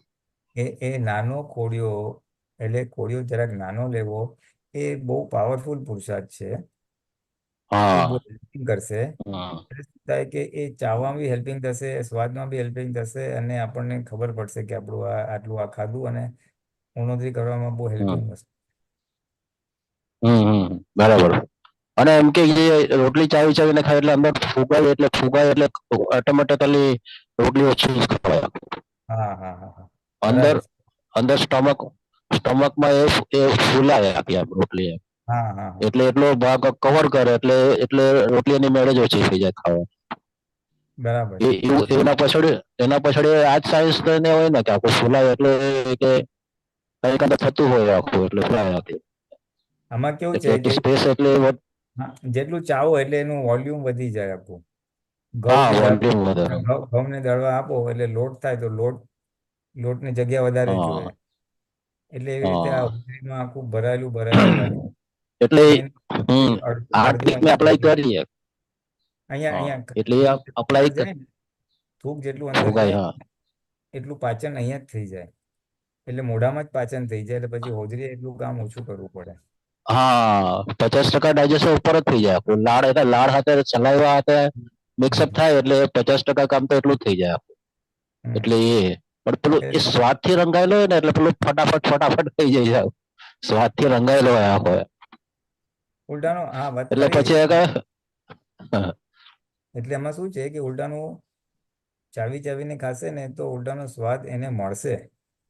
Speaker 3: એ નાનો કોળિયો, એટલે કોળિયો જરાક નાનો લેવો, એ બહુ પાવરફુલ પુરુષાર્થ છે. એ બહુ
Speaker 1: હા.
Speaker 3: હેલ્પિંગ કરશે. એટલે શું થાય કે એ ચાવવામાં બી હેલ્પિંગ થશે, સ્વાદમાં બી હેલ્પિંગ થશે, અને આપણને ખબર પડશે કે આપણું આટલું આ ખાધું, અને ઉણોતરી કરવામાં બહુ હેલ્પિંગ થશે.
Speaker 1: બરાબર. અને એમ કે જે રોટલી ચાવી ચાવીને ખાય એટલે અંદર ફુગાય એટલે ઓટોમેટિકલી રોટલી ઓછી જ ખવાય.
Speaker 3: હા હા હા હા
Speaker 1: અંદર
Speaker 3: બરાબર છે.
Speaker 1: અંદર સ્ટમકમાં એ ફૂલાય આખી આ રોટલી.
Speaker 3: હા હા હા
Speaker 1: એટલે એટલો ભાગ કવર કરે એટલે રોટલીની મેળ જ ઓછી થઈ જાય ખાવા.
Speaker 3: બરાબર છે.
Speaker 1: એના પાછળ આ જ સાયન્સ ને હોય ને કે આખું ફૂલાય એટલે કે કઈ થતું હોય આખું, એટલે ફૂલાય આખી.
Speaker 3: આમાં કેવું છે,
Speaker 1: એટલે સ્પેસ એટલે
Speaker 3: જેટલું ચાવો એટલે એનું વોલ્યુમ વધી જાય આખું.
Speaker 1: હા
Speaker 3: ઘઉંને
Speaker 1: વોલ્યુમ વધારે.
Speaker 3: ઘઉંને દળવા આપો એટલે લોટ થાય, તો લોટની જગ્યા વધારે
Speaker 1: હા
Speaker 3: જોઈએ. એટલે એવી રીતે આ
Speaker 1: હા
Speaker 3: હોજરીમાં આખું ભરાયેલું ભરાયેલું રહે.
Speaker 1: એટલે
Speaker 3: અને
Speaker 1: આ
Speaker 3: અડધું
Speaker 1: ટ્રીક મેં
Speaker 3: અંદર
Speaker 1: અપ્લાય
Speaker 3: જાય.
Speaker 1: કરીએ.
Speaker 3: અહીંયા
Speaker 1: હા
Speaker 3: અહીંયા
Speaker 1: એટલે
Speaker 3: થૂંક
Speaker 1: અપ્લાય
Speaker 3: અંદર જાય ને, થૂંક જેટલું અંદર
Speaker 1: ફુગાય.
Speaker 3: જાય
Speaker 1: હા
Speaker 3: એટલું પાચન અહીંયા જ થઈ જાય. એટલે મોઢામાં જ પાચન થઈ જાય. એટલે પછી હોજરી એટલું કામ ઓછું કરવું પડે.
Speaker 1: હા 50% ડાયજેશન ઉપર જ થઈ જાય. લાળ સાથે ચલાવવા હાથે મિક્સઅપ થાય એટલે 50% કામ તો એટલું જ થઈ જાય. એટલે પણ પેલું એ સ્વાદથી રંગાયેલો હોય ને, એટલે પેલું ફટાફટ થઈ જાય. સ્વાદથી રંગાયેલો હોય આખો.
Speaker 3: ઉલટાનો હા વાત
Speaker 1: એટલે
Speaker 3: ખરી.
Speaker 1: પછી
Speaker 3: એટલે એમાં શું છે કે ઉલટાનું ચાવીને ખાશે ને તો ઉલટાનો સ્વાદ એને મળશે.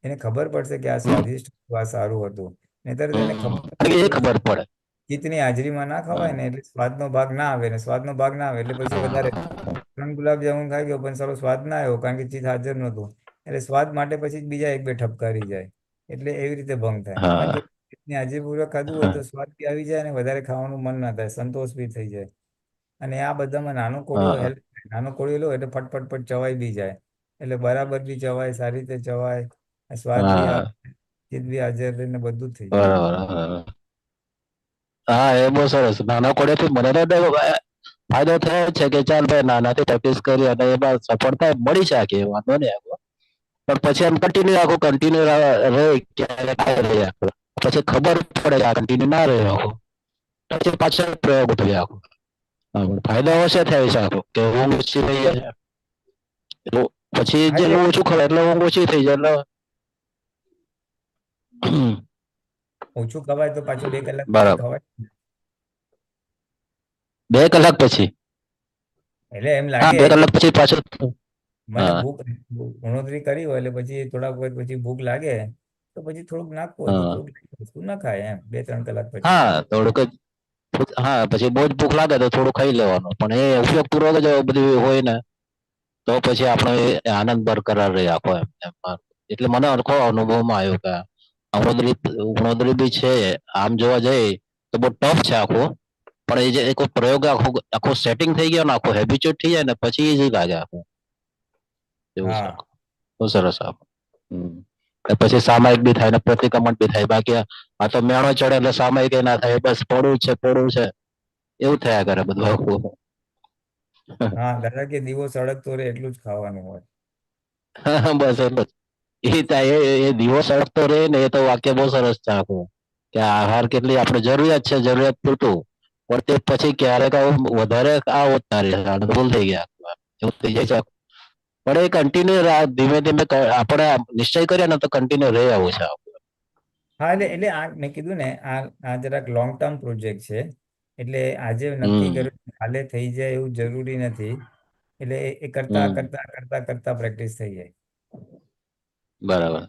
Speaker 3: એને ખબર પડશે કે આ સ્વાદિષ્ટ હતું, આ સારું હતું. નહીંતર તેને ખબર
Speaker 1: એ
Speaker 3: નથી
Speaker 1: ખબર પડે.
Speaker 3: ચિત્તની હાજરીમાં ના ખવાય ને એટલે સ્વાદનો ભાગ ના આવે ને સ્વાદનો ભાગ ના આવે એટલે પછી વધારે 3 ગુલાબજામુન ખાઈ ગયો પણ સારો સ્વાદ ના આવ્યો કારણ કે ચિત્ત હાજર નહોતું. એટલે સ્વાદ માટે પછી બીજા 1-2 ઠપકારી જાય. એટલે એવી રીતે ભંગ થાય. પણ
Speaker 1: હા
Speaker 3: જો ચિત્તની હાજરીપૂર્વક ખાધું હોય તો સ્વાદ બી આવી જાય અને વધારે ખાવાનું મન ના થાય, સંતોષ બી થઈ જાય. અને આ બધામાં નાનો કોળિયો
Speaker 1: હા
Speaker 3: હેલ્પ નાનો કોળિયો લો એટલે ફટફટ ચવાઈ બી જાય. એટલે બરાબર બી ચવાય, સારી રીતે ચવાય, સ્વાદ બી
Speaker 1: હા
Speaker 3: આવે, ચિત્ત બી હાજર રહીને બધું જ થઈ જાય.
Speaker 1: બરાબર. હા એ બહુ સરસ. નાના કોડિયાથી મને તો ફાયદો થયો છે કે ચાલ ભાઈ નાનાથી પ્રેક્ટિસ કરી અને એમાં સફળતા મળી શકે વાંધો નહીં આવ્યો. પણ પછી એમ કન્ટિન્યુ રહે ક્યારે રહે આખો. પછી ખબર પડે કે આ કન્ટિન્યુ ના રહે આખો. પછી પાછળ પ્રયોગ થયો આખો. ફાયદો અવશ્ય થાય છે આખો કે ઊંઘ ઓછી થઈ જાય છે. એટલે પછી
Speaker 3: હા
Speaker 1: જેટલું
Speaker 3: એટલે
Speaker 1: ઓછું ખવાય એટલે ઊંઘ ઓછી થઈ જાય એટલે
Speaker 3: ઓછું ખવાય તો પાછું 2 કલાક પછી
Speaker 1: બરાબર.
Speaker 3: ખવાય.
Speaker 1: 2 કલાક પછી.
Speaker 3: એટલે એમ
Speaker 1: હા
Speaker 3: લાગે
Speaker 1: 2
Speaker 3: કે
Speaker 1: કલાક પછી પાછું.
Speaker 3: મને
Speaker 1: હા
Speaker 3: ઉણોતરી કરી હોય એટલે પછી થોડાક વાર પછી ભૂખ લાગે તો પછી થોડુંક નાખવું હોય તો
Speaker 1: હા
Speaker 3: થોડુંક વસ્તુ ના ખાય એમ 2-3 કલાક પછી.
Speaker 1: હા થોડુંક જ. હા પછી બહુ જ ભૂખ લાગે તો થોડું ખાઈ લેવાનું પણ એ ઉપયોગપૂર્વક જ બધી હોય ને તો પછી આપણો એ આનંદ બરકરાર રહે આખો એમ. એટલે મને આખો અનુભવમાં આવ્યો કે ઉણોદરી બી છે આમ જોવા જઈએ તો બહુ ટફ છે આખો. પણ એ જે એક પ્રયોગ આખો સેટિંગ થઈ ગયો ને આખો હેબિચ્યુટ થઈ જાય ને પછી ઈઝી લાગે આખું. એવું છે
Speaker 3: હા
Speaker 1: આખું. બહુ સરસ આખું. પછી સામાયિક બી થાય ને પ્રતિક્રમણ બી થાય. બાકી આ તો મેણો ચડે એટલે સામાયિક ના થાય બસ પડું છે એવું થયા કરે બધું આખું.
Speaker 3: હા દાદા કે દીવો સળગતો રહે એટલું જ ખાવાનું હોય.
Speaker 1: બસ એટલું જ. એ દીવો સળગતો રહે ને એ તો વાક્ય બહુ સરસ છે આખું કે આહાર કેટલી આપણે જરૂરિયાત છે જરૂરિયાત પૂરતું પણ તે પછી ક્યારેક વધારે આ હોત ના રહે ભૂલ થઈ ગયા એવું થઈ જાય છે. પણ એ કન્ટિન્યુ ધીમે ધીમે આપણે નિશ્ચય કરીએ ને તો કન્ટિન્યુ રહે આવું છે.
Speaker 3: હા એટલે આ મેં કીધું ને આ જરાક લોંગ ટર્મ પ્રોજેક્ટ છે. એટલે આજે નક્કી
Speaker 1: હમ
Speaker 3: કર્યું કાલે થઈ જાય એવું જરૂરી નથી. એટલે એ કરતા
Speaker 1: હમ
Speaker 3: કરતા કરતા કરતા પ્રેક્ટિસ થઈ જાય.
Speaker 1: બરાબર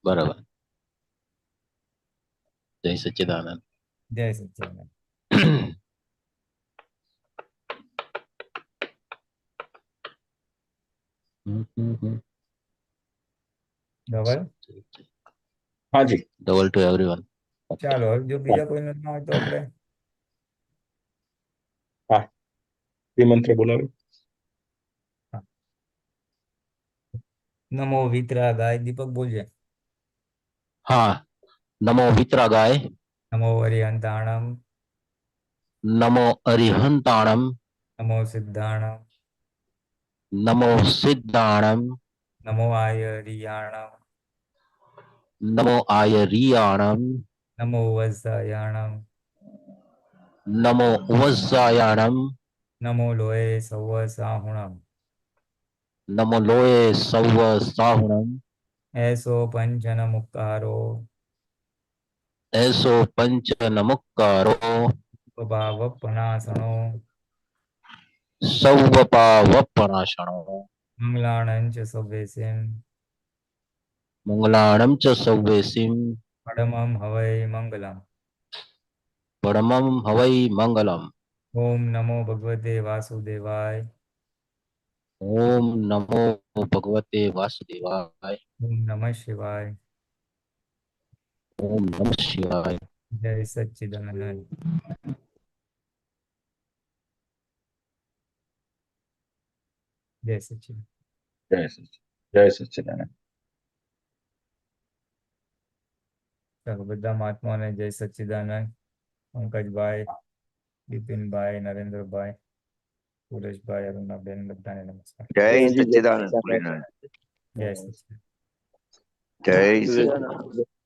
Speaker 1: બરાબર. જય સચ્ચિદાનંદ.
Speaker 3: જય સચ્ચિદાનંદ. ધવલ
Speaker 7: હાજી
Speaker 1: ડબલ ટુ એવરીવન.
Speaker 3: ચાલો હવે જો બીજા કોઈ ના હોય તો આપણે
Speaker 7: હા એ મંત્ર બોલાવે.
Speaker 3: નમો વિતરાગાય દીપક બોલજે.
Speaker 1: હા નમો વિતરાગાય.
Speaker 3: નમો અરિહંતાણમ.
Speaker 1: નમો અરિહંતાણમ.
Speaker 3: નમો સિદ્ધાણમ.
Speaker 1: નમો સિદ્ધાણમ.
Speaker 3: નમો આયરિયાણમ.
Speaker 1: નમો આયરિયાણમ.
Speaker 3: નમો વત્સાયાણમ.
Speaker 1: નમો વત્સાયાણમ.
Speaker 3: નમો લોહે સૌ સાહુણમ.
Speaker 1: નમો લોય સૌ સાહુણમ.
Speaker 3: એસો પંચન મુક્કારો.
Speaker 1: એસો પંચ નમુક્કારો.
Speaker 3: ભાવ પનાસણો.
Speaker 1: સૌવપા વપનાશણો.
Speaker 3: મંગલાણં ચ સવ્યેસિમ.
Speaker 1: મંગલાણમ ચ સવ્યેસિમ.
Speaker 3: પરમં હવૈ મંગલમ.
Speaker 1: પરમં હવૈ મંગલમ.
Speaker 3: ઓમ નમો ભગવતે વાસુદેવાય.
Speaker 1: ઓમ નમો ભગવતે વાસુદેવાય.
Speaker 3: ઓમ નમઃ શિવાય.
Speaker 1: ઓમ નમઃ શિવાય.
Speaker 3: જય સચ્ચિદાનંદ. જય સચ્ચિદાનંદ.
Speaker 7: જય સચ્ચિદાનંદ.
Speaker 3: ચાલો બધા મહાત્માઓને જય સચ્ચિદાનંદ. પંકજભાઈ, બિપિનભાઈ, નરેન્દ્રભાઈ, સુરેશભાઈ, અરુણાબેન બધાને નમસ્કાર.
Speaker 8: જય
Speaker 7: જયજી જય
Speaker 8: સચ્ચિદાનંદ
Speaker 7: સચ્ચિદાનંદ.
Speaker 8: ભોલેનાથ.
Speaker 3: જય સચ્ચિદાનંદ.
Speaker 8: જય સચ્ચિદાનંદ.